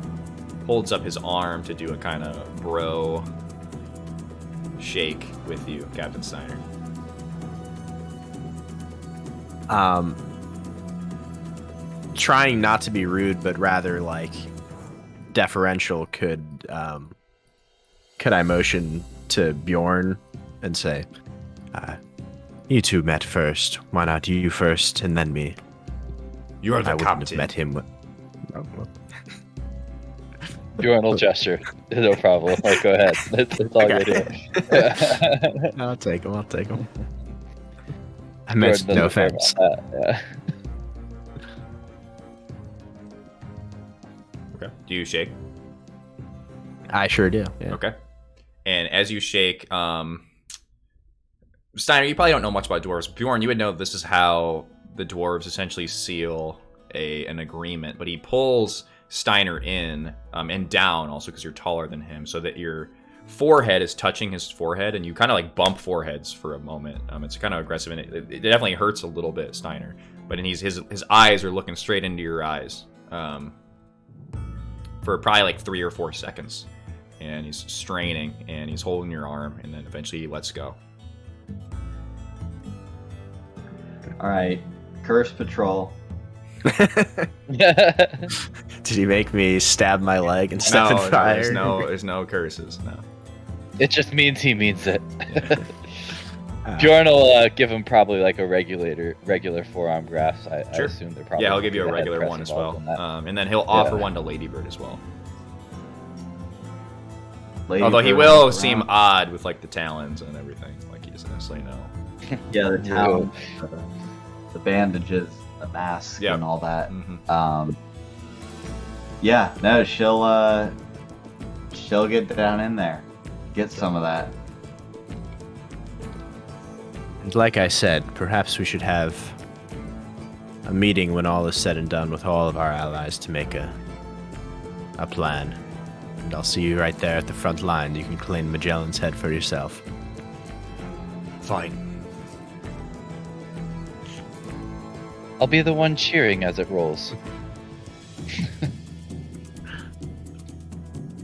holds up his arm to do a kind of bro shake with you, Captain Steiner. Trying not to be rude, but rather like deferential, could I motion to Bjorn and say, you two met first. Why not you first and then me? You are the I wouldn't captain. have met him. Urinal gesture. No problem. Like, go ahead. It's all good here. I'll take him. I meant Jordan no doesn't care offense. about that, Okay. Do you shake? I sure do. Yeah. Okay. And as you shake, Steiner, you probably don't know much about dwarves. Bjorn, you would know this is how the dwarves essentially seal an agreement. But he pulls Steiner in and down also because you're taller than him, so that your forehead is touching his forehead, and you kind of like bump foreheads for a moment. It's kind of aggressive, and it definitely hurts a little bit, Steiner. But his eyes are looking straight into your eyes for probably like 3 or 4 seconds, and he's straining and he's holding your arm, and then eventually he lets go. All right, curse patrol. yeah. Did he make me stab my leg and step in No, fire? there's no curses. No. It just means he means it. Bjorn will give him probably like a regular forearm grasp. I Sure. assume they're probably. Yeah, he'll give you a the head regular press one as involved well, in that. and then he'll offer one to Ladybird as well. Lady Although he Bird will runs seem around. odd with like the talons and everything, like he doesn't necessarily know. Yeah, the town, the bandages, the mask, Yeah. and all that. Mm-hmm. Yeah, no, she'll get down in there, get some of that. And like I said, perhaps we should have a meeting when all is said and done with all of our allies to make a plan. And I'll see you right there at the front line. You can claim Magellan's head for yourself. Fine. I'll be the one cheering as it rolls.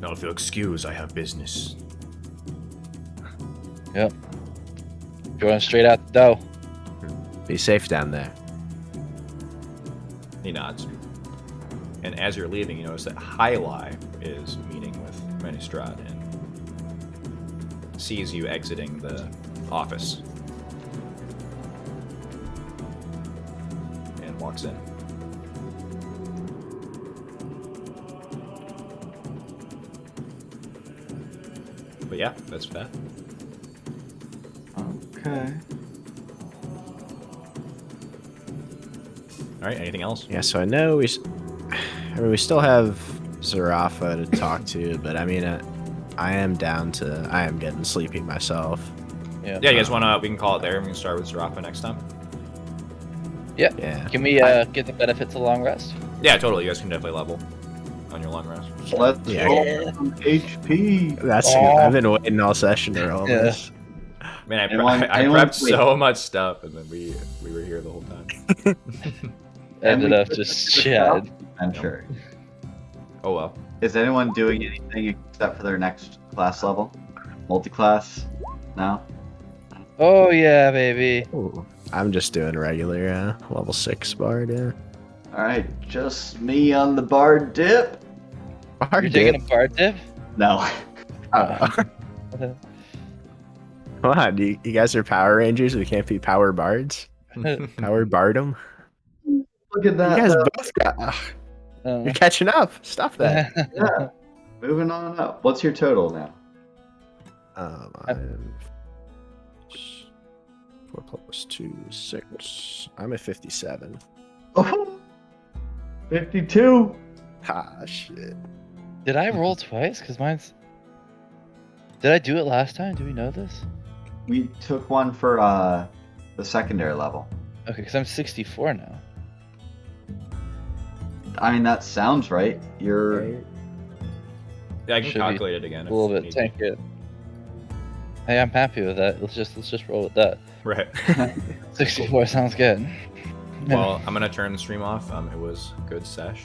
Now, if you'll excuse, I have business. Yep. Going straight out the door. Be safe down there. He nods. And as you're leaving, you notice that Hyli is meeting with Manistrad and sees you exiting the office. And walks in. But yeah, that's that. Okay. Alright, anything else? Yeah, so I know we still have Zarafa to talk to, but I mean, I am getting sleepy myself. Yeah. Yeah, you guys wanna, we can call it there. We can start with Zarafa next time. Yeah. Yeah. Can we get the benefits of long rest? Yeah, totally. You guys can definitely level on your long rest. Let's Yeah. roll some HP. That's Aw. I've been waiting all session to roll Yeah. this. Man, I Anyone- prepped wait. so much stuff, and then we were here the whole time. Ended we up took just the shattered. I'm sure. Oh well. Is anyone doing anything except for their next class level? Multi-class? No? Oh yeah, baby. Ooh, I'm just doing regular level 6 bard. Yeah. Alright, just me on the bard dip? Bard You're taking dip? a bard dip? No. Come on, you guys are Power Rangers. We can't be Power Bards. Power Bardom. Look at You that. guys though. both got. You're catching up. Stop that. Yeah. Moving on up. What's your total now? I'm 4 plus 2, 6. I'm at 57. Oh, 52. Ah, shit. Did I roll twice? Cause mine's. Did I do it last time? Do we know this? We took one for the secondary level. Okay, cause I'm 64 now. I mean, that sounds right. You're Yeah, I can Should be calculate it again. a if little bit need be. tank it. Hey, I'm happy with that. Let's just roll with that. Right. 64 sounds good. Well, I'm gonna turn the stream off. It was a good sesh.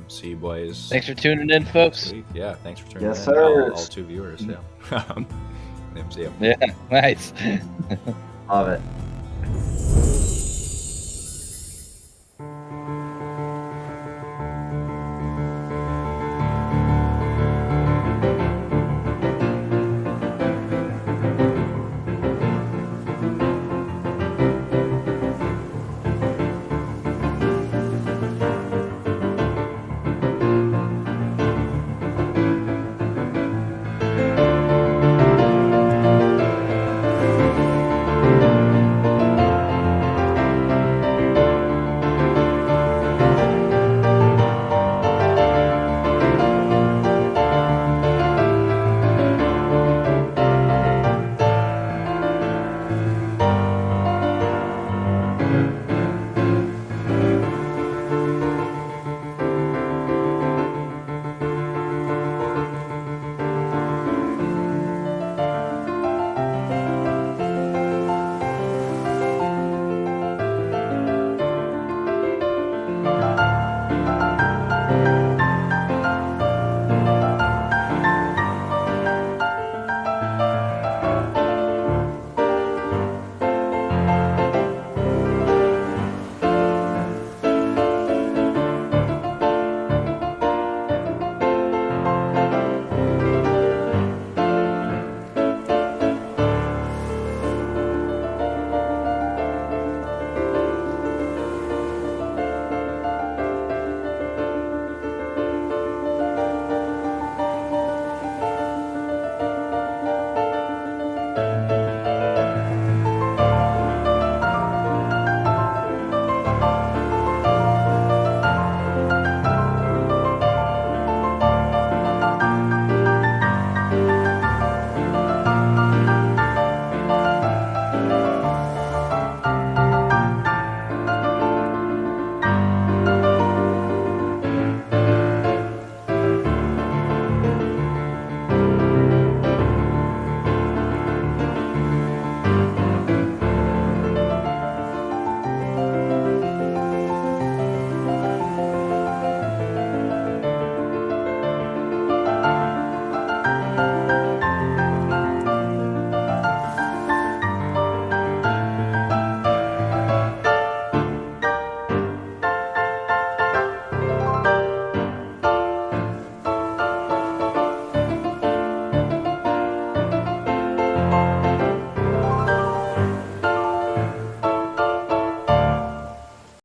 See you boys. Thanks for tuning in, next folks. week. Yeah, thanks for tuning Yes, in. sir. All 2 viewers. Yeah. Yeah, see ya. Yeah, nice. Love it.